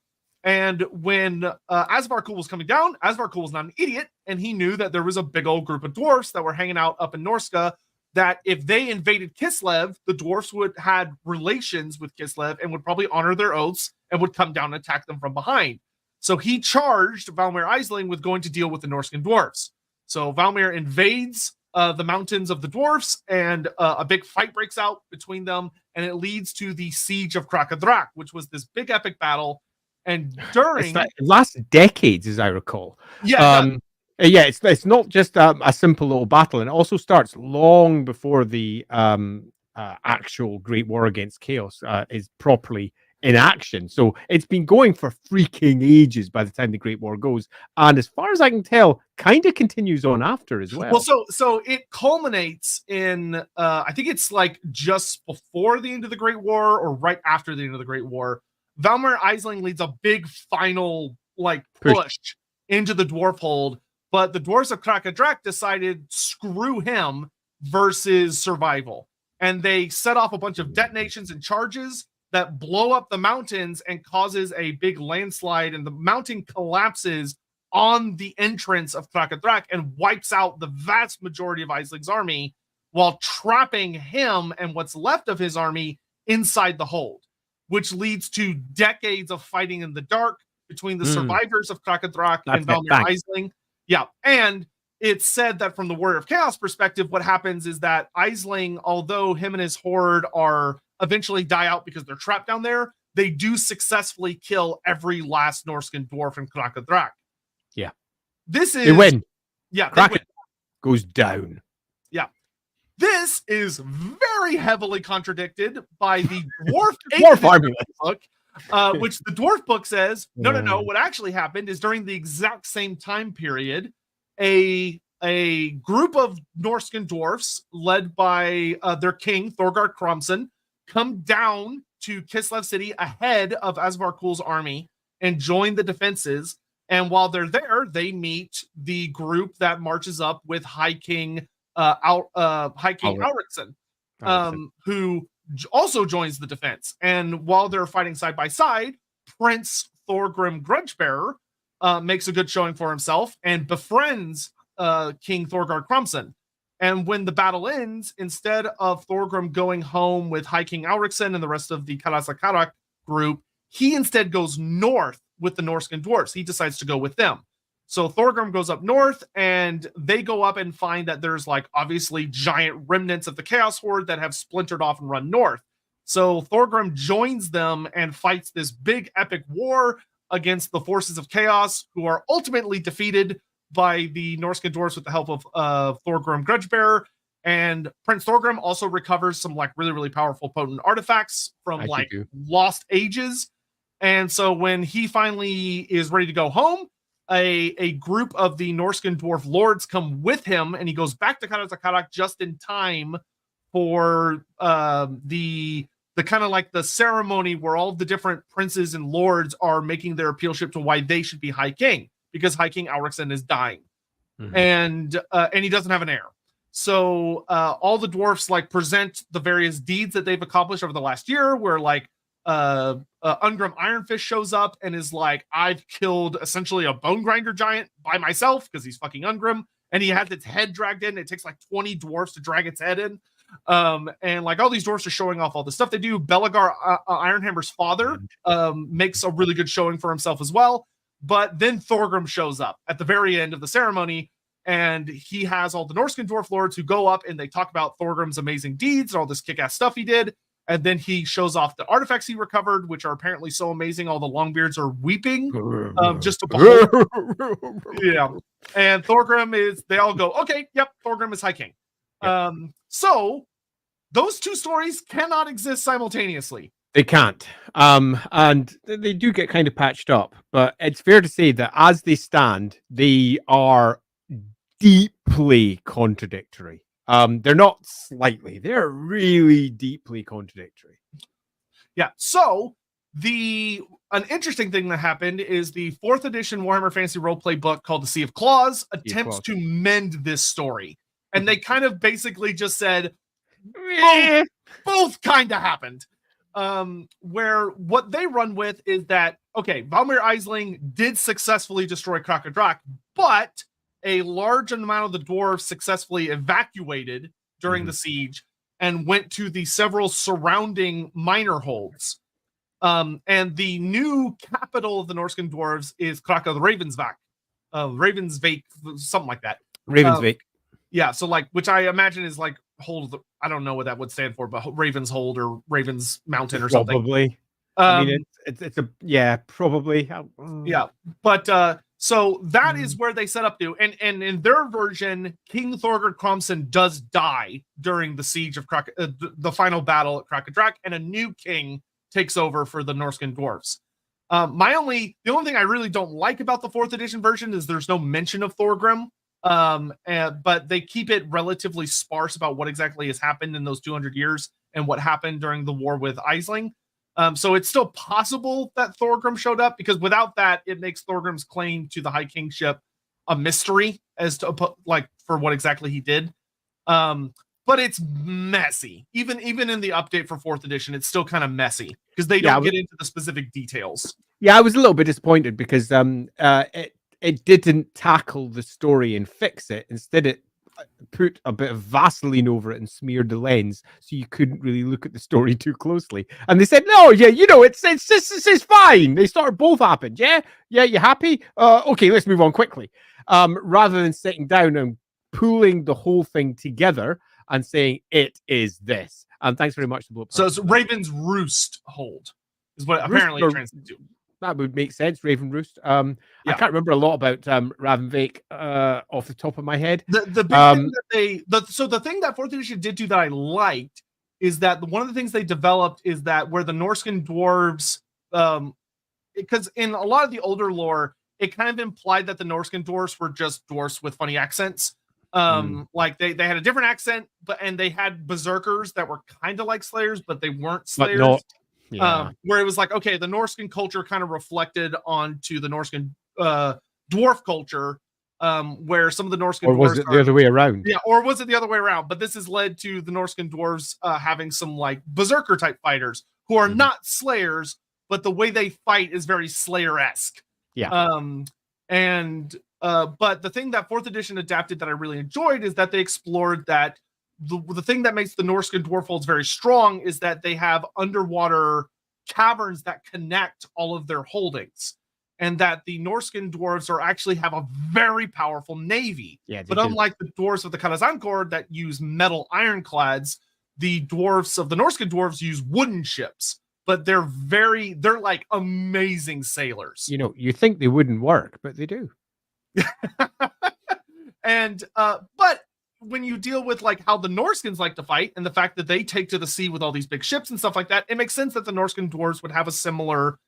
And when Azavar Kul was coming down, Azavar Kul was not an idiot, and he knew that there was a big old group of dwarfs that were hanging out up in Norska, that if they invaded Kislev, the dwarfs would had relations with Kislev and would probably honor their oaths and would come down and attack them from behind. So he charged Valmir Aisling with going to deal with the Norscan dwarfs. So Valmir invades the mountains of the dwarfs, and a big fight breaks out between them, and it leads to the siege of Krakadrak, which was this big epic battle. And during it lasts decades, as I recall. Yeah, it's not just a simple little battle, and it also starts long before the actual Great War against Chaos is properly in action. So it's been going for freaking ages by the time the Great War goes, and as far as I can tell, kind of continues on after as well. Well, so it culminates in I think it's like just before the end of the Great War or right after the end of the Great War. Valmir Aisling leads a big final like push into the dwarf hold, but the dwarves of Krakadrak decided screw him versus survival, and they set off a bunch of detonations and charges that blow up the mountains and causes a big landslide, and the mountain collapses on the entrance of Krakadrak and wipes out the vast majority of Aisling's army, while trapping him and what's left of his army inside the hold, which leads to decades of fighting in the dark between the survivors of Krakadrak and Valmir Aisling. Yeah, and it's said that from the Warrior of Chaos perspective, what happens is that Aisling, although him and his horde are eventually die out because they're trapped down there, they do successfully kill every last Norscan dwarf in Krakadrak. Yeah. They win. Yeah, Kraken goes down. Yeah. This is very heavily contradicted by the dwarf army book, which the dwarf book says, no. What actually happened is during the exact same time period, a group of Norscan dwarfs led by their king, Thorgard Kromson, come down to Kislev city ahead of Azavar Kul's army and join the defenses. And while they're there, they meet the group that marches up with High King Alriksson, who also joins the defense. And while they're fighting side by side, Prince Thorgrim Grudgebearer makes a good showing for himself and befriends King Thorgard Kromson. And when the battle ends, instead of Thorgrim going home with High King Alriksson and the rest of the Karasakarak group, he instead goes north with the Norscan dwarfs. He decides to go with them. So Thorgrim goes up north, and they go up and find that there's like obviously giant remnants of the Chaos Horde that have splintered off and run north. So Thorgrim joins them and fights this big epic war against the forces of chaos, who are ultimately defeated by the Norscan dwarves with the help of Thorgrim Grudgebearer. And Prince Thorgrim also recovers some like really, really powerful, potent artifacts from like lost ages. And so when he finally is ready to go home, a group of the Norscan dwarf lords come with him, and he goes back to Karazakarak just in time for the kind of like the ceremony where all the different princes and lords are making their appealship to why they should be High King, because High King Alricson is dying, and he doesn't have an heir. So all the dwarfs like present the various deeds that they've accomplished over the last year, where like Ungrim Ironfist shows up and is like, I've killed essentially a bone grinder giant by myself because he's fucking Ungrim, and he has its head dragged in. It takes like 20 dwarfs to drag its head in. And like all these dwarfs are showing off all the stuff they do. Belagar Ironhammer's father makes a really good showing for himself as well. But then Thorgrim shows up at the very end of the ceremony, and he has all the Norscan dwarf lords who go up and they talk about Thorgrim's amazing deeds and all this kick-ass stuff he did. And then he shows off the artifacts he recovered, which are apparently so amazing. All the Longbeards are weeping just to behold. Yeah. And Thorgrim they all go, okay, yep, Thorgrim is High King. Yep. So those two stories cannot exist simultaneously. They can't. And they do get kind of patched up. But it's fair to say that as they stand, they are deeply contradictory. They're not slightly, they're really deeply contradictory. Yeah. So an interesting thing that happened is the 4th edition Warhammer Fantasy Roleplay book called The Sea of Claws attempts to mend this story. And they kind of basically just said, both kind of happened. Where what they run with is that, okay, Valmir Aisling did successfully destroy Krakadrak, but a large amount of the dwarves successfully evacuated during the siege and went to the several surrounding minor holds. And the new capital of the Norscan dwarves is Kraka the Ravensvake, something like that. Ravensvake. Yeah, so like, which I imagine is like I don't know what that would stand for, but Ravens Hold or Ravens Mountain or something. Probably. I mean, probably. Yeah, but so that is where they set up to, and in their version, King Thorgerd Cromson does die during the siege of the final battle at Krakadrak, and a new king takes over for the Norscan dwarves. The only thing I really don't like about the 4th edition version is there's no mention of Thorgrim. But they keep it relatively sparse about what exactly has happened in those 200 years and what happened during the war with Aisling. So it's still possible that Thorgrim showed up, because without that, it makes Thorgrim's claim to the High Kingship a mystery as to like for what exactly he did. But it's messy. Even in the update for 4th edition, it's still kind of messy because they don't get into the specific details. Yeah, I was a little bit disappointed because it didn't tackle the story and fix it. Instead, it put a bit of Vaseline over it and smeared the lens, so you couldn't really look at the story too closely. And they said, "No, yeah, it's fine. They sort of both happened. Yeah, you happy? Okay, let's move on quickly." Rather than sitting down and pulling the whole thing together and saying it is this. Thanks very much to Blood. So it's Raven's Roost Hold is what apparently it translates to. That would make sense, Raven Roost. I can't remember a lot about Ravenvake off the top of my head. The big thing the thing that 4th edition did do that I liked is that one of the things they developed is that where the Norscan dwarves, because in a lot of the older lore, it kind of implied that the Norscan dwarves were just dwarfs with funny accents. Like they had a different accent, and they had berserkers that were kind of like slayers, but they weren't slayers. But yeah. Where it was like, okay, the Norscan culture kind of reflected onto the Norscan dwarf culture, where some of the Norscan or was it the other way around? Yeah, or was it the other way around? But this has led to the Norscan dwarves having some like berserker type fighters who are not slayers, but the way they fight is very Slayer-esque. Yeah. But the thing that 4th edition adapted that I really enjoyed is that they explored that the thing that makes the Norscan dwarf holds very strong is that they have underwater caverns that connect all of their holdings, and that the Norscan dwarves actually have a very powerful navy. Yeah, but unlike the dwarves of the Kalazankor that use metal ironclads, the dwarfs of the Norscan dwarves use wooden ships, but they're like amazing sailors. You know, you think they wouldn't work, but they do. And but when you deal with like how the Norskins like to fight and the fact that they take to the sea with all these big ships and stuff like that, it makes sense that the Norscan dwarves would have a similar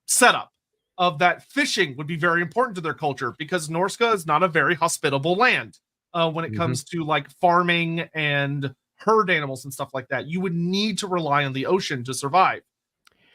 setup of that. Fishing would be very important to their culture because Norska is not a very hospitable land when it comes to like farming and herd animals and stuff like that. You would need to rely on the ocean to survive.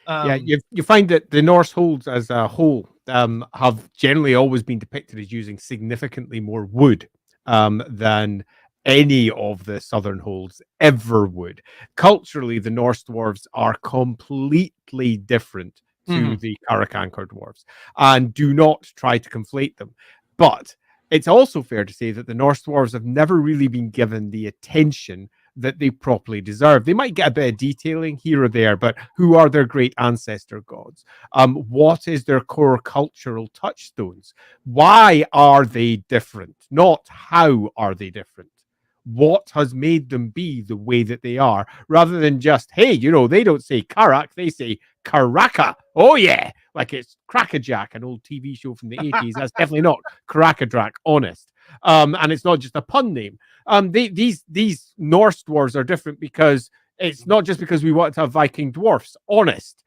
Yeah, you find that the Norse holds as a whole have generally always been depicted as using significantly more wood than any of the southern holds ever would. Culturally, the Norse dwarves are completely different to the Karakankar dwarves, and do not try to conflate them. But it's also fair to say that the Norse dwarves have never really been given the attention that they properly deserve. They might get a bit of detailing here or there, but who are their great ancestor gods? What is their core cultural touchstones? Why are they different? Not how are they different? What has made them be the way that they are, rather than just, hey, you know, they don't say Karak, they say Karaka. Oh yeah, like it's Crackerjack, an old TV show from the 80s. That's definitely not Karakadrak, honest. And it's not just a pun name. These Norse dwarves are different because it's not just because we want to have Viking dwarfs, honest.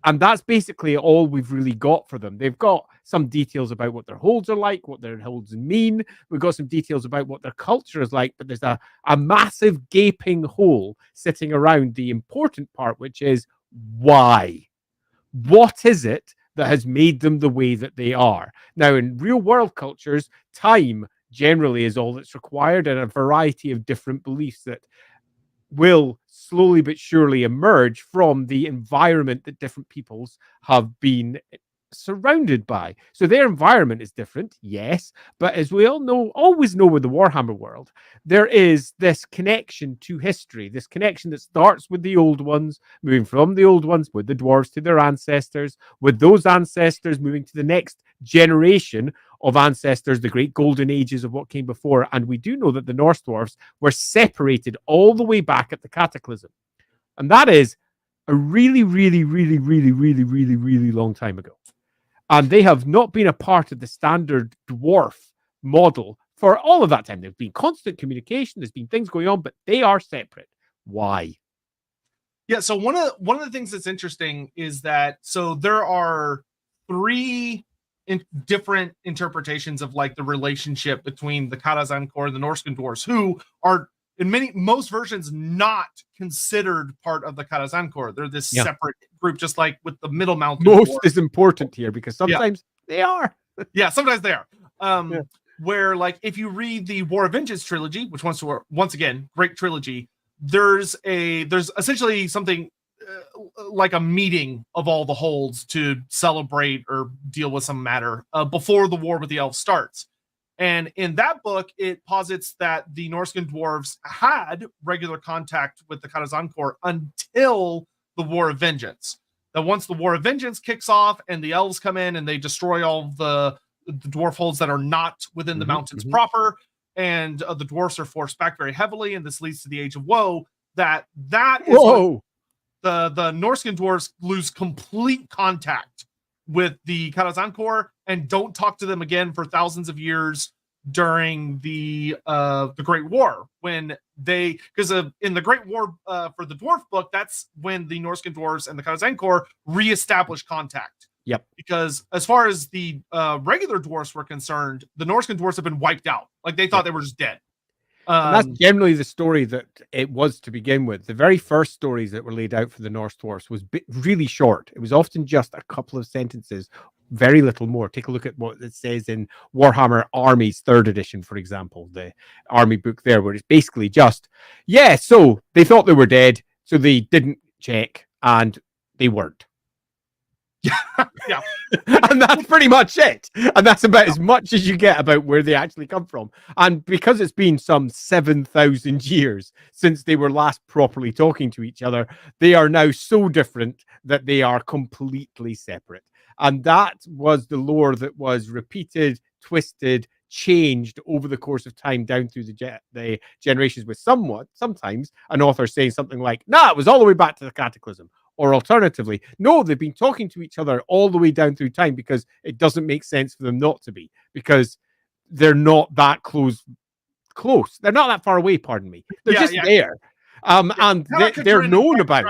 And that's basically all we've really got for them. They've got some details about what their holds are like, what their holds mean. We've got some details about what their culture is like, but there's a massive gaping hole sitting around the important part, which is why? What is it that has made them the way that they are? Now, in real world cultures, time generally is all that's required, and a variety of different beliefs that will slowly but surely emerge from the environment that different peoples have been surrounded by. So their environment is different, yes, but as we all know, always know with the Warhammer world, there is this connection to history, this connection that starts with the old ones, moving from the old ones with the dwarves to their ancestors, with those ancestors moving to the next generation of ancestors, the great golden ages of what came before. And we do know that the Norse dwarves were separated all the way back at the Cataclysm. And that is a really, really, really, really, really, really, really long time ago. And they have not been a part of the standard dwarf model for all of that time. There's been constant communication, there's been things going on, but they are separate. Why? Yeah, so one of the things that's interesting is that so there are three different interpretations of like the relationship between the Karazankor and the Norscan dwarves, who are in most versions not considered part of the Karazankor. They're this separate group, just like with the Middle Mountain. Most is important here because sometimes they are. Yeah, sometimes they are. Where like if you read the War of Vengeance trilogy, which once again great trilogy, there's essentially something like a meeting of all the holds to celebrate or deal with some matter before the war with the elves starts. And in that book, it posits that the Norscan dwarves had regular contact with the Karazankor until the War of Vengeance. That once the War of Vengeance kicks off and the elves come in and they destroy all the dwarf holds that are not within the mountains proper, and the dwarfs are forced back very heavily, and this leads to the Age of Woe. That is the Norscan dwarves lose complete contact with the Karazankor and don't talk to them again for thousands of years during the Great War, when because in the Great War for the dwarf book, that's when the Norscan dwarves and the Karazankor reestablish contact. Yep. Because as far as the regular dwarfs were concerned, the Norscan dwarfs have been wiped out. Like they thought they were just dead. And that's generally the story that it was to begin with. The very first stories that were laid out for the Norse dwarfs was really short. It was often just a couple of sentences, very little more. Take a look at what it says in Warhammer Armies 3rd edition, for example, the army book there, where it's basically just, so they thought they were dead, so they didn't check, and they weren't. Yeah. And that's pretty much it. And that's about as much as you get about where they actually come from. And because it's been some 7,000 years since they were last properly talking to each other, they are now so different that they are completely separate. And that was the lore that was repeated, twisted, changed over the course of time down through the generations, with sometimes an author saying something like, nah, it was all the way back to the Cataclysm. Or alternatively, no, they've been talking to each other all the way down through time because it doesn't make sense for them not to be, because they're not that close. They're not that far away, pardon me. They're just there. And they're known about.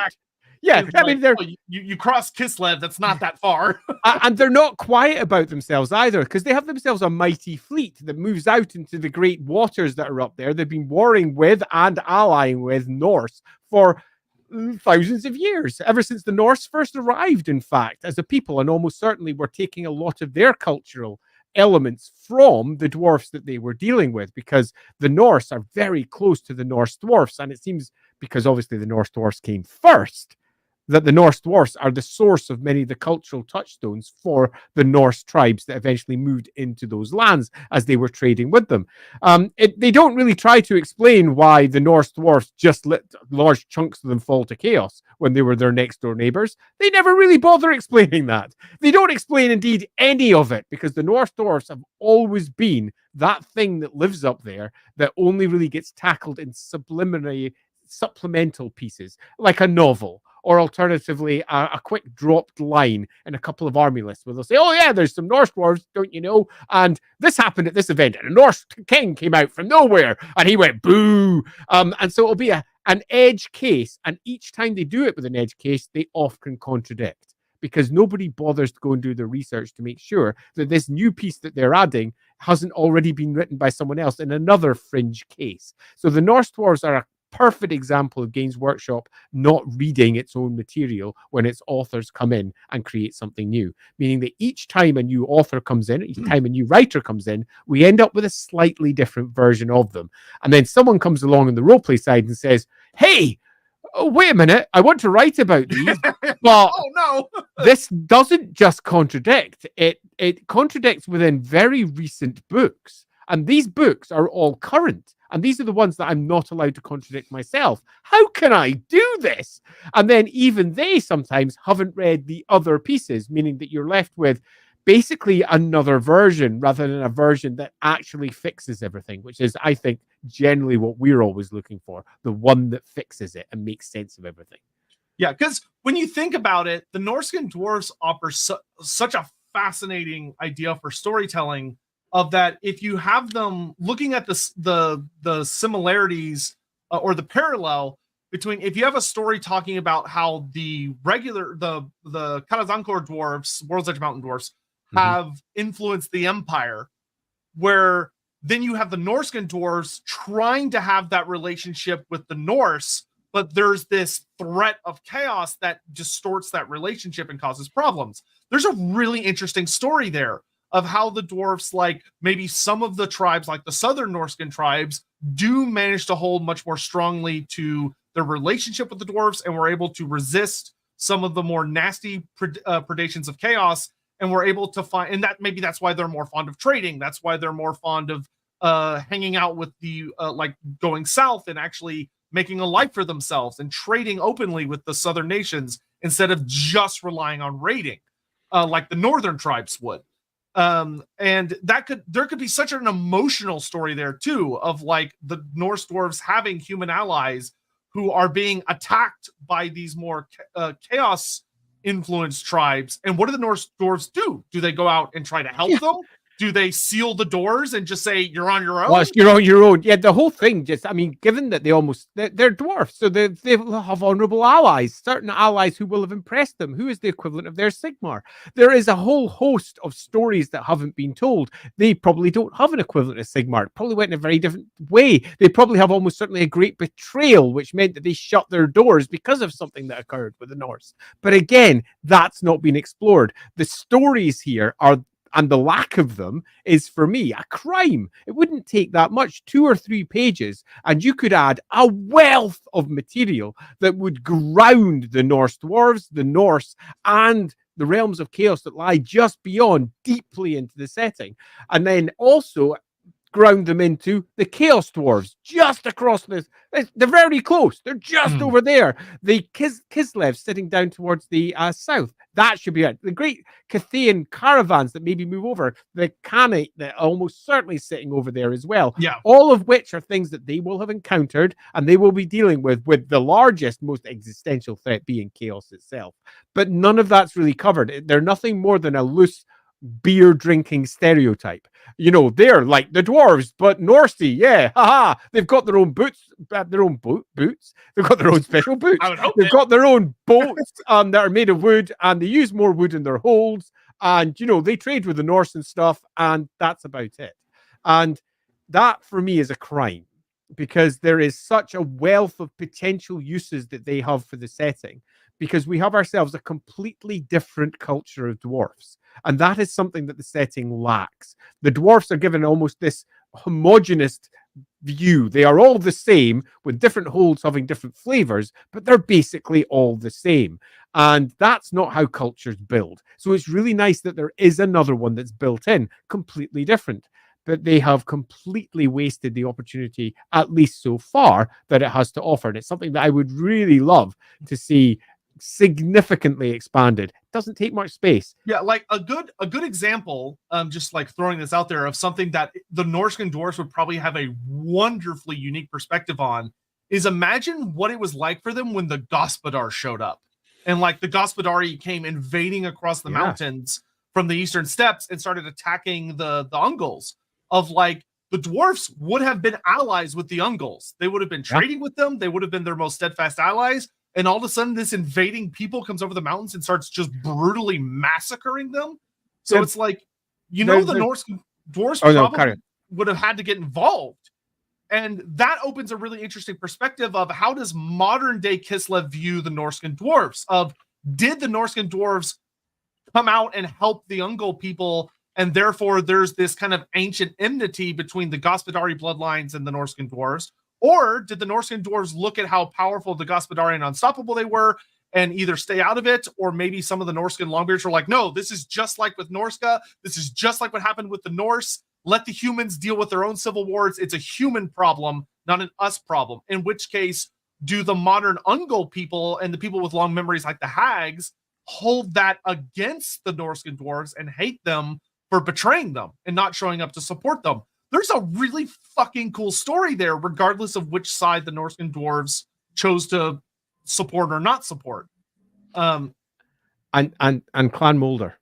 Yeah, I mean, they're you cross Kislev, that's not that far. And they're not quiet about themselves either, because they have themselves a mighty fleet that moves out into the great waters that are up there. They've been warring with and allying with Norse for thousands of years, ever since the Norse first arrived, in fact, as a people, and almost certainly were taking a lot of their cultural elements from the dwarfs that they were dealing with, because the Norse are very close to the Norse dwarfs. And it seems, because obviously the Norse dwarfs came first, that the Norse dwarfs are the source of many of the cultural touchstones for the Norse tribes that eventually moved into those lands as they were trading with them. They don't really try to explain why the Norse dwarfs just let large chunks of them fall to chaos when they were their next door neighbors. They never really bother explaining that. They don't explain, indeed, any of it, because the Norse dwarfs have always been that thing that lives up there that only really gets tackled in supplemental pieces, like a novel, or alternatively a quick dropped line in a couple of army lists where they'll say, oh yeah, there's some Norse dwarves, don't you know, and this happened at this event, and a Norse king came out from nowhere and he went boo. And so it'll be an edge case, and each time they do it with an edge case, they often contradict, because nobody bothers to go and do the research to make sure that this new piece that they're adding hasn't already been written by someone else in another fringe case. So the Norse dwarves are a perfect example of Games Workshop not reading its own material when its authors come in and create something new, meaning that each time a new author comes in, each time a new writer comes in, we end up with a slightly different version of them. And then someone comes along on the roleplay side and says, hey, wait a minute, I want to write about these, but oh no, this doesn't just contradict, it contradicts within very recent books, and these books are all current. And these are the ones that I'm not allowed to contradict myself. How can I do this? And then even they sometimes haven't read the other pieces, meaning that you're left with basically another version rather than a version that actually fixes everything, which is, I think, generally what we're always looking for, the one that fixes it and makes sense of everything. Yeah, because when you think about it, the Norscan dwarves offer such a fascinating idea for storytelling, of that if you have them looking at the similarities or the parallel between, if you have a story talking about how the Karazankor dwarfs, World's Edge Mountain dwarfs, have influenced the Empire, where then you have the Norscan dwarves trying to have that relationship with the Norse, but there's this threat of chaos that distorts that relationship and causes problems. There's a really interesting story there of how the dwarfs, like maybe some of the tribes, like the southern Norscan tribes, do manage to hold much more strongly to their relationship with the dwarfs, and were able to resist some of the more nasty predations of chaos, and were able to find, and that maybe that's why they're more fond of trading. That's why they're more fond of hanging out with the like going south and actually making a life for themselves and trading openly with the southern nations instead of just relying on raiding like the northern tribes would. And there could be such an emotional story there too, of like the Norse dwarves having human allies who are being attacked by these more chaos influenced tribes. And what do the Norse dwarves do? Do they go out and try to help them? Do they seal the doors and just say, you're on your own? Well, you're on your own. Yeah, the whole thing just, I mean, given that they're dwarfs, so they have honorable allies, certain allies who will have impressed them. Who is the equivalent of their Sigmar? There is a whole host of stories that haven't been told. They probably don't have an equivalent of Sigmar. It probably went in a very different way. They probably have almost certainly a great betrayal, which meant that they shut their doors because of something that occurred with the Norse. But again, that's not been explored. The stories here are, and the lack of them is, for me, a crime. It wouldn't take that much, 2 or 3 pages, and you could add a wealth of material that would ground the Norse dwarves, the Norse, and the realms of chaos that lie just beyond, deeply into the setting. And then also ground them into the Chaos Dwarves just across this. They're very close. They're just over there. The Kislev sitting down towards the south. That should be it. The great Cathaean caravans that maybe move over. The Khanate that are almost certainly sitting over there as well. Yeah. All of which are things that they will have encountered and they will be dealing with the largest, most existential threat being chaos itself. But none of that's really covered. They're nothing more than a loose beer drinking stereotype. You know, they're like the dwarves, but Norsey, yeah, haha. They've got their own boots, boots. They've got their own special boots. They've got their own boats that are made of wood, and they use more wood in their holds. And you know, they trade with the Norse and stuff, and that's about it. And that for me is a crime because there is such a wealth of potential uses that they have for the setting. Because we have ourselves a completely different culture of dwarfs. And that is something that the setting lacks. The dwarfs are given almost this homogenous view. They are all the same, with different holds having different flavors, but they're basically all the same. And that's not how cultures build. So it's really nice that there is another one that's built in, completely different. But they have completely wasted the opportunity, at least so far, that it has to offer. And it's something that I would really love to see significantly expanded. It doesn't take much space. Yeah, like a good example, just like throwing this out there of something that the Norscan dwarves would probably have a wonderfully unique perspective on is imagine what it was like for them when the Gospodar showed up. And like the Gospodari came invading across the mountains from the eastern steppes and started attacking the Ungals. Of like the dwarfs would have been allies with the Ungals. They would have been trading with them. They would have been their most steadfast allies. And all of a sudden, this invading people comes over the mountains and starts just brutally massacring them. So it's like, you know, the Norse dwarves probably would have had to get involved. And that opens a really interesting perspective of how does modern day Kislev view the Norscan dwarves? Of did the Norscan dwarves come out and help the Ungal people? And therefore, there's this kind of ancient enmity between the Gospodari bloodlines and the Norscan dwarves. Or did the Norscan dwarves look at how powerful the Gospodari and unstoppable they were and either stay out of it, or maybe some of the Norscan longbeards were like, no, this is just like with Norska. This is just like what happened with the Norse. Let the humans deal with their own civil wars. It's a human problem, not an us problem. In which case, do the modern Ungal people and the people with long memories like the Hags hold that against the Norscan dwarves and hate them for betraying them and not showing up to support them? There's a really fucking cool story there, regardless of which side the Norscan dwarves chose to support or not support. And Clan Moulder.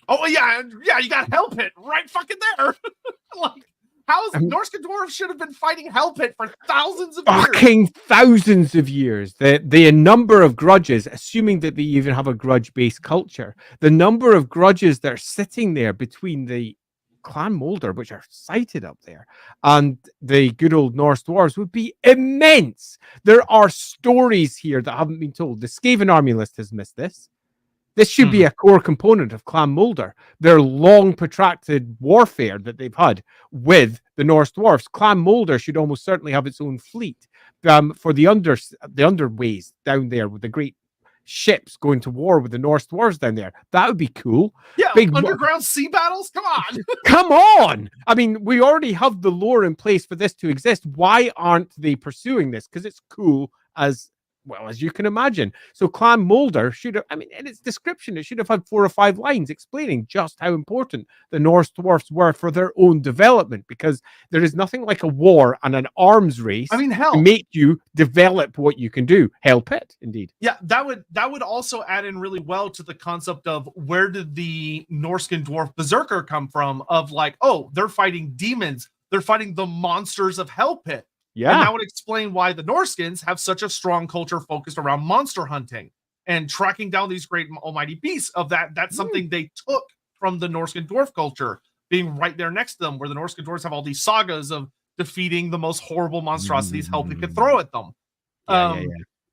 Oh yeah, you got Hellpit right fucking there. Like, how's Norscan dwarves should have been fighting Hellpit for thousands of years? Fucking thousands of years. The number of grudges, assuming that they even have a grudge-based culture, the number of grudges that are sitting there between the Clan Moulder, which are cited up there, and the good old Norse dwarves would be immense. There are stories here that haven't been told. The Skaven army list has missed this. This should be a core component of Clan Moulder. Their long protracted warfare that they've had with the Norse dwarfs. Clan Moulder should almost certainly have its own fleet for the underways down there with the great ships going to war with the Norse dwarves down there. That would be cool. Yeah, big underground sea battles. Come on. Come on. I mean, we already have the lore in place for this to exist. Why aren't they pursuing this? Because it's cool as well as you can imagine. So Clan Moulder should have, I mean, in its description, it should have had 4 or 5 lines explaining just how important the Norse dwarfs were for their own development, because there is nothing like a war and an arms race, I mean, hell, to make you develop what you can do. Hell pit, indeed. Yeah, that would also add in really well to the concept of where did the Norscan dwarf berserker come from, of like, oh, they're fighting demons. They're fighting the monsters of Hell Pit. Yeah. And that would explain why the Norskins have such a strong culture focused around monster hunting and tracking down these great almighty beasts. That's something they took from the Norscan dwarf culture, being right there next to them, where the Norscan dwarves have all these sagas of defeating the most horrible monstrosities Hell Pit could throw at them.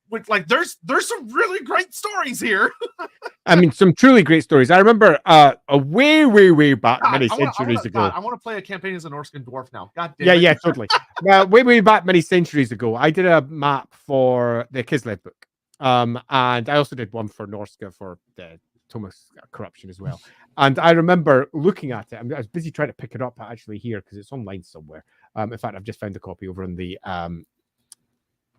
Which, like, there's some really great stories here. I mean, some truly great stories. I remember a way back many centuries ago. I want to play a campaign as a Norscan dwarf now. God damn it. Yeah, totally. way back many centuries ago, I did a map for the Kislev book. And I also did one for Norska for the Thomas corruption as well. And I remember looking at it. I was busy trying to pick it up actually here because it's online somewhere. In fact, I've just found a copy over on the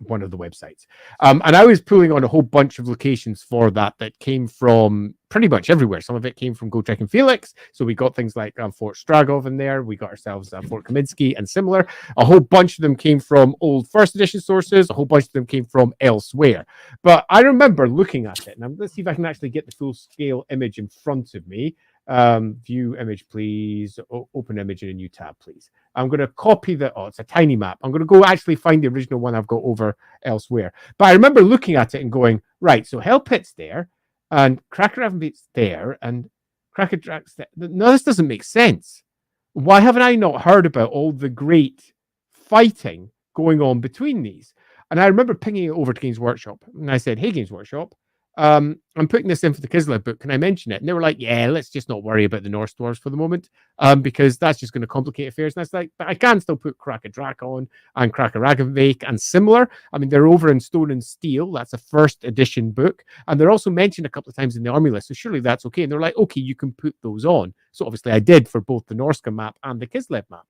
one of the websites. And I was pulling on a whole bunch of locations for that came from pretty much everywhere. Some of it came from Gotrek and Felix. So we got things like Fort Stragov in there. We got ourselves Fort Kaminsky and similar. A whole bunch of them came from old first edition sources. A whole bunch of them came from elsewhere. But I remember looking at it. And let's see if I can actually get the full scale image in front of me. View image, please. Open image in a new tab, please. I'm going to copy it's a tiny map. I'm going to go actually find the original one I've got over elsewhere. But I remember looking at it and going, right, so Hell Pit's there, and Cracker Ravenbait's there, and Cracker Drack's there. No, this doesn't make sense. Why haven't I not heard about all the great fighting going on between these? And I remember pinging it over to Games Workshop, and I said, hey, Games Workshop, I'm putting this in for the Kislev book. Can I mention it? And they were like, yeah, let's just not worry about the Norse dwarves for the moment, because that's just going to complicate affairs. And I was like, but I can still put Cracker Drack on and Cracker Ragenvake and similar. I mean, they're over in Stone and Steel. That's a first edition book. And they're also mentioned a couple of times in the army list. So surely that's okay. And they're like, okay, you can put those on. So obviously I did for both the Norska map and the Kislev map.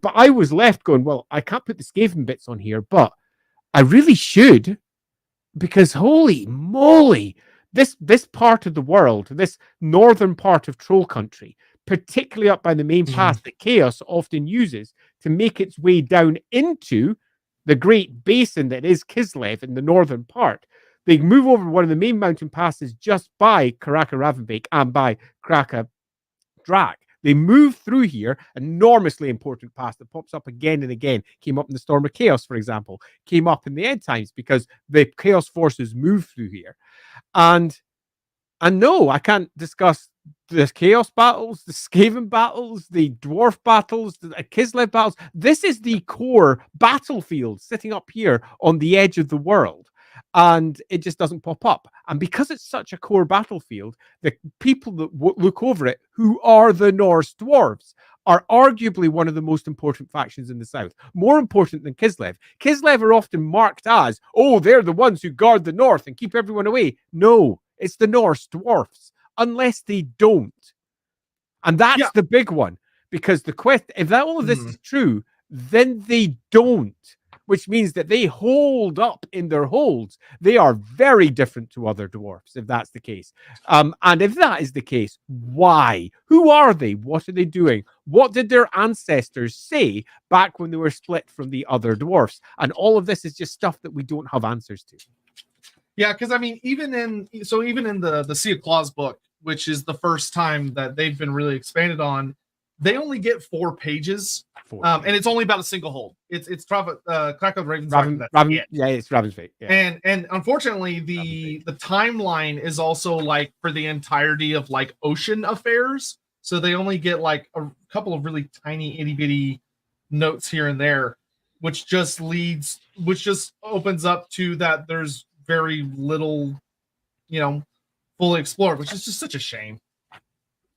But I was left going, well, I can't put the Skaven bits on here, but I really should. Because holy moly, this part of the world, this northern part of Troll Country, particularly up by the main path that Chaos often uses to make its way down into the great basin that is Kislev in the northern part. They move over one of the main mountain passes just by Karaka Ravenbake and by Kraka Drak. They move through here, enormously important pass that pops up again and again. Came up in the Storm of Chaos, for example. Came up in the End Times because the Chaos forces move through here. And no, I can't discuss the Chaos battles, the Skaven battles, the Dwarf battles, the Kislev battles. This is the core battlefield sitting up here on the edge of the world. And it just doesn't pop up. And because it's such a core battlefield, the people that look over it, who are the Norse dwarves, are arguably one of the most important factions in the south. More important than Kislev. Kislev are often marked as, oh, they're the ones who guard the north and keep everyone away. No, it's the Norse dwarfs, unless they don't. And that's the big one. Because the quest, if that all of this is true, then they don't. Which means that they hold up in their holds. They are very different to other dwarfs, if that's the case. And if that is the case, why? Who are they? What are they doing? What did their ancestors say back when they were split from the other dwarfs? And all of this is just stuff that we don't have answers to. Yeah, because I mean, even in the Sea of Claws book, which is the first time that they've been really expanded on, they only get 4 pages, and it's only about a single hold. It's Krakow Raven's yeah, it's Raven's fate. Yeah. And unfortunately, the timeline is also like for the entirety of like ocean affairs. So they only get like a couple of really tiny itty bitty notes here and there, which just opens up to that there's very little, fully explored, which is just such a shame.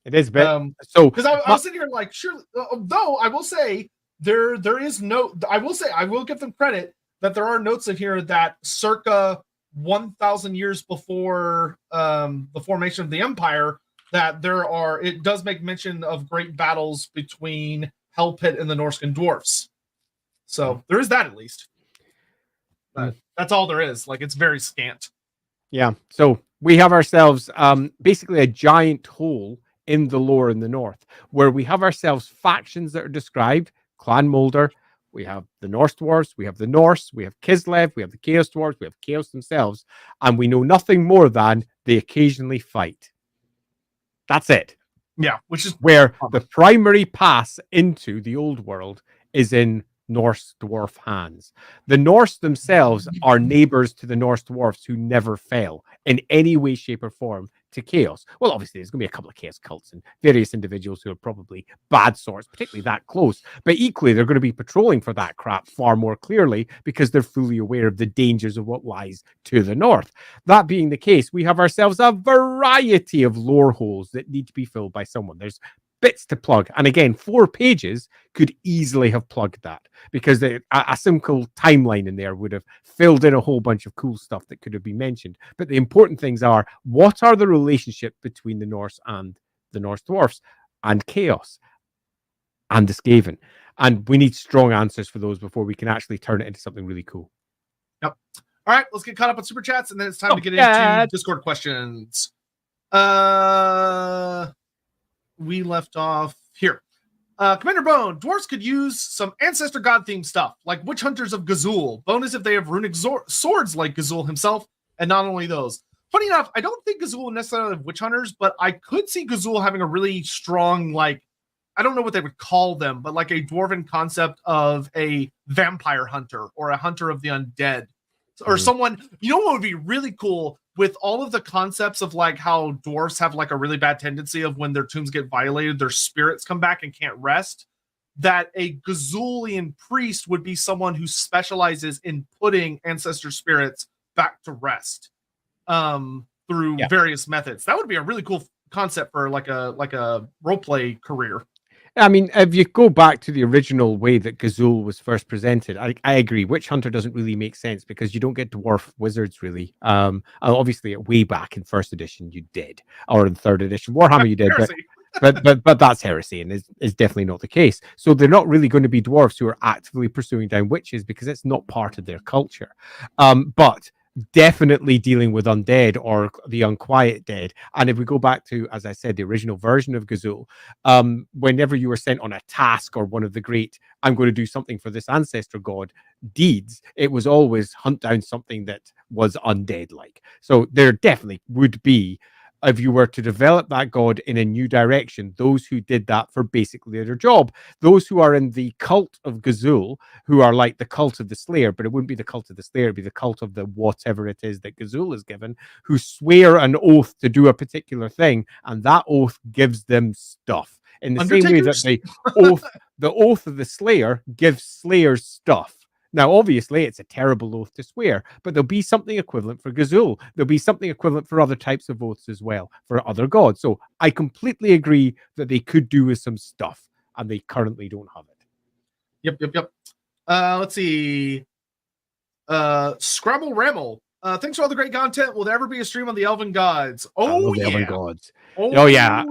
It is a bit. So because I was sitting here like, sure, though I will say there is no. I will give them credit that there are notes in here that circa 1,000 years before the formation of the empire, that it does make mention of great battles between Hell Pit and the Norscan dwarfs. So there is that at least. But that's all there is. Like, it's very scant. Yeah. So we have ourselves basically a giant hole in the lore in the north, where we have ourselves factions that are described. Clan Molder, we have the Norse dwarves, we have the Norse, we have Kislev, we have the Chaos dwarves, we have Chaos themselves, and we know nothing more than they occasionally fight. That's it. Yeah, which is where the primary pass into the old world is in Norse dwarf hands. The Norse themselves are neighbors to the Norse dwarfs who never fell in any way, shape, or form to Chaos. Well, obviously, there's going to be a couple of Chaos cults and various individuals who are probably bad sorts, particularly that close. But equally, they're going to be patrolling for that crap far more clearly because they're fully aware of the dangers of what lies to the north. That being the case, we have ourselves a variety of lore holes that need to be filled by someone. There's bits to plug. And again, 4 pages could easily have plugged that, because a simple timeline in there would have filled in a whole bunch of cool stuff that could have been mentioned. But the important things are, what are the relationship between the Norse and the Norse dwarfs and Chaos and the Skaven? And we need strong answers for those before we can actually turn it into something really cool. Yep. All right, let's get caught up on super chats, and then it's time to get into Discord questions. We left off here. Commander Bone, dwarves could use some ancestor god themed stuff, like witch hunters of Gazul. Bonus if they have runic swords like Gazul himself, and not only those. Funny enough, I don't think Gazul would necessarily have witch hunters, but I could see Gazul having a really strong, like, I don't know what they would call them, but like a dwarven concept of a vampire hunter or a hunter of the undead. Or someone, you know what would be really cool with all of the concepts of like how dwarves have like a really bad tendency of when their tombs get violated, their spirits come back and can't rest, that a Gazulian priest would be someone who specializes in putting ancestor spirits back to rest through various methods. That would be a really cool concept for like a roleplay career. I mean, if you go back to the original way that Gazul was first presented, I agree. Witch Hunter doesn't really make sense because you don't get dwarf wizards, really. Obviously, way back in 1st edition, you did. Or in 3rd edition. Warhammer, you did. But that's heresy, and is definitely not the case. So they're not really going to be dwarfs who are actively pursuing down witches because it's not part of their culture. But definitely dealing with undead or the unquiet dead. And if we go back to, as I said, the original version of Gazul, whenever you were sent on a task or one of the great, I'm going to do something for this ancestor god deeds, it was always hunt down something that was undead-like. So there definitely would be, if you were to develop that god in a new direction, those who did that for basically their job. Those who are in the cult of Gazul, who are like the cult of the Slayer, but it wouldn't be the cult of the Slayer, it'd be the cult of the whatever it is that Gazul is given, who swear an oath to do a particular thing, and that oath gives them stuff. In the same way that the oath of the Slayer gives Slayers stuff. Now, obviously, it's a terrible oath to swear, but there'll be something equivalent for Gazul. There'll be something equivalent for other types of oaths as well, for other gods. So I completely agree that they could do with some stuff, and they currently don't have it. Yep. Let's see. Scrabble Ramble. Thanks for all the great content. Will there ever be a stream on the Elven Gods? Oh, yeah. Elven Gods. Oh, yeah.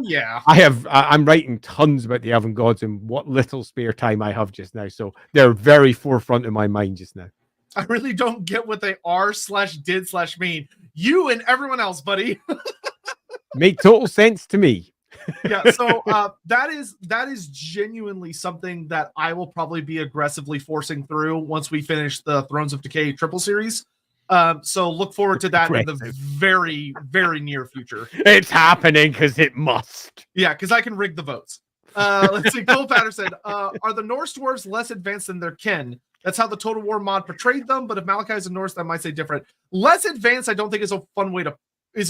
I'm writing tons about the Elven Gods in what little spare time I have just now. So they're very forefront of my mind just now. I really don't get what they are/did/mean. You and everyone else, buddy. Make total sense to me. Yeah, so that is genuinely something that I will probably be aggressively forcing through once we finish the Thrones of Decay triple series. So look forward to that in the very, very near future. It's happening because it must. Yeah, because I can rig the votes. Let's see. Cole Patterson. Are the Norse dwarves less advanced than their kin? That's how the Total War mod portrayed them. But if Malakai is a Norse, that might say different. Less advanced, I don't think is a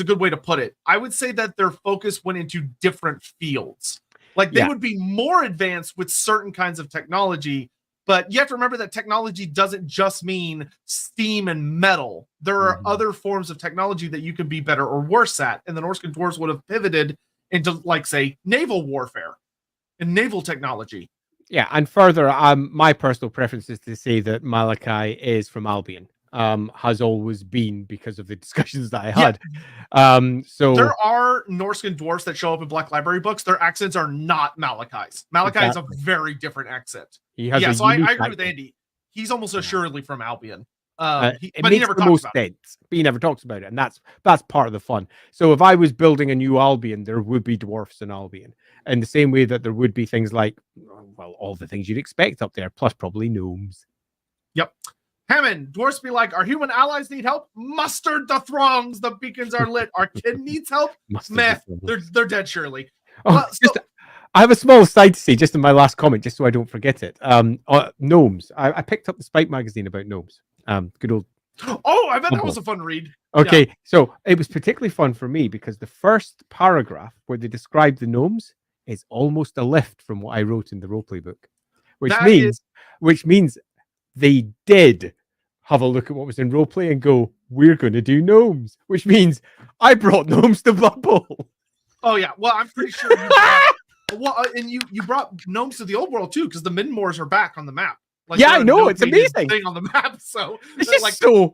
good way to put it. I would say that their focus went into different fields. Like they would be more advanced with certain kinds of technology. But you have to remember that technology doesn't just mean steam and metal. There are other forms of technology that you can be better or worse at. And the Norse dwarves would have pivoted into, like, say, naval warfare and naval technology. Yeah, and further, my personal preference is to say that Malakai is from Albion. Has always been because of the discussions that I had. So there are Norscan dwarfs that show up in Black Library books. Their accents are not Malakai's. Malakai is a very different accent. So I agree with Andy. He's almost assuredly from Albion. But he never talks about it. But he never talks about it, and that's part of the fun. So if I was building a new Albion, there would be dwarfs in Albion, in the same way that there would be things like, well, all the things you'd expect up there, plus probably gnomes. Yep. Hammond, dwarfs be like, our human allies need help. Mustard the throngs. The beacons are lit. Our kid needs help. Meh, they're dead surely. I have a small side to say just in my last comment, just so I don't forget it. Gnomes. I picked up the Spike magazine about gnomes. Good old. Oh, I bet that was a fun read. Okay, so it was particularly fun for me because the first paragraph where they describe the gnomes is almost a lift from what I wrote in the roleplay book, which means they did have a look at what was in roleplay and go, we're going to do gnomes, which means I brought gnomes to Blood Bowl. Oh, yeah. Well, I'm pretty sure Well, and you brought gnomes to the old world too, because the Midmoors are back on the map. Like, yeah, I know, it's amazing thing on the map. So it's just like so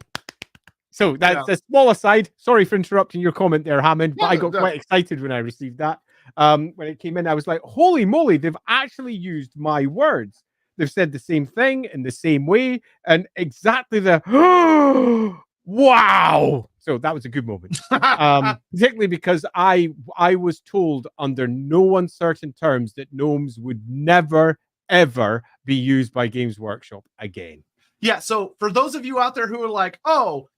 that's a small aside. Sorry for interrupting your comment there, Hammond, but I got quite excited when I received that. When it came in, I was like, holy moly, they've actually used my words. They've said the same thing in the same way, and exactly the wow. So that was a good moment. Particularly because I was told under no uncertain terms that gnomes would never, ever be used by Games Workshop again. Yeah, so for those of you out there who are like, oh,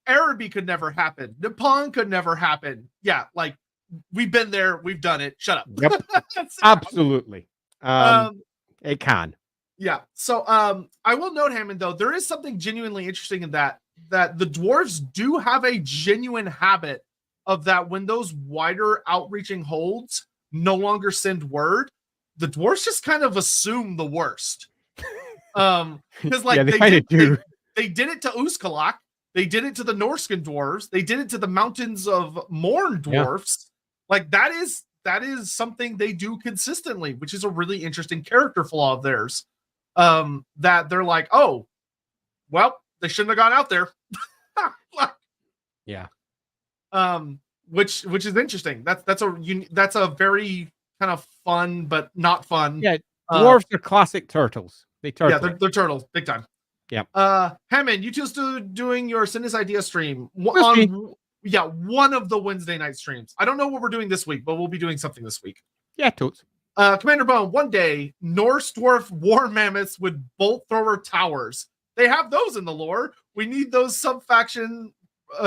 Araby could never happen, Nippon could never happen. Yeah, like, we've been there, we've done it. Shut up. Yep. Absolutely. It can. Yeah. So I will note, Hammond, though, there is something genuinely interesting in that the dwarves do have a genuine habit of that when those wider outreaching holds no longer send word, the dwarves just kind of assume the worst. Because like they kind of do. They did it to Uskalak. They did it to the Norscan dwarves. They did it to the Mountains of Morn dwarfs. Yeah. Like that is something they do consistently, which is a really interesting character flaw of theirs. That they're like, oh, well, they shouldn't have gone out there. Yeah. Which is interesting. That's a very kind of fun but not fun. Yeah, dwarves are classic turtles. They're they're turtles, big time. Yeah. Hammond, you two still doing your Sinus Idea stream on one of the Wednesday night streams. I don't know what we're doing this week, but we'll be doing something this week. Yeah, totes. Commander Bone, one day, Norse dwarf war mammoths with bolt thrower towers. They have those in the lore. We need those sub-faction,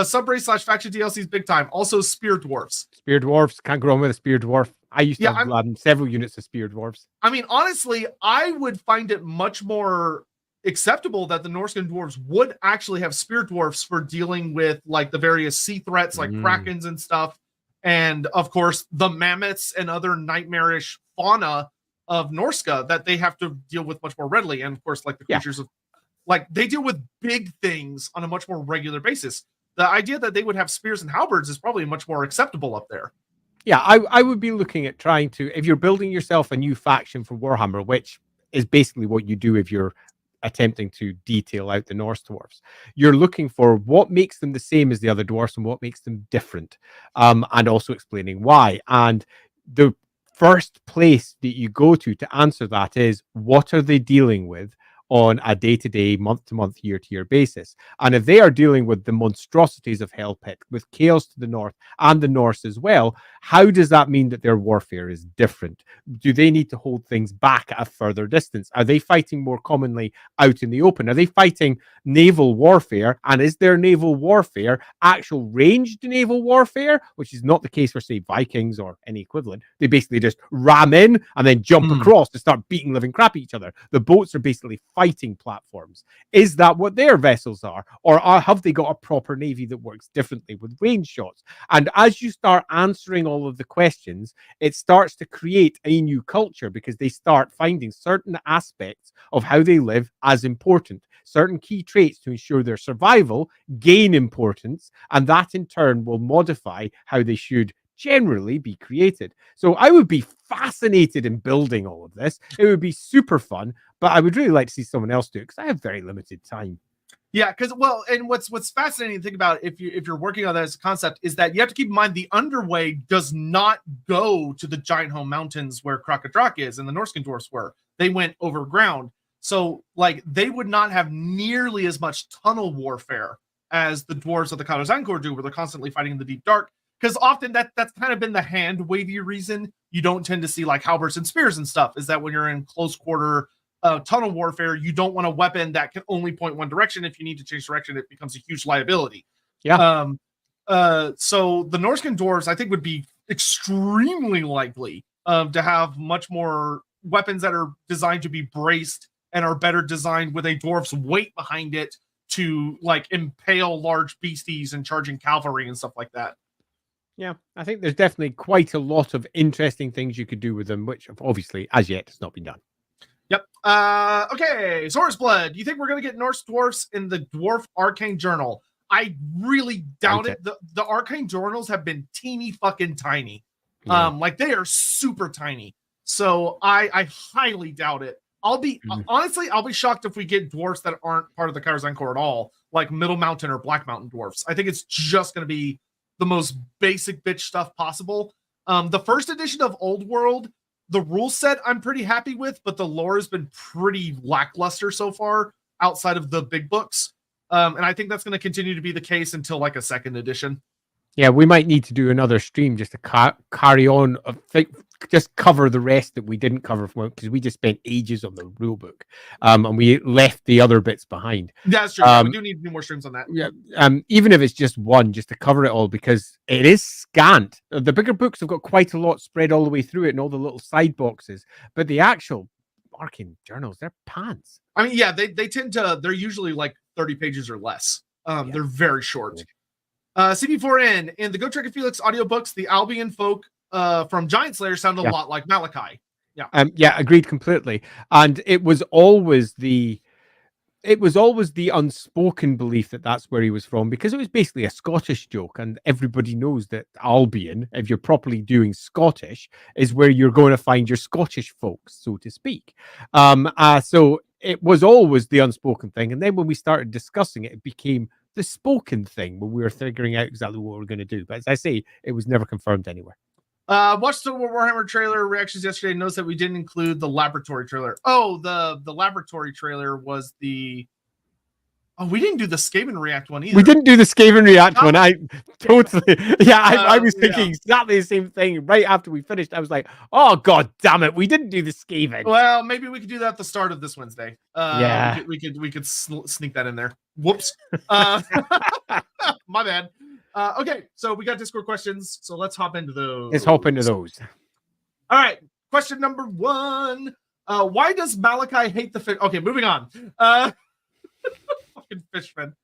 sub-race / faction DLCs big time. Also, spear dwarfs. Spear dwarfs. Can't go wrong with a spear dwarf. I used to have several units of spear dwarfs. I mean, honestly, I would find it much more acceptable that the Norscan dwarves would actually have spear dwarfs for dealing with like the various sea threats like krakens and stuff. And of course, the mammoths and other nightmarish fauna of Norska that they have to deal with much more readily. And of course, like the creatures of like they deal with big things on a much more regular basis. The idea that they would have spears and halberds is probably much more acceptable up there. Yeah, I would be looking at trying to, if you're building yourself a new faction for Warhammer, which is basically what you do if you're attempting to detail out the Norse dwarfs, you're looking for what makes them the same as the other dwarfs and what makes them different, and also explaining why. And the first place that you go to answer that is, what are they dealing with on a day-to-day, month-to-month, year-to-year basis? And if they are dealing with the monstrosities of Hellpit, with chaos to the north and the Norse as well, how does that mean that their warfare is different? Do they need to hold things back at a further distance? Are they fighting more commonly out in the open? Are they fighting naval warfare? And is their naval warfare actual ranged naval warfare, which is not the case for, say, Vikings or any equivalent? They basically just ram in and then jump across to start beating living crap at each other. The boats are basically fighting platforms. Is that what their vessels are? Or have they got a proper navy that works differently with range shots? And as you start answering all of the questions, it starts to create a new culture, because they start finding certain aspects of how they live as important. Certain key traits to ensure their survival gain importance, and that in turn will modify how they should generally be created. So I would be fascinated in building all of this. It would be super fun, but I would really like to see someone else do it, because I have very limited time. Yeah, because and what's fascinating to think about if you're working on that as a concept is that you have to keep in mind the underway does not go to the Giant Home Mountains where Krakadrak is and the Norscan dwarfs were. They went over ground. So like they would not have nearly as much tunnel warfare as the dwarves of the Karazankor do, where they're constantly fighting in the deep dark. Because often that's kind of been the hand wavy reason you don't tend to see like halberds and spears and stuff, is that when you're in close quarter tunnel warfare, you don't want a weapon that can only point one direction. If you need to change direction, it becomes a huge liability. Yeah. So the Norscan dwarves, I think, would be extremely likely to have much more weapons that are designed to be braced and are better designed with a dwarf's weight behind it to like impale large beasties and charging cavalry and stuff like that. Yeah, I think there's definitely quite a lot of interesting things you could do with them, which obviously as yet has not been done. Yep. Okay. Source Blood. You think we're going to get Norse dwarfs in the Dwarf Arcane Journal? I really doubt it. The Arcane Journals have been teeny fucking tiny. Yeah. Like they are super tiny. So I highly doubt it. Honestly, I'll be shocked if we get dwarfs that aren't part of the Karazhan Corps at all, like Middle Mountain or Black Mountain dwarfs. I think it's just going to be the most basic bitch stuff possible. The first edition of Old World, the rule set I'm pretty happy with, but the lore has been pretty lackluster so far outside of the big books. And I think that's going to continue to be the case until like a second edition. Yeah, we might need to do another stream just to carry on, just cover the rest that we didn't cover from, because we just spent ages on the rule book, and we left the other bits behind. That's true. We do need to do more streams on that. Yeah, even if it's just one, just to cover it all, because it is scant. The bigger books have got quite a lot spread all the way through it, and all the little side boxes. But the actual marking journals, they're pants. I mean, yeah, they tend to. They're usually like 30 pages or less. They're very short. CP4N, in the Go Trek and Felix audiobooks, the Albion folk from Giant Slayer sound a lot like Malakai. Yeah, agreed completely. And it was always the unspoken belief that that's where he was from, because it was basically a Scottish joke, and everybody knows that Albion, if you're properly doing Scottish, is where you're going to find your Scottish folks, so to speak. So it was always the unspoken thing, and then when we started discussing it, it became the spoken thing when we were figuring out exactly what we were going to do. But as I say, it was never confirmed anywhere. Watched the Warhammer trailer reactions yesterday. Noticed that we didn't include the laboratory trailer. Oh, the laboratory trailer was the. Oh, we didn't do the Skaven React one either. We didn't do the Skaven React one. I was thinking exactly the same thing right after we finished. I was like, oh, God damn it. We didn't do the Skaven. Well, maybe we could do that at the start of this Wednesday. We could sneak that in there. Whoops. My bad. Okay, so we got Discord questions. So let's hop into those. All right. Question number 1. Why does Malakai hate the fish? Okay, moving on. Fucking fishman.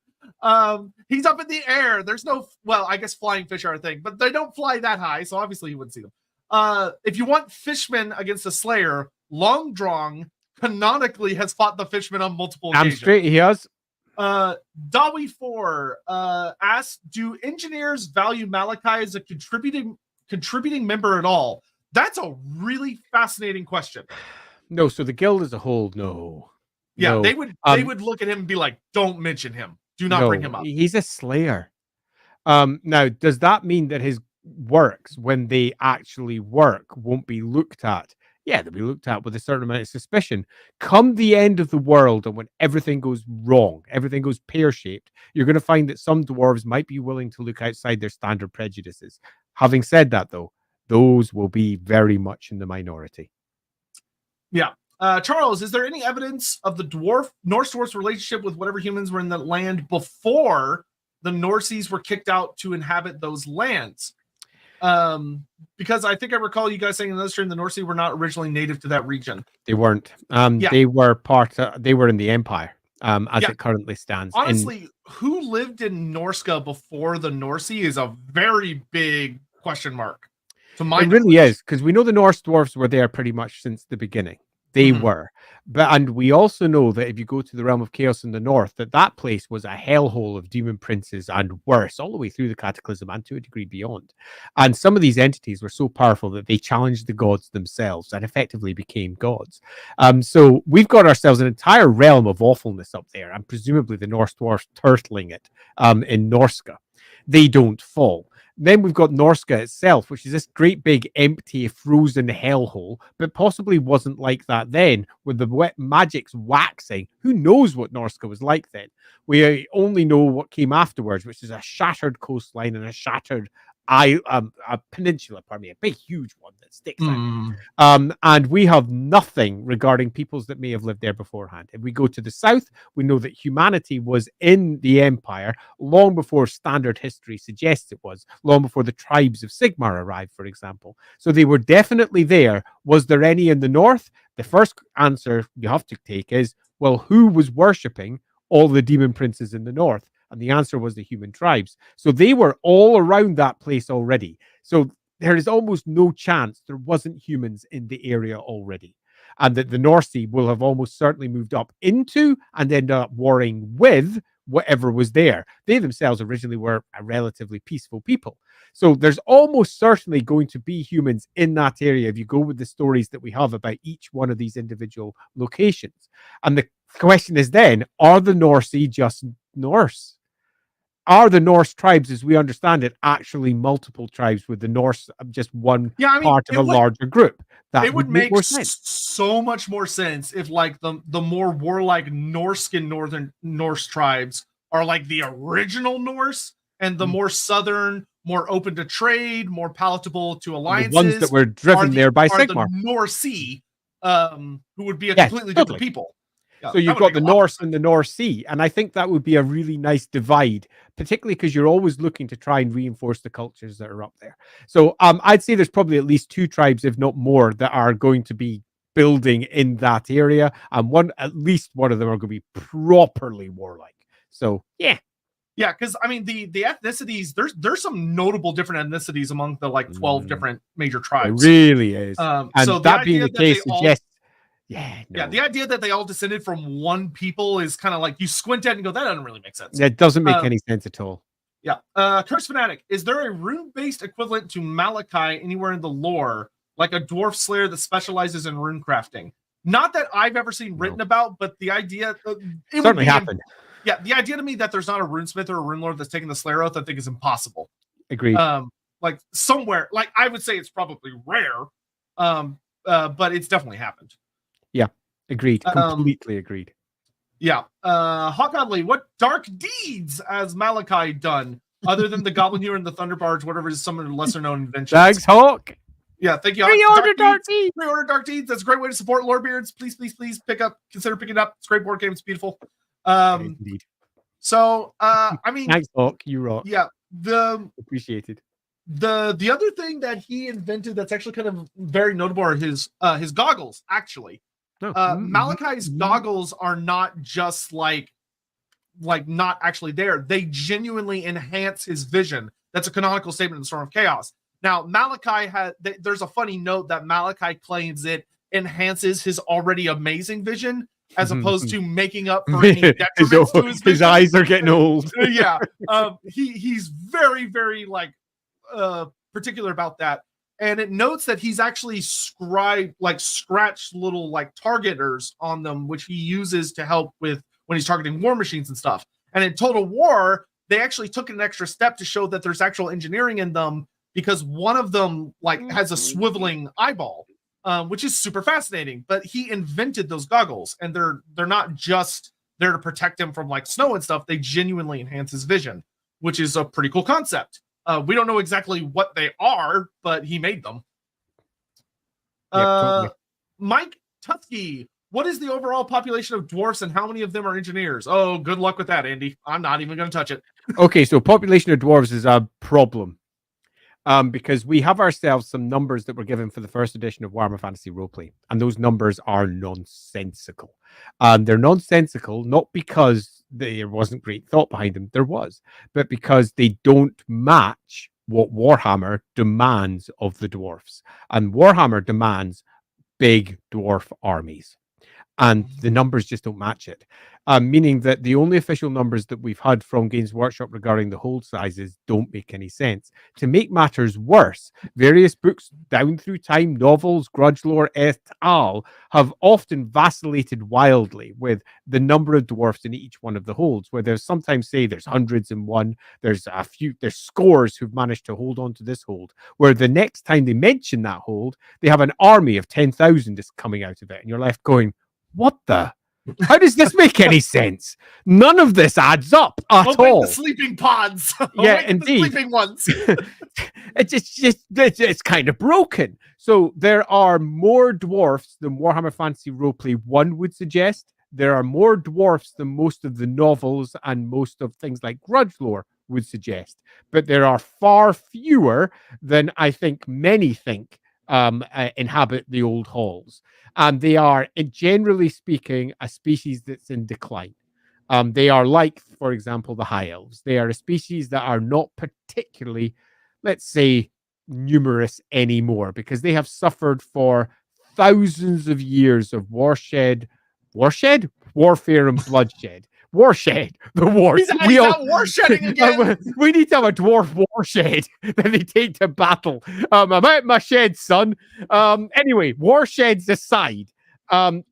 He's up in the air. There's no, well, I guess flying fish are a thing, but they don't fly that high, so obviously you wouldn't see them. If you want fishmen against the Slayer, Longdrong canonically has fought the fishmen on multiple occasions. I'm straight, he has. Dawi4 asks, do engineers value Malakai as a contributing member at all? That's a really fascinating question. No, so the guild as a whole, no. Yeah, no. they would look at him and be like, don't mention him. Do not bring him up. He's a slayer. Now, does that mean that his works, when they actually work, won't be looked at? Yeah, they'll be looked at with a certain amount of suspicion. Come the end of the world, and when everything goes wrong, everything goes pear-shaped, you're going to find that some dwarves might be willing to look outside their standard prejudices. Having said that, though, those will be very much in the minority. Yeah. Charles, is there any evidence of the Norse dwarfs' relationship with whatever humans were in the land before the Norsees were kicked out to inhabit those lands? Because I think I recall you guys saying in another stream the Norsees were not originally native to that region. They weren't. They were they were in the Empire, as it currently stands. Honestly, who lived in Norska before the Norsey is a very big question mark. It really is, because we know the Norse dwarfs were there pretty much since the beginning. They were. And we also know that if you go to the Realm of Chaos in the north, that place was a hellhole of demon princes and worse, all the way through the Cataclysm and to a degree beyond. And some of these entities were so powerful that they challenged the gods themselves and effectively became gods. So we've got ourselves an entire realm of awfulness up there, and presumably the Norse dwarfs turtling it in Norska. They don't fall. Then we've got Norska itself, which is this great big empty frozen hellhole, but possibly wasn't like that then, with the wet magic's waxing. Who knows what Norska was like then? We only know what came afterwards, which is a shattered coastline and a shattered a peninsula, a big huge one that sticks out. And we have nothing regarding peoples that may have lived there beforehand. If we go to the south, we know that humanity was in the Empire long before standard history suggests it was, long before the tribes of Sigmar arrived, for example. So they were definitely there. Was there any in the north? The first answer you have to take is, well, who was worshipping all the demon princes in the north? And the answer was the human tribes. So they were all around that place already. So there is almost no chance there wasn't humans in the area already. And that the Norsey will have almost certainly moved up into and ended up warring with whatever was there. They themselves originally were a relatively peaceful people. So there's almost certainly going to be humans in that area if you go with the stories that we have about each one of these individual locations. And the question is then, are the Norse just Norse? Are the Norse tribes, as we understand it, actually multiple tribes with the Norse just one part of a larger group? That would make more sense. So much more sense if like the more warlike Norskin northern Norse tribes are like the original Norse, and the more southern, more open to trade, more palatable to alliances. The ones that were driven there by Sigmar. The Norse, who would be a completely different people. Yeah, so you've got the Norse and the North Sea, and I think that would be a really nice divide, particularly because you're always looking to try and reinforce the cultures that are up there. So I'd say there's probably at least 2 tribes, if not more, that are going to be building in that area, and at least one of them are going to be properly warlike. So yeah. Yeah, because I mean the ethnicities, there's some notable different ethnicities among the like 12 different major tribes. It really is. And so that being the case suggests the idea that they all descended from one people is kind of like you squint at it and go, that doesn't really make sense. That doesn't make any sense at all. Yeah. Curse Fanatic, is there a rune-based equivalent to Malakai anywhere in the lore, like a dwarf slayer that specializes in rune crafting? Not that I've ever seen written about, but the idea it certainly happened. Yeah, the idea to me that there's not a runesmith or a rune lord that's taking the Slayer Oath, I think is impossible. Agreed. Like somewhere, like I would say it's probably rare, but it's definitely happened. Yeah, agreed. Completely agreed. Yeah. Hawk Godly, what dark deeds has Malakai done other than the Goblin Hewer and the Thunderbarge, whatever is some of the lesser known inventions? Thanks, Hawk. Yeah, thank you. Pre-order Dark Deeds. Pre-order Dark Deeds. That's a great way to support Lorebeards. Please consider picking it up. It's a great board game. It's beautiful. Indeed. So I mean, thanks, Hawk. You rock. Yeah. Appreciated. The other thing that he invented that's actually kind of very notable are his goggles, actually. Malakai's goggles are not just like not actually there. They genuinely enhance his vision. That's a canonical statement in the Storm of Chaos. Now, Malakai there's a funny note that Malakai claims it enhances his already amazing vision, as opposed to making up for any detriments to his vision. His eyes are getting old. Yeah. He's very, very particular about that. And it notes that he's actually scratched little targeters on them, which he uses to help with when he's targeting war machines and stuff. And in Total War, they actually took an extra step to show that there's actual engineering in them, because one of them has a swiveling eyeball, which is super fascinating. But he invented those goggles, and they're not just there to protect him from snow and stuff. They genuinely enhance his vision, which is a pretty cool concept. We don't know exactly what they are, but he made them. Totally. Mike Tutsky, what is the overall population of dwarfs and how many of them are engineers? Oh, good luck with that, Andy. I'm not even going to touch it. Okay, so population of dwarves is a problem. Because we have ourselves some numbers that were given for the first edition of Warhammer Fantasy Roleplay, and those numbers are nonsensical. They're nonsensical not because there wasn't great thought behind them, there was, but because they don't match what Warhammer demands of the dwarfs. And Warhammer demands big dwarf armies, and the numbers just don't match it. Meaning that the only official numbers that we've had from Games Workshop regarding the hold sizes don't make any sense. To make matters worse, various books down through time, novels, Grudgelore et al. Have often vacillated wildly with the number of dwarfs in each one of the holds, where there's sometimes say there's hundreds in one, there's scores who've managed to hold on to this hold, where the next time they mention that hold, they have an army of 10,000 is coming out of it, and you're left going, what the? How does this make any sense? None of this adds up at all. The sleeping pods. Yeah, indeed. The sleeping ones. It's kind of broken. So there are more dwarfs than Warhammer Fantasy Roleplay 1 would suggest. There are more dwarfs than most of the novels and most of things like Grudgelore would suggest. But there are far fewer than I think many think inhabit the old halls. And they are, generally speaking, a species that's in decline. They are like, for example, the High Elves. They are a species that are not particularly, let's say, numerous anymore, because they have suffered for thousands of years of warfare and bloodshed, Warshed. The war. He's not warshedding again. We need to have a dwarf warshed that they take to battle. I'm out my shed, son. Anyway, warsheds aside,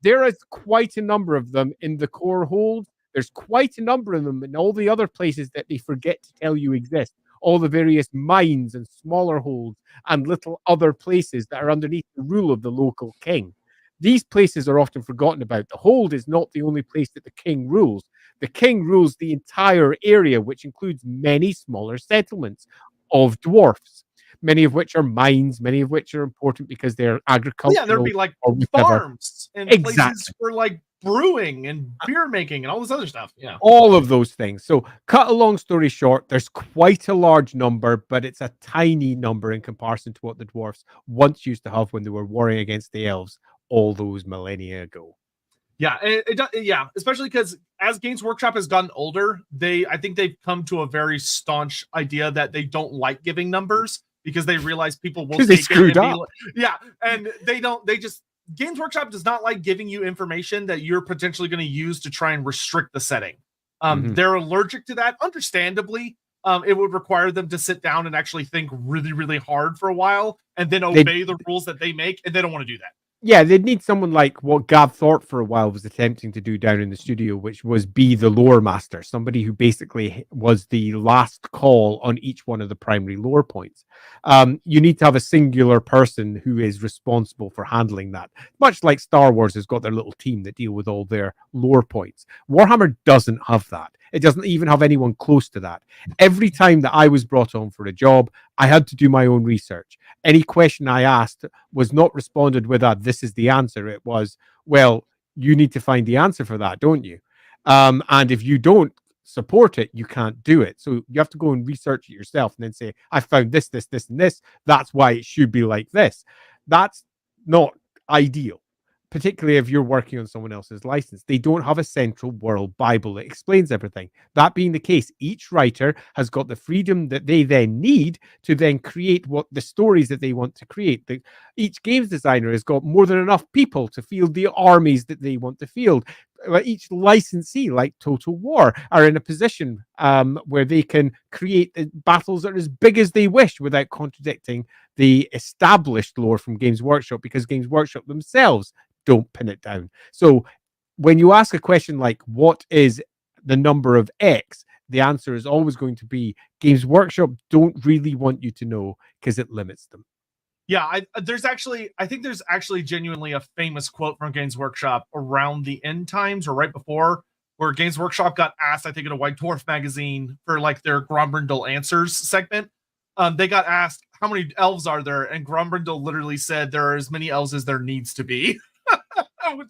there is quite a number of them in the core hold. There's quite a number of them in all the other places that they forget to tell you exist. All the various mines and smaller holds and little other places that are underneath the rule of the local king. These places are often forgotten about. The hold is not the only place that the king rules. The king rules the entire area, which includes many smaller settlements of dwarfs, many of which are mines, many of which are important because they're agricultural. Yeah, there'd be like farms and places for like brewing and beer making and all this other stuff. Yeah, all of those things. So, cut a long story short, there's quite a large number, but it's a tiny number in comparison to what the dwarfs once used to have when they were warring against the elves all those millennia ago. Yeah, yeah, especially because as Games Workshop has gotten older, I think they've come to a very staunch idea that they don't like giving numbers because they realize people will take they screwed up. Yeah, and Games Workshop does not like giving you information that you're potentially going to use to try and restrict the setting. They're allergic to that, understandably. It would require them to sit down and actually think really, really hard for a while and then obey the rules that they make, and they don't want to do that. Yeah, they'd need someone like what Gav Thorpe for a while was attempting to do down in the studio, which was be the lore master, somebody who basically was the last call on each one of the primary lore points. You need to have a singular person who is responsible for handling that. Much like Star Wars has got their little team that deal with all their lore points. Warhammer doesn't have that. It doesn't even have anyone close to that. Every time that I was brought on for a job, I had to do my own research. Any question I asked was not responded with this is the answer. It was, well, you need to find the answer for that, don't you? And if you don't support it, you can't do it. So you have to go and research it yourself and then say, I found this, this, this, and this. That's why it should be like this. That's not ideal. Particularly if you're working on someone else's license. They don't have a central world Bible that explains everything. That being the case, each writer has got the freedom that they then need to then create what the stories that they want to create. Each games designer has got more than enough people to field the armies that they want to field. Each licensee, like Total War, are in a position where they can create battles that are as big as they wish without contradicting the established lore from Games Workshop, because Games Workshop themselves don't pin it down. So when you ask a question like, what is the number of X? The answer is always going to be Games Workshop don't really want you to know because it limits them. Yeah, I think there's actually genuinely a famous quote from Games Workshop around the end times or right before, where Games Workshop got asked, I think in a White Dwarf magazine for like their Grombrindal Answers segment. They got asked, how many elves are there? And Grombrindal literally said there are as many elves as there needs to be.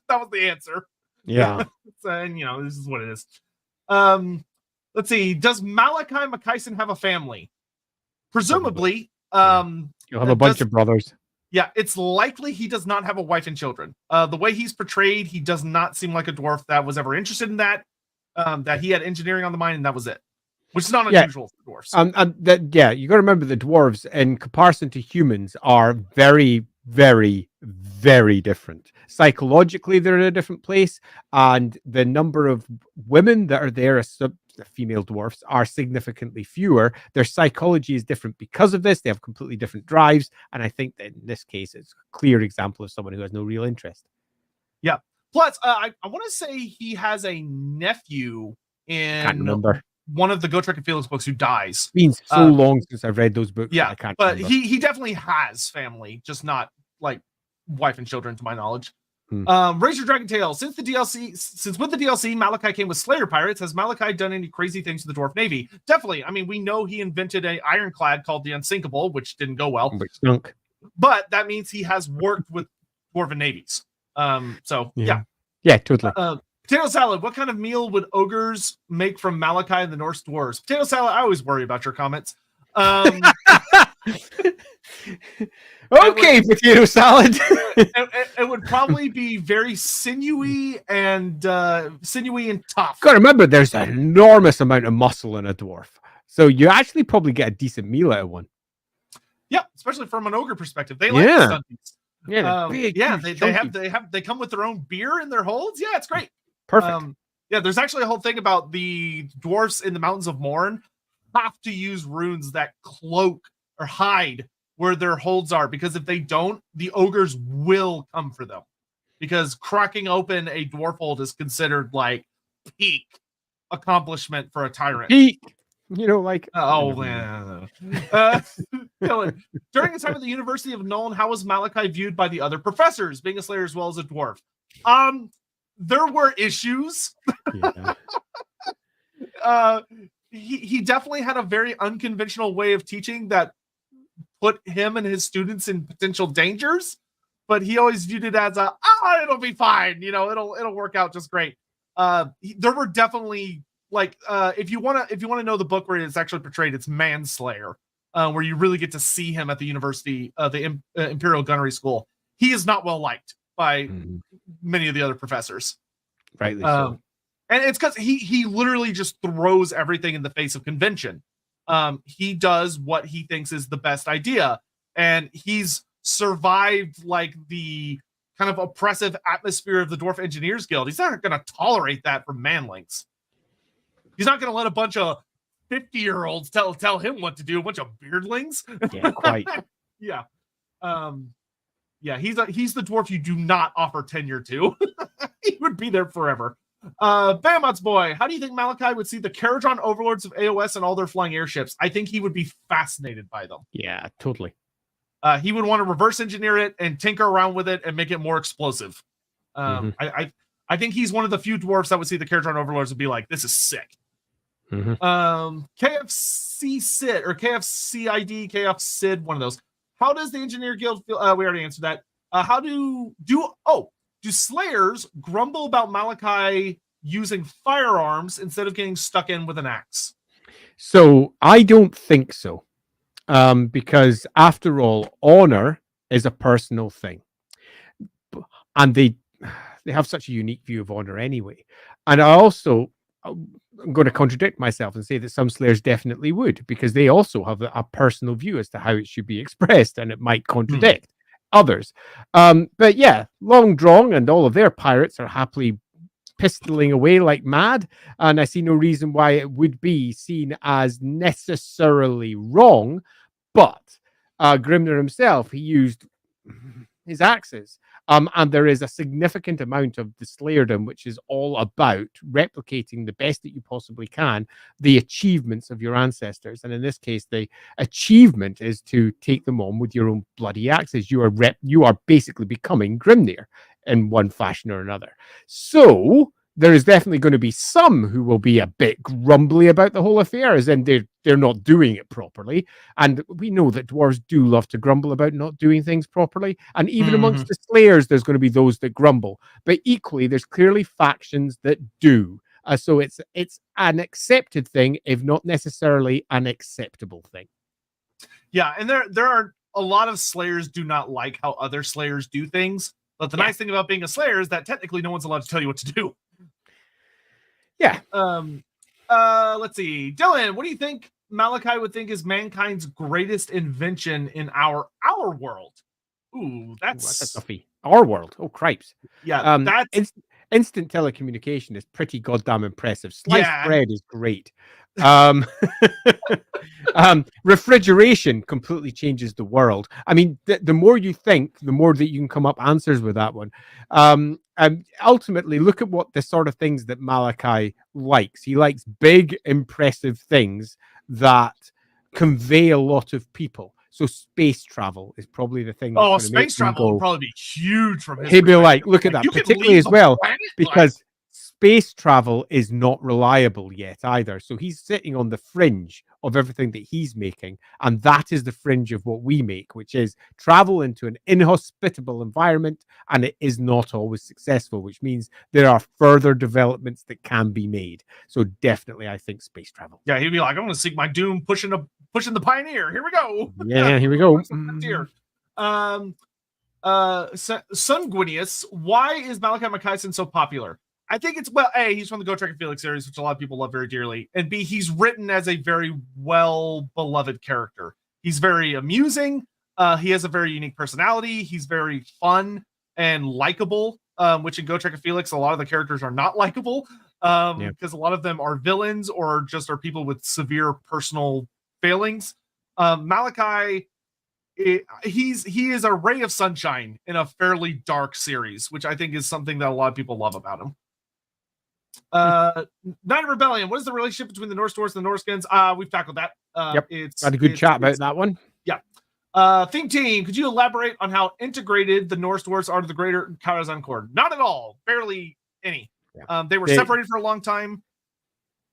That was the answer. Yeah. And this is what it is. Let's see. Does Malakai Makaisson have a family? Presumably. You'll have a bunch of brothers. Yeah, it's likely he does not have a wife and children. The way he's portrayed, he does not seem like a dwarf that was ever interested in that. That he had engineering on the mind, and that was it. Which is not unusual for dwarves. You got to remember the dwarves, in comparison to humans, are very, very, very different. Psychologically, they're in a different place, and the number of women that are there as female dwarfs are significantly fewer. Their psychology is different because of this. They have completely different drives, and I think that in this case, it's a clear example of someone who has no real interest. Yeah. Plus, I want to say he has a nephew in one of the Gotrek and Felix books who dies. It's been so long since I've read those books. Yeah, I can't but remember. he definitely has family, just not like wife and children, to my knowledge. Razor Dragon Tail. Since with the DLC, Malakai came with Slayer Pirates. Has Malakai done any crazy things to the Dwarf Navy? Definitely. I mean, we know he invented a ironclad called the Unsinkable, which didn't go well. But that means he has worked with Dwarven navies. Yeah, totally. Potato salad. What kind of meal would ogres make from Malakai and the Norse dwarves? Potato salad. I always worry about your comments. Okay, potato salad. It would probably be very sinewy and tough. Got to remember, there's an enormous amount of muscle in a dwarf, so you actually probably get a decent meal out of one. Yeah, especially from an ogre perspective, they like the stunties. They come with their own beer in their holds. Yeah, it's great. Perfect. Yeah, there's actually a whole thing about the dwarfs in the Mountains of Morn have to use runes that cloak or hide where their holds are, because if they don't, the ogres will come for them. Because cracking open a dwarf hold is considered like peak accomplishment for a tyrant. Peak, like oh man. Dylan, during the time at the University of Nuln, how was Malakai viewed by the other professors, being a Slayer as well as a dwarf? There were issues. Yeah. He definitely had a very unconventional way of teaching that put him and his students in potential dangers, but he always viewed it as it'll be fine, it'll work out just great. There were definitely if you want to know the book where it's actually portrayed, it's Manslayer, where you really get to see him at the university, the Imperial Gunnery School. He is not well liked by many of the other professors, rightly so. And it's because he literally just throws everything in the face of convention. He does what he thinks is the best idea, and he's survived like the kind of oppressive atmosphere of the Dwarf Engineers Guild. He's not going to tolerate that from manlings. He's not going to let a bunch of 50-year-olds tell him what to do, a bunch of beardlings. Yeah, quite. Yeah. Yeah, he's the dwarf you do not offer tenure to. He would be there forever. Bahamut's boy, how do you think Malakai would see the Caradron overlords of AOS and all their flying airships? I think he would be fascinated by them. Yeah, totally. He would want to reverse engineer it and tinker around with it and make it more explosive. I think he's one of the few dwarfs that would see the Caradron overlords and be like, this is sick. KFC Sid or KFCID, KF Sid, one of those. How does the Engineer Guild feel? We already answered that. How do Slayers grumble about Malakai using firearms instead of getting stuck in with an axe? So I don't think so. Because after all, honor is a personal thing. And they have such a unique view of honor anyway. And I'm going to contradict myself and say that some Slayers definitely would, because they also have a personal view as to how it should be expressed, and it might contradict others. But yeah, Long Drong and all of their pirates are happily pistoling away like mad, and I see no reason why it would be seen as necessarily wrong. But Grimner himself, he used his axes. And there is a significant amount of the Slayerdom, which is all about replicating the best that you possibly can, the achievements of your ancestors. And in this case, the achievement is to take them on with your own bloody axes. You are basically becoming Grimnir in one fashion or another. So there is definitely going to be some who will be a bit grumbly about the whole affair, as in they're not doing it properly. And we know that dwarves do love to grumble about not doing things properly. And even amongst the Slayers, there's going to be those that grumble. But equally, there's clearly factions that do. So it's an accepted thing, if not necessarily an acceptable thing. Yeah, and there are a lot of Slayers do not like how other Slayers do things. But the nice thing about being a Slayer is that technically no one's allowed to tell you what to do. Yeah. Let's see. Dylan, what do you think Malakai would think is mankind's greatest invention in our world? Ooh, that's a toughie. Our world. Oh, cripes. Yeah, that's instant telecommunication is pretty goddamn impressive. Sliced bread is great. Refrigeration completely changes the world. I mean, the more you think, the more that you can come up answers with that one. And ultimately, look at what the sort of things that Malakai likes. He likes big, impressive things that convey a lot of people. So space travel is probably the thing. Space travel would probably be huge from his He'd be like, look at that, particularly as well, because space travel is not reliable yet either. So he's sitting on the fringe of everything that he's making. And that is the fringe of what we make, which is travel into an inhospitable environment. And it is not always successful, which means there are further developments that can be made. So definitely, I think space travel. Yeah, he'd be like, I'm going to seek my doom pushing the Pioneer. Here we go. Yeah, here we go. Sunguinius, why is Malakai Makaisson so popular? I think it's, well, A, he's from the Go Trek and Felix series, which a lot of people love very dearly. And B, he's written as a very well-beloved character. He's very amusing. He has a very unique personality. He's very fun and likable, which in Go Trek and Felix, a lot of the characters are not likable. because a lot of them are villains or just are people with severe personal failings. Malakai, he is a ray of sunshine in a fairly dark series, which I think is something that a lot of people love about him. Night of Rebellion. What is the relationship between the Norse Dwarves and the Norskins? We've tackled that. It's had a good chat about that one. Yeah. Theme team, could you elaborate on how integrated the Norse Dwarves are to the greater Karazhan Cord? Not at all. Barely any. They were separated for a long time.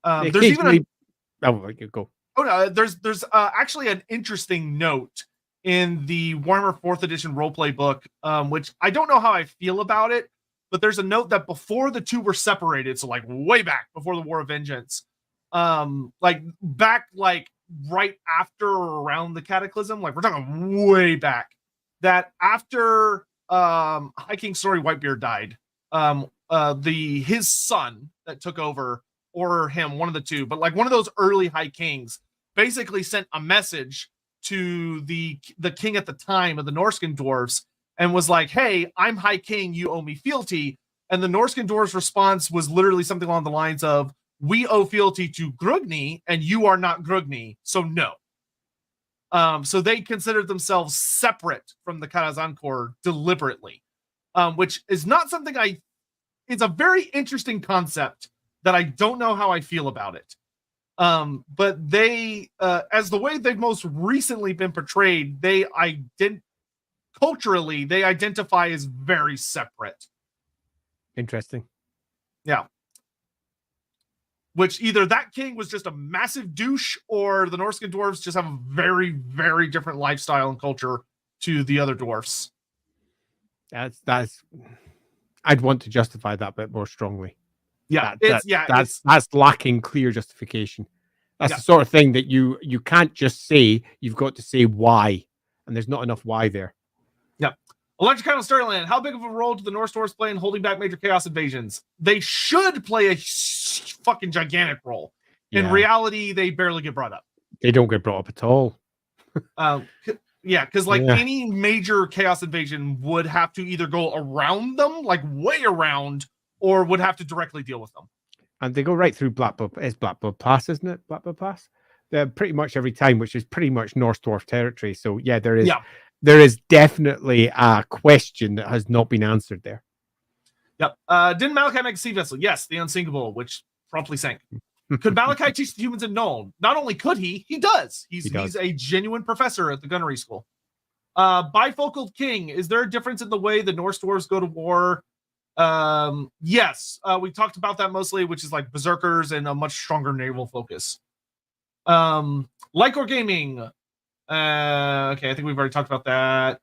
There's even go. Oh no, there's actually an interesting note in the Warhammer 4th edition roleplay book, which I don't know how I feel about it, but there's a note that before the two were separated, so like way back before the War of Vengeance, like right after or around the Cataclysm, like we're talking way back, that after High King Snorri Whitebeard died, his son that took over, or him, one of the two, but like one of those early High Kings basically sent a message to the king at the time of the Norskin dwarves and was like, hey, I'm High King, you owe me fealty. And the Norskin dwarves response was literally something along the lines of, we owe fealty to Grugni and you are not Grugni, so no. So they considered themselves separate from the Karazhan Cord deliberately, which is not something it's a very interesting concept that I don't know how I feel about it. But they, as the way they've most recently been portrayed, culturally, they identify as very separate. Interesting. Yeah. Which either that king was just a massive douche, or the Norskin dwarves just have a very, very different lifestyle and culture to the other dwarfs. That's. I'd want to justify that bit more strongly. Yeah, that's lacking clear justification. That's the sort of thing that you can't just say. You've got to say why, and there's not enough why there. Yeah. Electric Count Starland. How big of a role do the Norse dwarves play in holding back major chaos invasions? They should play a fucking gigantic role. In reality, they barely get brought up. They don't get brought up at all. Because any major chaos invasion would have to either go around them, like way around, or would have to directly deal with them. And they go right through Blackbird. It's Blackbird Pass, isn't it? Blackbird Pass. They're pretty much every time, which is pretty much Norse dwarf territory. So yeah, there is definitely a question that has not been answered there. Yep. Didn't Malakai make a sea vessel? Yes, the Unsinkable, which promptly sank. Could Malakai teach the humans in Nuln? Not only could he does. He's a genuine professor at the gunnery school. Bifocal King. Is there a difference in the way the Norse dwarves go to war? Yes. We talked about that mostly, which is like berserkers and a much stronger naval focus. Lycor Gaming. Okay, I think we've already talked about that.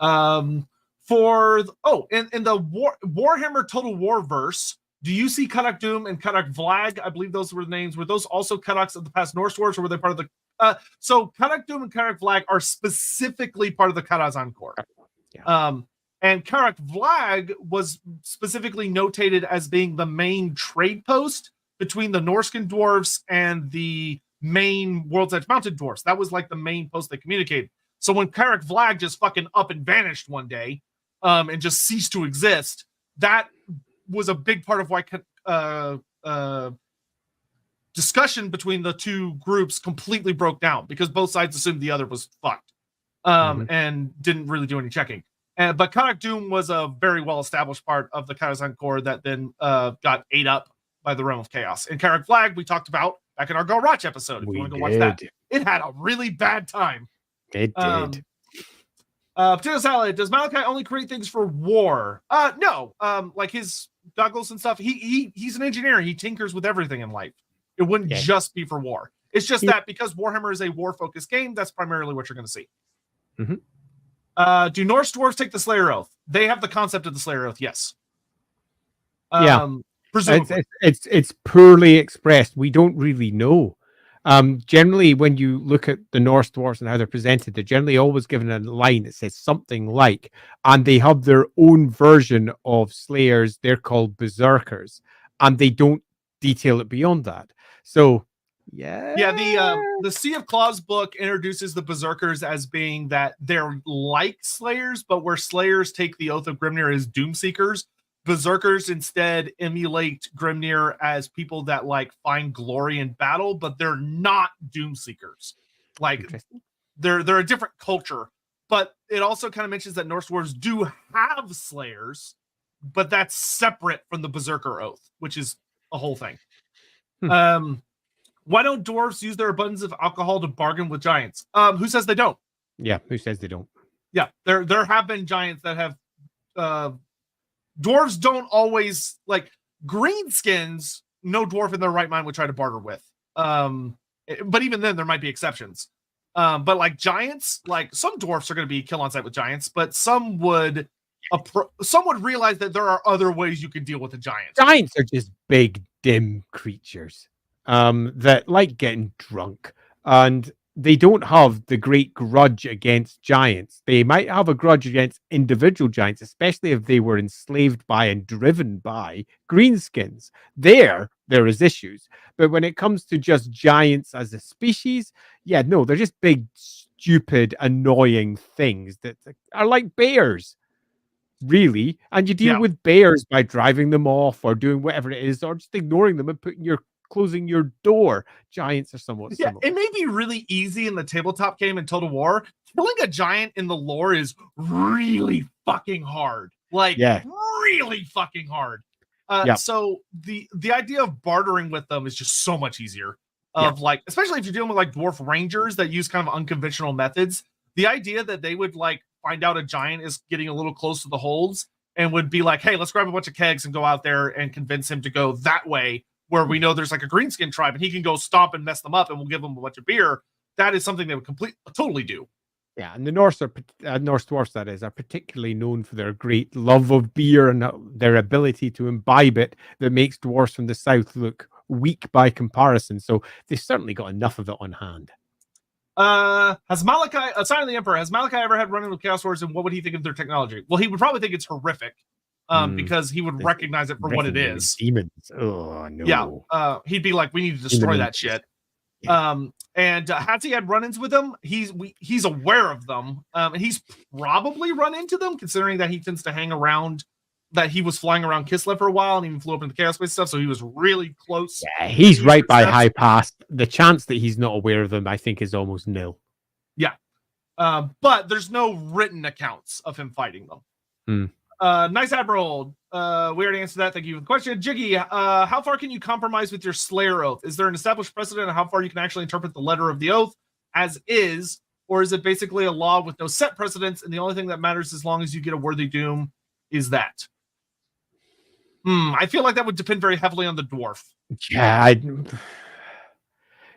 In the Warhammer Total War verse, do you see Karak Doom and Karak Vlag? I believe those were the names. Were those also Karaks of the past Norse dwarves, or were they part of the so Karak Doom and Karak Vlag are specifically part of the Karazhan Cord. And Karak Vlag was specifically notated as being the main trade post between the Norskin dwarves and the main World's Edge Mounted dwarves. That was like the main post they communicated. So when Karak Vlag just fucking up and vanished one day, and just ceased to exist, that was a big part of why discussion between the two groups completely broke down, because both sides assumed the other was fucked, and didn't really do any checking. But Karak Doom was a very well-established part of the Karazhan Cord that then got ate up by the Realm of Chaos. And Karak Flag, we talked about back in our Garroch episode. If you want to go watch that, it had a really bad time. It did. Potato Salad. Does Malakai only create things for war? No. Like his goggles and stuff. He's an engineer. He tinkers with everything in life. It wouldn't just be for war. It's just that because Warhammer is a war-focused game, that's primarily what you're going to see. Do Norse dwarves take the Slayer Oath? They have the concept of the Slayer Oath, yes. Presumably. It's poorly expressed. We don't really know. Generally, when you look at the Norse dwarves and how they're presented, they're generally always given a line that says something like, and they have their own version of Slayers. They're called Berserkers, and they don't detail it beyond that. So, the Sea of Claws book introduces the Berserkers as being that they're like Slayers, but where Slayers take the Oath of Grimnir as Doomseekers, Berserkers instead emulate Grimnir as people that like find glory in battle, but they're not Doomseekers. Like they're a different culture. But it also kind of mentions that Norse dwarves do have slayers, but that's separate from the Berserker oath, which is a whole thing. Why don't dwarves use their abundance of alcohol to bargain with giants? Who says they don't? Yeah, who says they don't? Yeah, there have been giants that have dwarves don't always like greenskins. No dwarf in their right mind would try to barter with. But even then, there might be exceptions. But like giants, like some dwarfs are going to be kill on sight with giants, but some would realize that there are other ways you can deal with a giant. Giants are just big, dim creatures that like getting drunk, and they don't have the great grudge against giants. They might have a grudge against individual giants, especially if they were enslaved by and driven by greenskins. There is issues. But when it comes to just giants as a species, yeah, no, they're just big, stupid, annoying things that are like bears, really. And you deal with bears by driving them off or doing whatever it is, or just ignoring them and closing your door. Giants are somewhat similar. It may be really easy in the tabletop game in Total War. Killing a giant in the lore is really fucking hard. Like, really fucking hard. So the idea of bartering with them is just so much easier. Like, especially if you're dealing with like dwarf rangers that use kind of unconventional methods. The idea that they would like find out a giant is getting a little close to the holds and would be like, hey, let's grab a bunch of kegs and go out there and convince him to go that way, where we know there's like a greenskin tribe and he can go stomp and mess them up and we'll give them a bunch of beer. That is something they would totally do. Yeah, and the Norse dwarfs, that is, are particularly known for their great love of beer and their ability to imbibe it that makes dwarfs from the south look weak by comparison. So they've certainly got enough of it on hand. Has Malakai, Sign of the Emperor, has Malakai ever had run-in with Chaos Swords, and what would he think of their technology? Well, he would probably think it's horrific. Because he would recognize it for what it is. Demons. Oh no. Yeah. He'd be like, we need to destroy that shit. And has he had run-ins with them? He's aware of them. And he's probably run into them, considering that he tends to hang around, that he was flying around Kislev for a while and even flew up into the Chaos Space stuff, so he was really close. Yeah, he's right by High Pass. The chance that he's not aware of them, I think, is almost nil. Yeah. But there's no written accounts of him fighting them. Nice Admiral. We already answered that. Thank you for the question. Jiggy, how far can you compromise with your Slayer oath? Is there an established precedent on how far you can actually interpret the letter of the oath as is, or is it basically a law with no set precedents, and the only thing that matters as long as you get a worthy doom is that? I feel like that would depend very heavily on the dwarf. Yeah,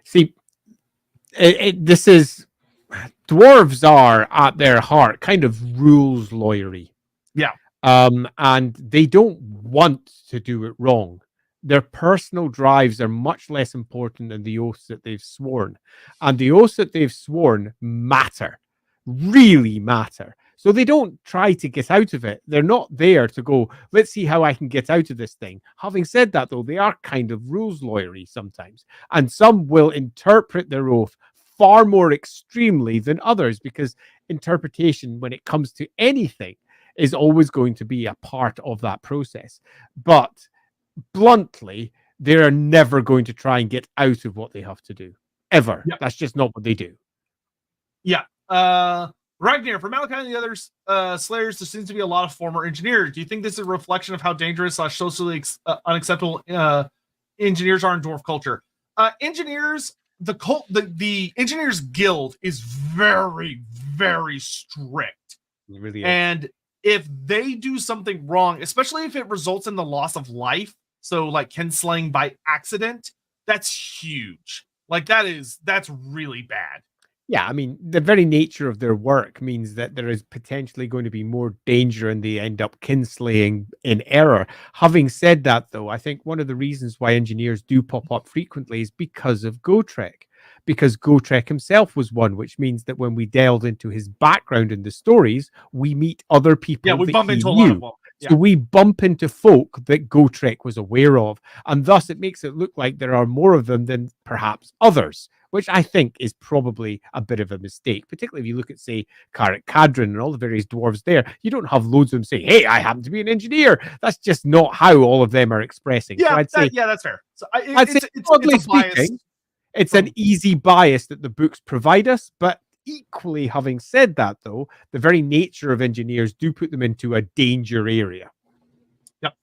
see, this is, dwarves are at their heart kind of rules lawyery. Yeah. And they don't want to do it wrong. Their personal drives are much less important than the oaths that they've sworn. And the oaths that they've sworn matter, really matter. So they don't try to get out of it. They're not there to go, let's see how I can get out of this thing. Having said that, though, they are kind of rules lawyery sometimes. And some will interpret their oath far more extremely than others, because interpretation, when it comes to anything, is always going to be a part of that process. But bluntly, they are never going to try and get out of what they have to do. Ever. Yep. That's just not what they do. Yeah. Ragnar, for Malakai and the others, Slayers, there seems to be a lot of former engineers. Do you think this is a reflection of how dangerous / socially unacceptable engineers are in dwarf culture? Engineers, the engineers guild is very, very strict. It really is. And if they do something wrong, especially if it results in the loss of life, so like kinslaying by accident, that's huge. Like that's really bad. Yeah, I mean, the very nature of their work means that there is potentially going to be more danger and they end up kinslaying in error. Having said that, though, I think one of the reasons why engineers do pop up frequently is because of Gotrek. Because Gotrek himself was one, which means that when we delved into his background in the stories, we meet other people. Yeah, we bump into a lot of them. So we bump into folk that Gotrek was aware of, and thus it makes it look like there are more of them than perhaps others, which I think is probably a bit of a mistake, particularly if you look at, say, Carrick Cadron and all the various dwarves there. You don't have loads of them saying, hey, I happen to be an engineer. That's just not how all of them are expressing. Yeah, so I'd say, that's fair. So broadly speaking, it's an easy bias that the books provide us, but equally, having said that, though, the very nature of engineers do put them into a danger area. Yep.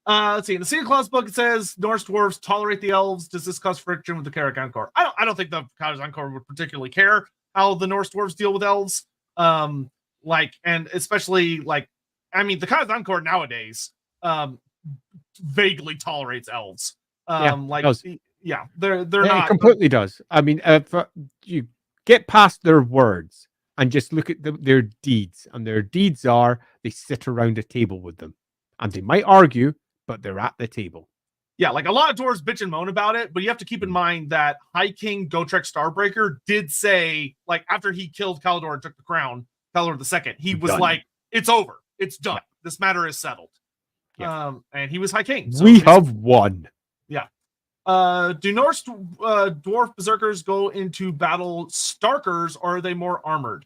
Let's see. In the Santa Claus book, it says Norse dwarves tolerate the elves. Does this cause friction with the Carrick Corps? I don't think the Carrick Corps would particularly care how the Norse dwarves deal with elves. And especially the Carrick Corps nowadays vaguely tolerates elves. They're not. It completely does. I mean, you get past their words and just look at their deeds. And their deeds are they sit around a table with them. And they might argue, but they're at the table. Yeah, like a lot of dwarves bitch and moan about it, but you have to keep in mind that High King Gotrek Starbreaker did say, after he killed Kalador and took the crown, Kalador II, he was like, it's over. It's done. Yeah. This matter is settled. Yeah. And he was High King. So we have won. Yeah. Do Norse dwarf berserkers go into battle starkers, or are they more armored?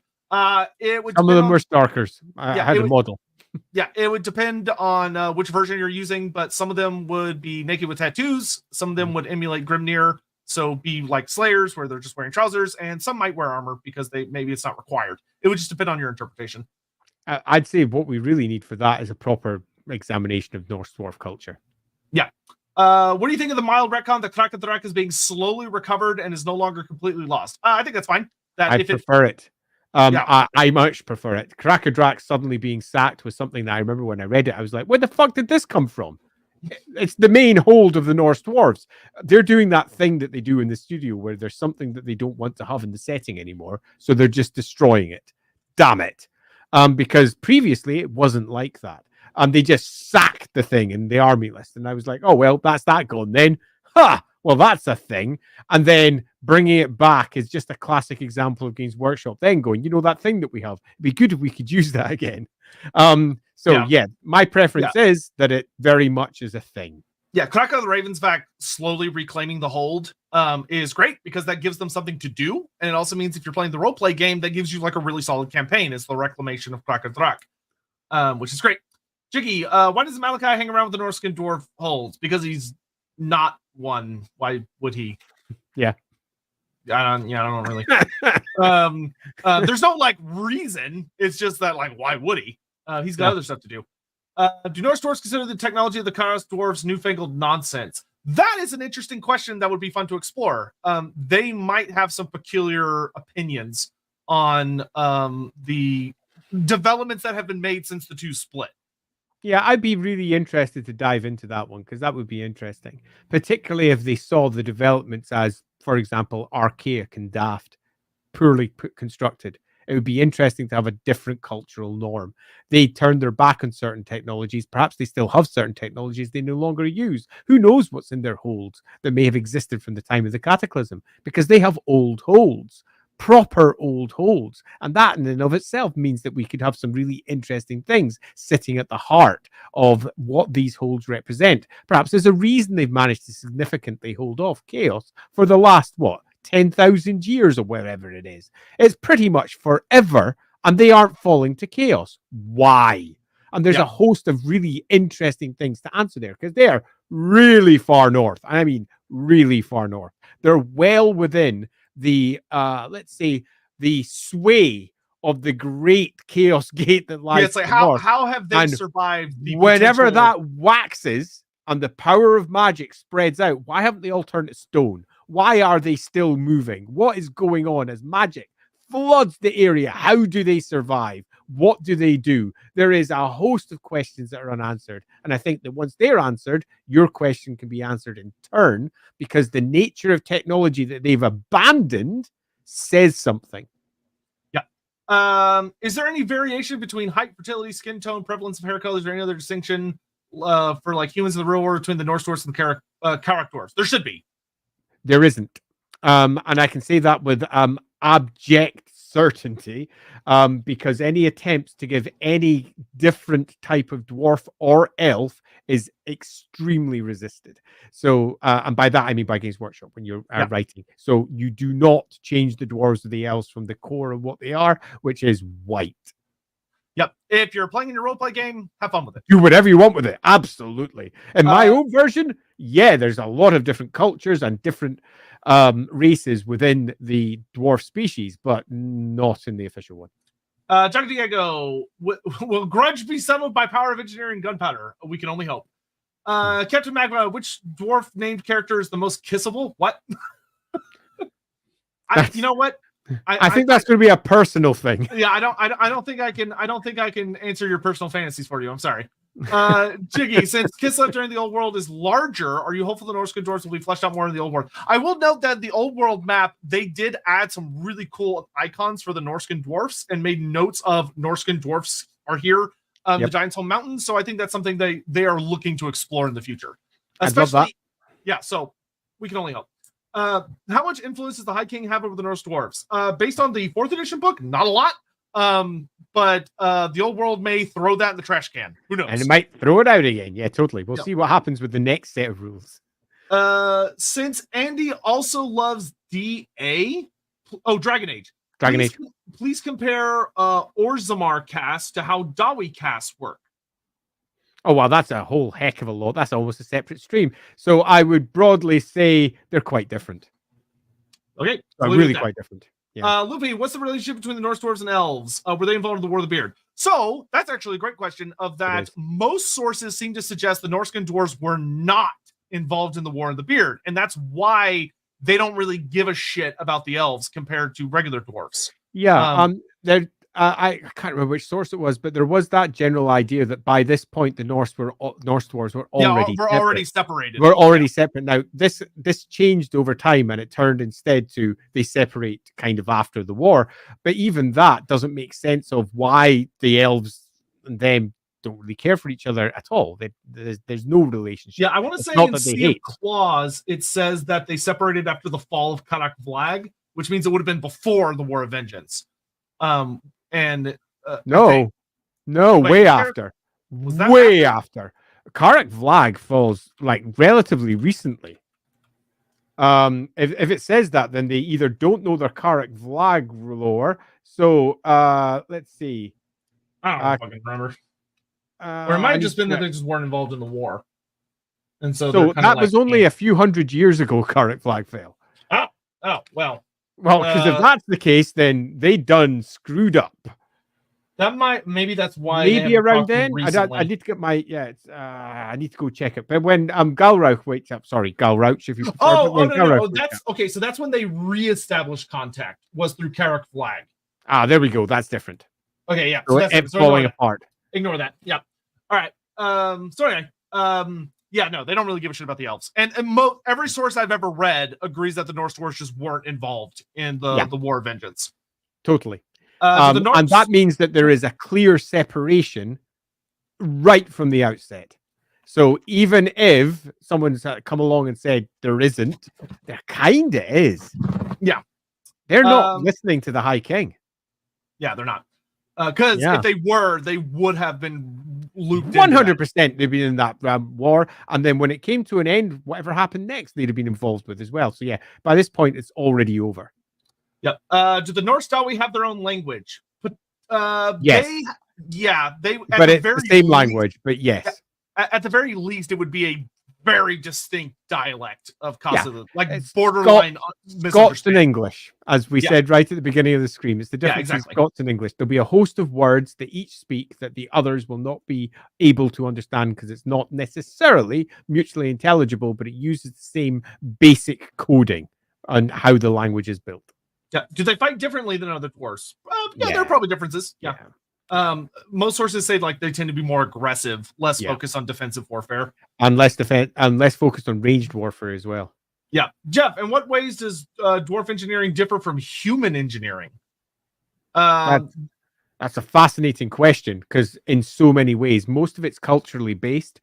It would Some of them were starkers. I had a model. Yeah, it would depend on which version you're using, but some of them would be naked with tattoos. Some of them would emulate Grimnir, so be like Slayers, where they're just wearing trousers, and some might wear armor because maybe it's not required. It would just depend on your interpretation. I'd say what we really need for that is a proper examination of Norse dwarf culture. Yeah. What do you think of the mild retcon that Krakadrak is being slowly recovered and is no longer completely lost? I think that's fine. I prefer it. I much prefer it. Krakadrak suddenly being sacked was something that I remember when I read it. I was like, where the fuck did this come from? It's the main hold of the Norse dwarves. They're doing that thing that they do in the studio where there's something that they don't want to have in the setting anymore. So they're just destroying it. Damn it. Because previously it wasn't like that. They just sacked the thing in the army list. And I was like, oh, well, that's that gone then. Well, that's a thing. And then bringing it back is just a classic example of Games Workshop then going, that thing that we have, it'd be good if we could use that again. My preference is that it very much is a thing. Yeah, Krakow the Ravensvac slowly reclaiming the hold is great because that gives them something to do. And it also means if you're playing the roleplay game, that gives you a really solid campaign. It's the reclamation of Krakadrak, which is great. Jiggy, why does Malakai hang around with the Norskin dwarf holds? Because he's not one. Why would he? Yeah. I don't really. There's no reason. It's just that why would he? He's got other stuff to do. Do Norse dwarves consider the technology of the Chaos dwarves newfangled nonsense? That is an interesting question that would be fun to explore. They might have some peculiar opinions on the developments that have been made since the two split. Yeah, I'd be really interested to dive into that one because that would be interesting, particularly if they saw the developments as, for example, archaic and daft, poorly constructed. It would be interesting to have a different cultural norm. They turned their back on certain technologies. Perhaps they still have certain technologies they no longer use. Who knows what's in their holds that may have existed from the time of the Cataclysm? Because they have old holds, proper old holds. And that in and of itself means that we could have some really interesting things sitting at the heart of what these holds represent. Perhaps there's a reason they've managed to significantly hold off chaos for the last, 10,000 years or wherever it is. It's pretty much forever, and they aren't falling to chaos. Why? And there's a host of really interesting things to answer there because they're really far north. I mean, really far north. They're well within the, let's say, the sway of the great chaos gate that lies. Yeah, it's how have they survived? Whenever that waxes and the power of magic spreads out, why haven't they all turned to stone? Why are they still moving? What is going on as magic floods the area? How do they survive? What do they do? There is a host of questions that are unanswered. And I think that once they're answered, your question can be answered in turn because the nature of technology that they've abandoned says something. Yeah. Is there any variation between height, fertility, skin tone, prevalence of hair colors, or any other distinction for humans in the real world between the Norse dwarfs and the Karak dwarfs? There should be. There isn't. And I can say that with abject certainty, because any attempts to give any different type of dwarf or elf is extremely resisted. So, and by that I mean by Games Workshop when you're writing. So you do not change the dwarves or the elves from the core of what they are, which is white. Yep. If you're playing in your roleplay game, have fun with it. Do whatever you want with it. Absolutely. In my own version, there's a lot of different cultures and different races within the dwarf species, but not in the official one. Jack Diego, will grudge be settled by power of engineering gunpowder? We can only hope. Captain Magma, which dwarf named character is the most kissable? What? You know what? I think that's going to be a personal thing. Yeah, I don't think I can answer your personal fantasies for you. I'm sorry. Jiggy, since Kislev during the old world is larger, are you hopeful the Norscan dwarves will be fleshed out more in the old world? I will note that the old world map, they did add some really cool icons for the Norscan dwarfs and made notes of Norscan dwarfs are here, the Giant's Home Mountains. So I think that's something they are looking to explore in the future. Especially, yeah, so we can only hope. How much influence does the High King have over the Norse dwarves? Based on the 4th edition book, not a lot. But the old world may throw that in the trash can. Who knows? And it might throw it out again. Yeah, totally. We'll see what happens with the next set of rules. Since Andy also loves DA, Dragon Age. Please compare Orzammar casts to how Dawi casts work. Oh, well, that's a whole heck of a lot. That's almost a separate stream. So I would broadly say they're quite different. Okay. Really quite different. Yeah. Luffy, what's the relationship between the Norse dwarves and elves? Were they involved in the War of the Beard? So that's actually a great question. Of that, most sources seem to suggest the Norscan dwarves were not involved in the War of the Beard, and that's why they don't really give a shit about the elves compared to regular dwarves. Yeah. I can't remember which source it was, but there was that general idea that by this point the Norse dwarves were already separated. We're already separate. Now this changed over time, and it turned instead to they separate kind of after the war. But even that doesn't make sense of why the elves and them don't really care for each other at all. There's no relationship. Yeah, I want to say in Sea of Claws it says that they separated after the fall of Karak Vlag, which means it would have been before the War of Vengeance. And way after. After. Karak Vlag falls like relatively recently. If it says that, then they either don't know their Karak Vlag lore. So let's see. I don't fucking remember. Or it might have just been that they just weren't involved in the war. And so that was only a few hundred years ago Karak Vlag fell. Well, because if that's the case, then they done screwed up. Maybe that's why. Maybe around then. I need to get my I need to go check it. But when Galrauch wakes up, Galrauch, if you prefer. No, that's okay. So that's when they reestablished contact was through Karak Vlag. There we go. That's different. Okay, yeah. So it's falling apart. Ignore that. Yeah. All right. Yeah, no, they don't really give a shit about the elves. And every source I've ever read agrees that the Norse dwarves just weren't involved in the War of Vengeance. Totally. And that means that there is a clear separation right from the outset. So even if someone's come along and said there isn't, there kind of is. Yeah. They're not listening to the High King. Yeah, they're not. Because if they were, they would have been looped 100%. They'd been in that war. And then when it came to an end, whatever happened next, they'd have been involved with as well. So yeah, by this point, it's already over. Yep. Do the Norse Dawi have their own language? But yes. But it's the same language, but yes. At the very least, it would be a very distinct dialect of Kosovo, like it's borderline Scots and English, as we said right at the beginning of the stream. It's the difference in Scots and English. There'll be a host of words that each speak that the others will not be able to understand because it's not necessarily mutually intelligible, but it uses the same basic coding on how the language is built. Yeah. Do they fight differently than other dwarves? There are probably differences. Yeah. Most sources say like they tend to be more aggressive, less focused on defensive warfare, and less focused on ranged warfare as well. Yeah, Jeff. In what ways does dwarf engineering differ from human engineering? That's a fascinating question because in so many ways, most of it's culturally based.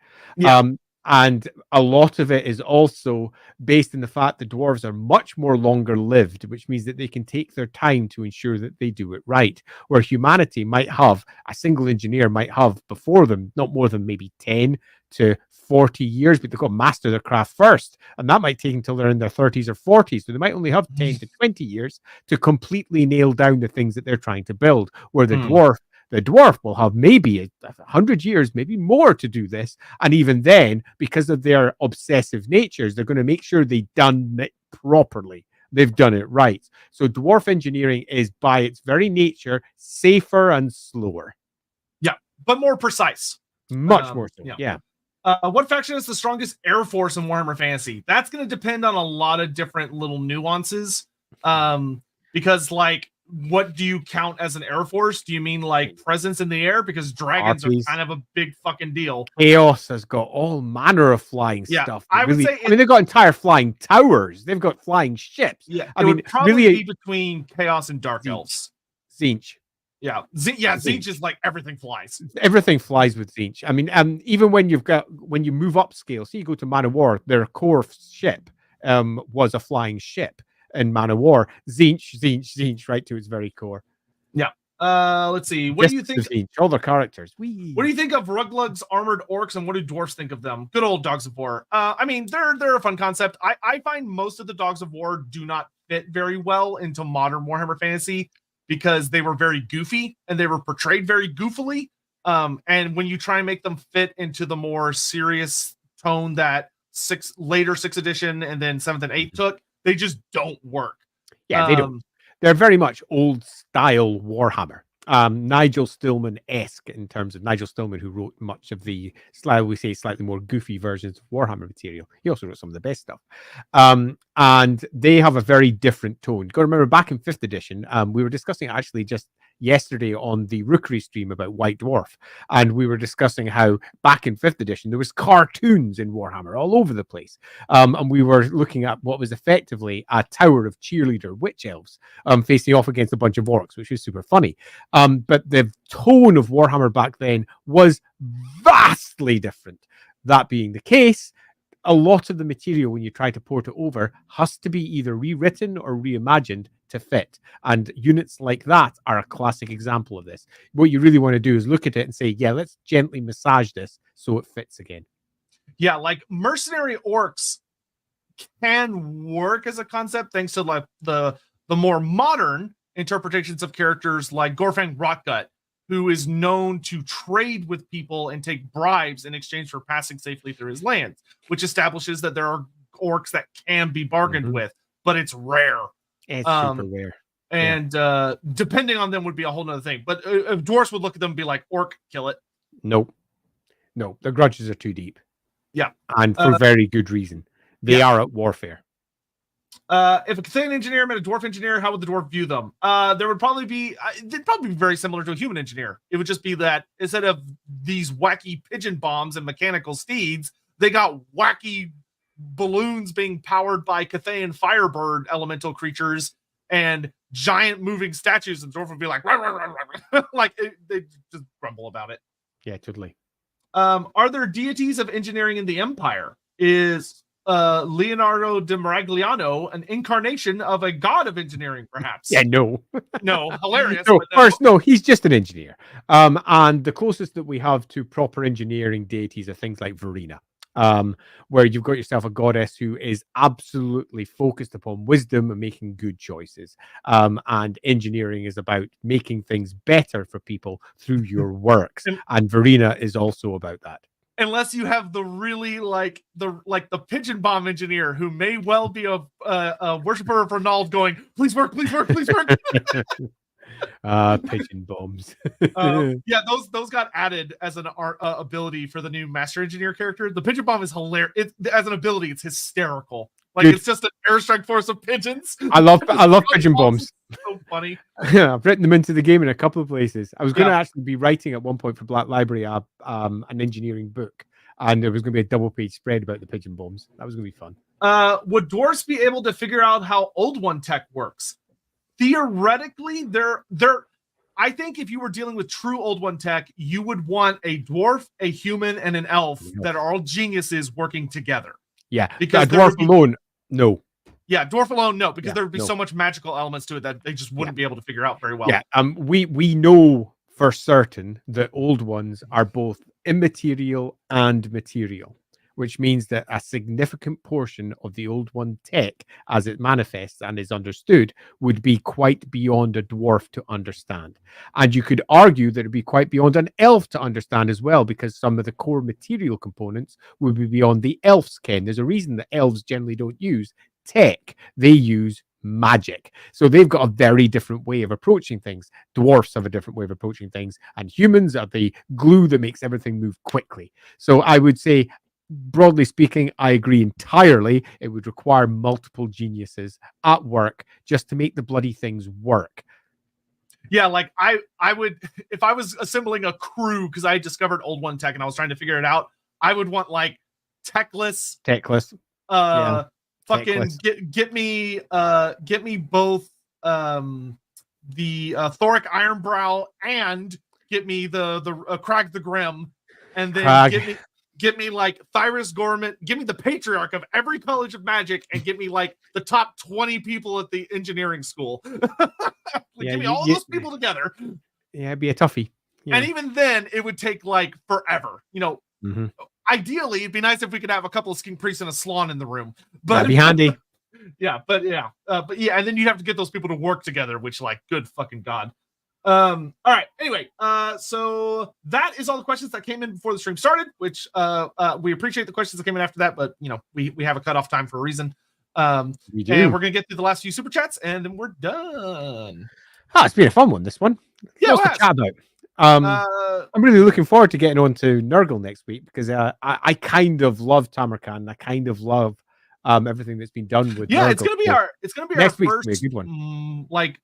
And a lot of it is also based in the fact that dwarves are much more longer lived, which means that they can take their time to ensure that they do it right. Where humanity might have, a single engineer might have before them not more than maybe 10 to 40 years, but they've got to master their craft first. And that might take until they're in their 30s or 40s. So they might only have 10 to 20 years to completely nail down the things that they're trying to build. Where the dwarf will have maybe 100 years, maybe more to do this. And even then, because of their obsessive natures, they're going to make sure they've done it properly. They've done it right. So dwarf engineering is, by its very nature, safer and slower. Yeah, but more precise. Much more so, yeah. What faction is the strongest air force in Warhammer Fantasy? That's going to depend on a lot of different little nuances. Because, like, what do you count as an air force? Do you mean like presence in the air? Because dragons are kind of a big fucking deal. Chaos has got all manner of flying stuff. I would say, they've got entire flying towers. They've got flying ships. Yeah, I mean, probably really be between Chaos and Dark Elves. Tzeentch. Yeah, Tzeentch is like everything flies. Everything flies with Tzeentch. I mean, even when you move up scale, so you go to Man of War, their core ship was a flying ship. In Man of War, Tzeentch, right to its very core. Yeah. Let's see. What do you think? Tzeentch, all their characters. What do you think of Ruglug's armored orcs, and what do dwarfs think of them? Good old Dogs of War. I mean, they're a fun concept. I find most of the Dogs of War do not fit very well into modern Warhammer Fantasy because they were very goofy and they were portrayed very goofily. And when you try and make them fit into the more serious tone that later 6th edition and then 7th and 8th took, they just don't work. Yeah, they don't. They're very much old style Warhammer. Nigel Stillman-esque in terms of Nigel Stillman, who wrote much of the, we say, slightly more goofy versions of Warhammer material. He also wrote some of the best stuff. And they have a very different tone. Got to remember, back in 5th edition, we were discussing actually just yesterday on the Rookery stream about White Dwarf, and we were discussing how back in 5th edition there was cartoons in Warhammer all over the place, and we were looking at what was effectively a tower of cheerleader witch elves facing off against a bunch of orcs, which was super funny. But the tone of Warhammer back then was vastly different. That being the case, a lot of the material, when you try to port it over, has to be either rewritten or reimagined to fit. And units like that are a classic example of this. What you really want to do is look at it and say, yeah, let's gently massage this so it fits again. Yeah, like mercenary orcs can work as a concept thanks to like the more modern interpretations of characters like Gorfang Rotgut, who is known to trade with people and take bribes in exchange for passing safely through his lands, which establishes that there are orcs that can be bargained with, but it's rare. It's super rare. And depending on them would be a whole nother thing. But dwarves would look at them and be like, orc, kill it. Nope. No, their grudges are too deep. Yeah. And for very good reason. They are at warfare. If a Cathanian engineer met a dwarf engineer, how would the dwarf view them? There would probably be, they'd probably be very similar to a human engineer. It would just be that instead of these wacky pigeon bombs and mechanical steeds, they got wacky balloons being powered by Cathanian firebird elemental creatures and giant moving statues, and dwarf would be like, rah, rah, rah, rah. Like they just grumble about it. Yeah, totally. Are there deities of engineering in the Empire? Is Leonardo de Maragliano an incarnation of a god of engineering, perhaps? Yeah, no. No, hilarious. No, first, no, he's just an engineer. And the closest that we have to proper engineering deities are things like Verena, where you've got yourself a goddess who is absolutely focused upon wisdom and making good choices. And engineering is about making things better for people through your works. And Verena is also about that. Unless you have the really like the pigeon bomb engineer who may well be a worshiper of Ronald going, please work, please work, please work. Pigeon bombs. Yeah, those got added as an ability for the new master engineer character. The pigeon bomb is hilarious. As an ability, it's hysterical. Like It's just an airstrike force of pigeons. I love pigeon bombs. So funny. I've written them into the game in a couple of places. I was going to actually be writing at one point for Black Library an engineering book, and there was going to be a double-page spread about the pigeon bombs. That was going to be fun. Would dwarves be able to figure out how Old One tech works? Theoretically, I think if you were dealing with true Old One tech, you would want a dwarf, a human, and an elf that are all geniuses working together. Yeah, because dwarf alone, no. Yeah, dwarf alone, no, because there would be so much magical elements to it that they just wouldn't be able to figure out very well. Yeah, we know for certain that old ones are both immaterial and material, which means that a significant portion of the old one tech, as it manifests and is understood, would be quite beyond a dwarf to understand. And you could argue that it'd be quite beyond an elf to understand as well, because some of the core material components would be beyond the elf's ken. There's a reason that elves generally don't use tech, they use magic. So they've got a very different way of approaching things. Dwarfs have a different way of approaching things, and humans are the glue that makes everything move quickly. So I would say, broadly speaking, I agree entirely. It would require multiple geniuses at work just to make the bloody things work. Yeah, like I would, if I was assembling a crew, because I discovered Old One tech and I was trying to figure it out, I would want like techless, fucking get me both the Thoric Ironbrow and get me the Crag the Grim, and then get me like Thyrus Gorman, give me the patriarch of every college of magic, and get me like the top 20 people at the engineering school. Give me all those people together. Yeah, it'd be a toughie. Yeah. And even then it would take like forever, you know. Ideally, it'd be nice if we could have a couple of skin priests and a Slán in the room. But that'd be handy. but and then you'd have to get those people to work together, which, like, good fucking god. All right. Anyway, so that is all the questions that came in before the stream started, which we appreciate the questions that came in after that, but you know, we have a cutoff time for a reason. We do. And we're gonna get through the last few super chats, and then we're done. Oh, it's been a fun one, this one. Yeah, to chat about. I'm really looking forward to getting on to Nurgle next week, because I kind of love Tamarkan. I kind of love everything that's been done with Nurgle. It's gonna be our first a good one. Like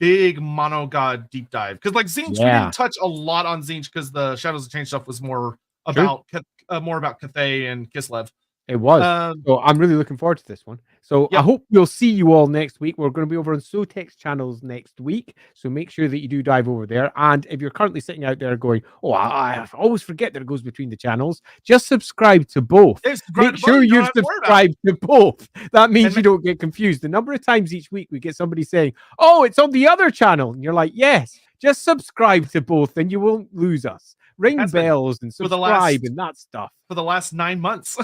big mono god deep dive, because like Tzeentch, we didn't touch a lot on Tzeentch because the Shadows of Change stuff was more about Cathay and Kislev. It was. So I'm really looking forward to this one. So I hope we'll see you all next week. We're going to be over on Sotek's channels next week. So make sure that you do dive over there. And if you're currently sitting out there going, oh, I always forget that it goes between the channels, just subscribe to both. Make sure you're subscribed to both. That means you don't get confused. The number of times each week we get somebody saying, oh, it's on the other channel. And you're like, yes, just subscribe to both and you won't lose us. Ring bells and subscribe and that stuff. For the last 9 months.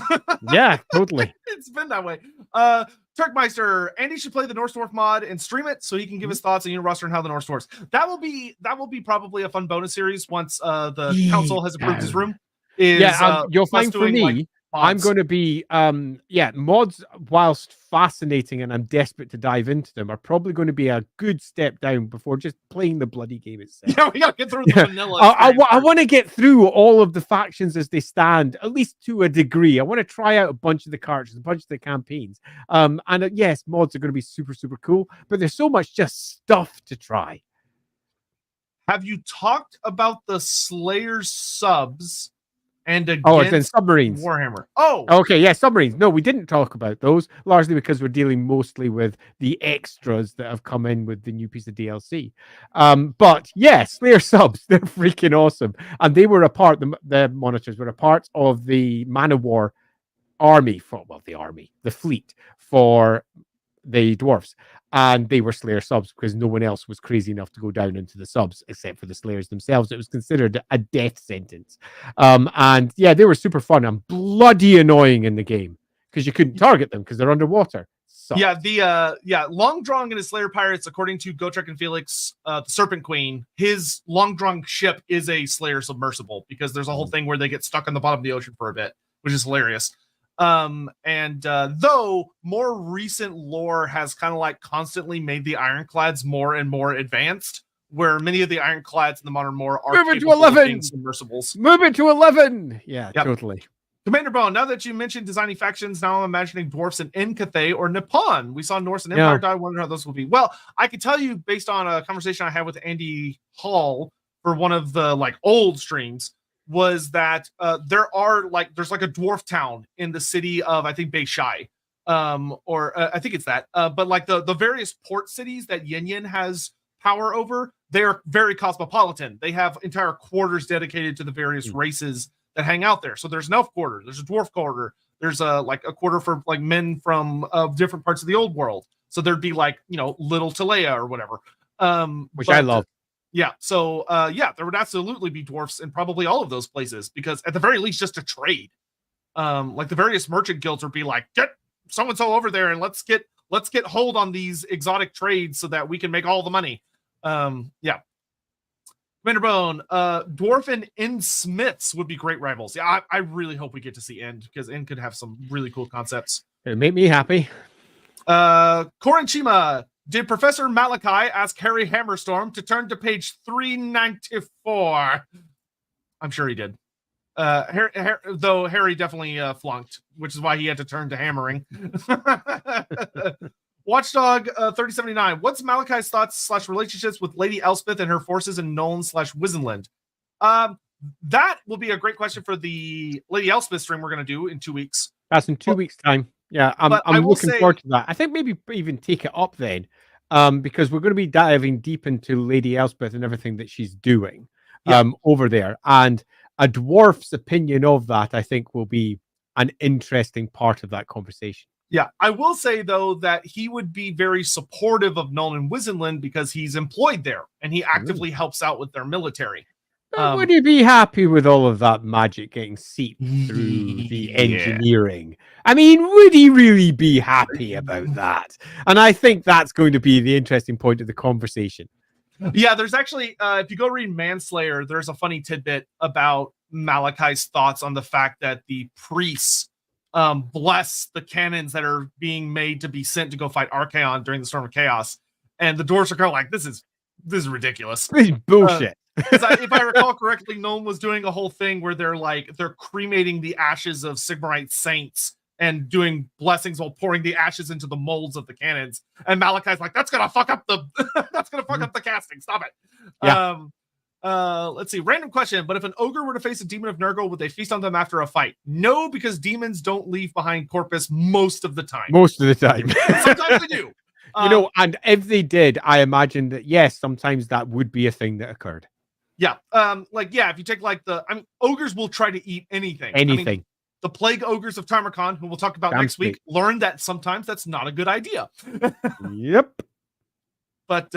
Yeah, totally. It's been that way. Turkmeister, Andy should play the Norse Dwarf mod and stream it so he can give his thoughts on your roster and how the Norse Dwarfs. That will be probably a fun bonus series once the council has approved his room. You'll find for me, like, I'm going to be, mods, whilst fascinating and I'm desperate to dive into them, are probably going to be a good step down before just playing the bloody game itself. Yeah, we got to get through the vanilla. I want to get through all of the factions as they stand, at least to a degree. I want to try out a bunch of the characters, a bunch of the campaigns. Yes, mods are going to be super, super cool, but there's so much just stuff to try. Have you talked about the Slayer subs? And it's in submarines. Warhammer. Okay, yeah, submarines. No, we didn't talk about those, largely because we're dealing mostly with the extras that have come in with the new piece of DLC. But yeah, Slayer subs, they're freaking awesome. And they were the monitors were a part of the Man of War army the fleet for the dwarfs. And they were Slayer subs because no one else was crazy enough to go down into the subs except for the Slayers themselves. It was considered a death sentence. And yeah, they were super fun and bloody annoying in the game because you couldn't target them because they're underwater. Sucked. Yeah, Longdrong and his Slayer pirates, according to Gotrek and Felix, the Serpent Queen, his Longdrong ship is a Slayer submersible because there's a whole thing where they get stuck on the bottom of the ocean for a bit, which is hilarious. Though more recent lore has kind of like constantly made the Ironclads more and more advanced, where many of the Ironclads in the modern lore are move it to 11 submersibles. Move it to 11. Yeah, totally. Commander Bone, now that you mentioned designing factions, now I'm imagining dwarfs in Cathay or Nippon. We saw Norse and Empire die. I wonder how those will be. Well, I could tell you based on a conversation I had with Andy Hall for one of the like old streams, was that there's like a dwarf town in the city of, I think, Beishai, I think it's that. But like the various port cities that Yin Yin has power over, they're very cosmopolitan. They have entire quarters dedicated to the various races that hang out there. So there's an elf quarter, there's a dwarf quarter, there's a quarter for like men from different parts of the old world. So there'd be like, Little Talea or whatever. Which I love. Yeah. So there would absolutely be dwarfs in probably all of those places, because at the very least, just to trade. Like the various merchant guilds would be like, get so and so over there and let's get hold on these exotic trades so that we can make all the money. Yeah. Commander Bone, Dwarf and End Smiths would be great rivals. Yeah, I really hope we get to see End, because End could have some really cool concepts. It'd make me happy. Korin Chima, did Professor Malakai ask Harry Hammerstorm to turn to page 394? I'm sure he did. Though Harry definitely flunked, which is why he had to turn to hammering. Watchdog 3079. What's Malakai's thoughts / relationships with Lady Elspeth and her forces in Nuln / Wizenland? That will be a great question for the Lady Elspeth stream we're going to do in 2 weeks. That's in 2 weeks' time. Yeah, I'm looking forward to that. I think maybe even take it up then, because we're going to be diving deep into Lady Elspeth and everything that she's doing over there. And a dwarf's opinion of that, I think, will be an interesting part of that conversation. Yeah, I will say, though, that he would be very supportive of Nuln and Wizenland because he's employed there and he actively helps out with their military. Would he be happy with all of that magic getting seeped through the engineering? I mean, would he really be happy about that? And I think that's going to be the interesting point of the conversation. Yeah, there's actually, if you go read Manslayer, there's a funny tidbit about Malakai's thoughts on the fact that the priests bless the cannons that are being made to be sent to go fight Archaon during the Storm of Chaos. And the dwarves are kind of like, this is ridiculous. This is bullshit. If I recall correctly, Nuln was doing a whole thing where they're cremating the ashes of Sigmarite saints and doing blessings while pouring the ashes into the molds of the cannons. And Malakai's like, that's gonna fuck up the the casting. Stop it. Yeah. Let's see. Random question. But if an ogre were to face a demon of Nurgle, would they feast on them after a fight? No, because demons don't leave behind corpus most of the time. Most of the time. Sometimes they do. And if they did, I imagine that, yes, sometimes that would be a thing that occurred. Yeah. If you take ogres will try to eat anything. Anything. The plague ogres of Tarmarkon, who we'll talk about next week, learned that sometimes that's not a good idea. Yep. But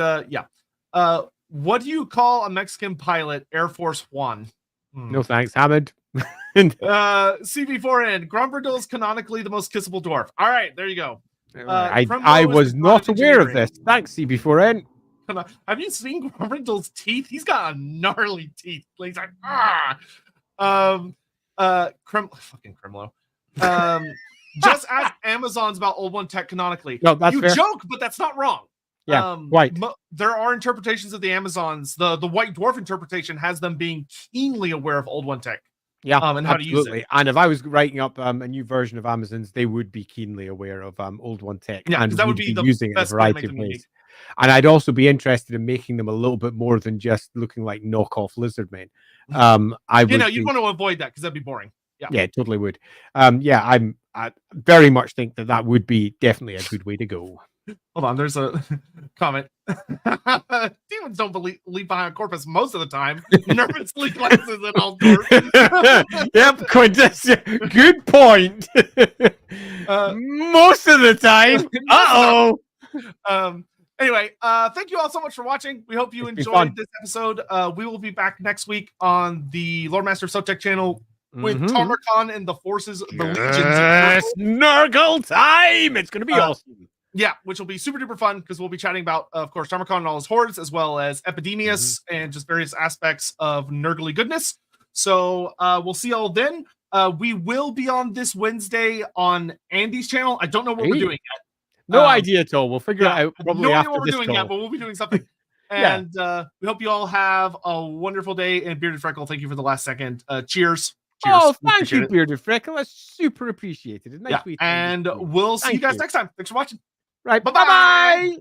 what do you call a Mexican pilot, Air Force One? No thanks, Hammond. CB4N, Grumbrindle is canonically the most kissable dwarf. All right, there you go. I was not aware of this. Thanks, CB4N. Have you seen Grumbrindle's teeth? He's got a gnarly teeth. He's like, fucking Kremlo. Just ask Amazon's about Old One Tech canonically. No, that's fair. Joke, but that's not wrong. Yeah, right. There are interpretations of the Amazons. The White Dwarf interpretation has them being keenly aware of Old One Tech. Yeah, and how to use it. And if I was writing up a new version of Amazons, they would be keenly aware of Old One Tech. Yeah, and that would be the using it in a variety of ways. And I'd also be interested in making them a little bit more than just looking like knockoff lizardmen. You'd want to avoid that because that'd be boring. Yeah, it totally would. I very much think that would be definitely a good way to go. Hold on, there's a comment. Demons don't leave behind corpus most of the time. Nervously glances at all doors. Yep, Quintus. Good point. Most of the time. Anyway, thank you all so much for watching. We hope you enjoyed this episode. We will be back next week on the Loremaster of Sotek channel with Tarmarkon and the forces of the legions. Nurgle time! It's going to be awesome. Yeah, which will be super duper fun because we'll be chatting about, of course, Tarmarkon and all his hordes, as well as Epidemius and just various aspects of Nurgly goodness. So we'll see y'all then. We will be on this Wednesday on Andy's channel. I don't know what we're doing yet. No idea at all. We'll figure it out probably after what we're doing yet, but we'll be doing something. And we hope you all have a wonderful day. And Bearded Freckle, thank you for the last second. Cheers. Oh, thank you, Bearded Freckle. That's super appreciated. Nice and we'll see you guys next time. Thanks for watching. Right. Bye-bye.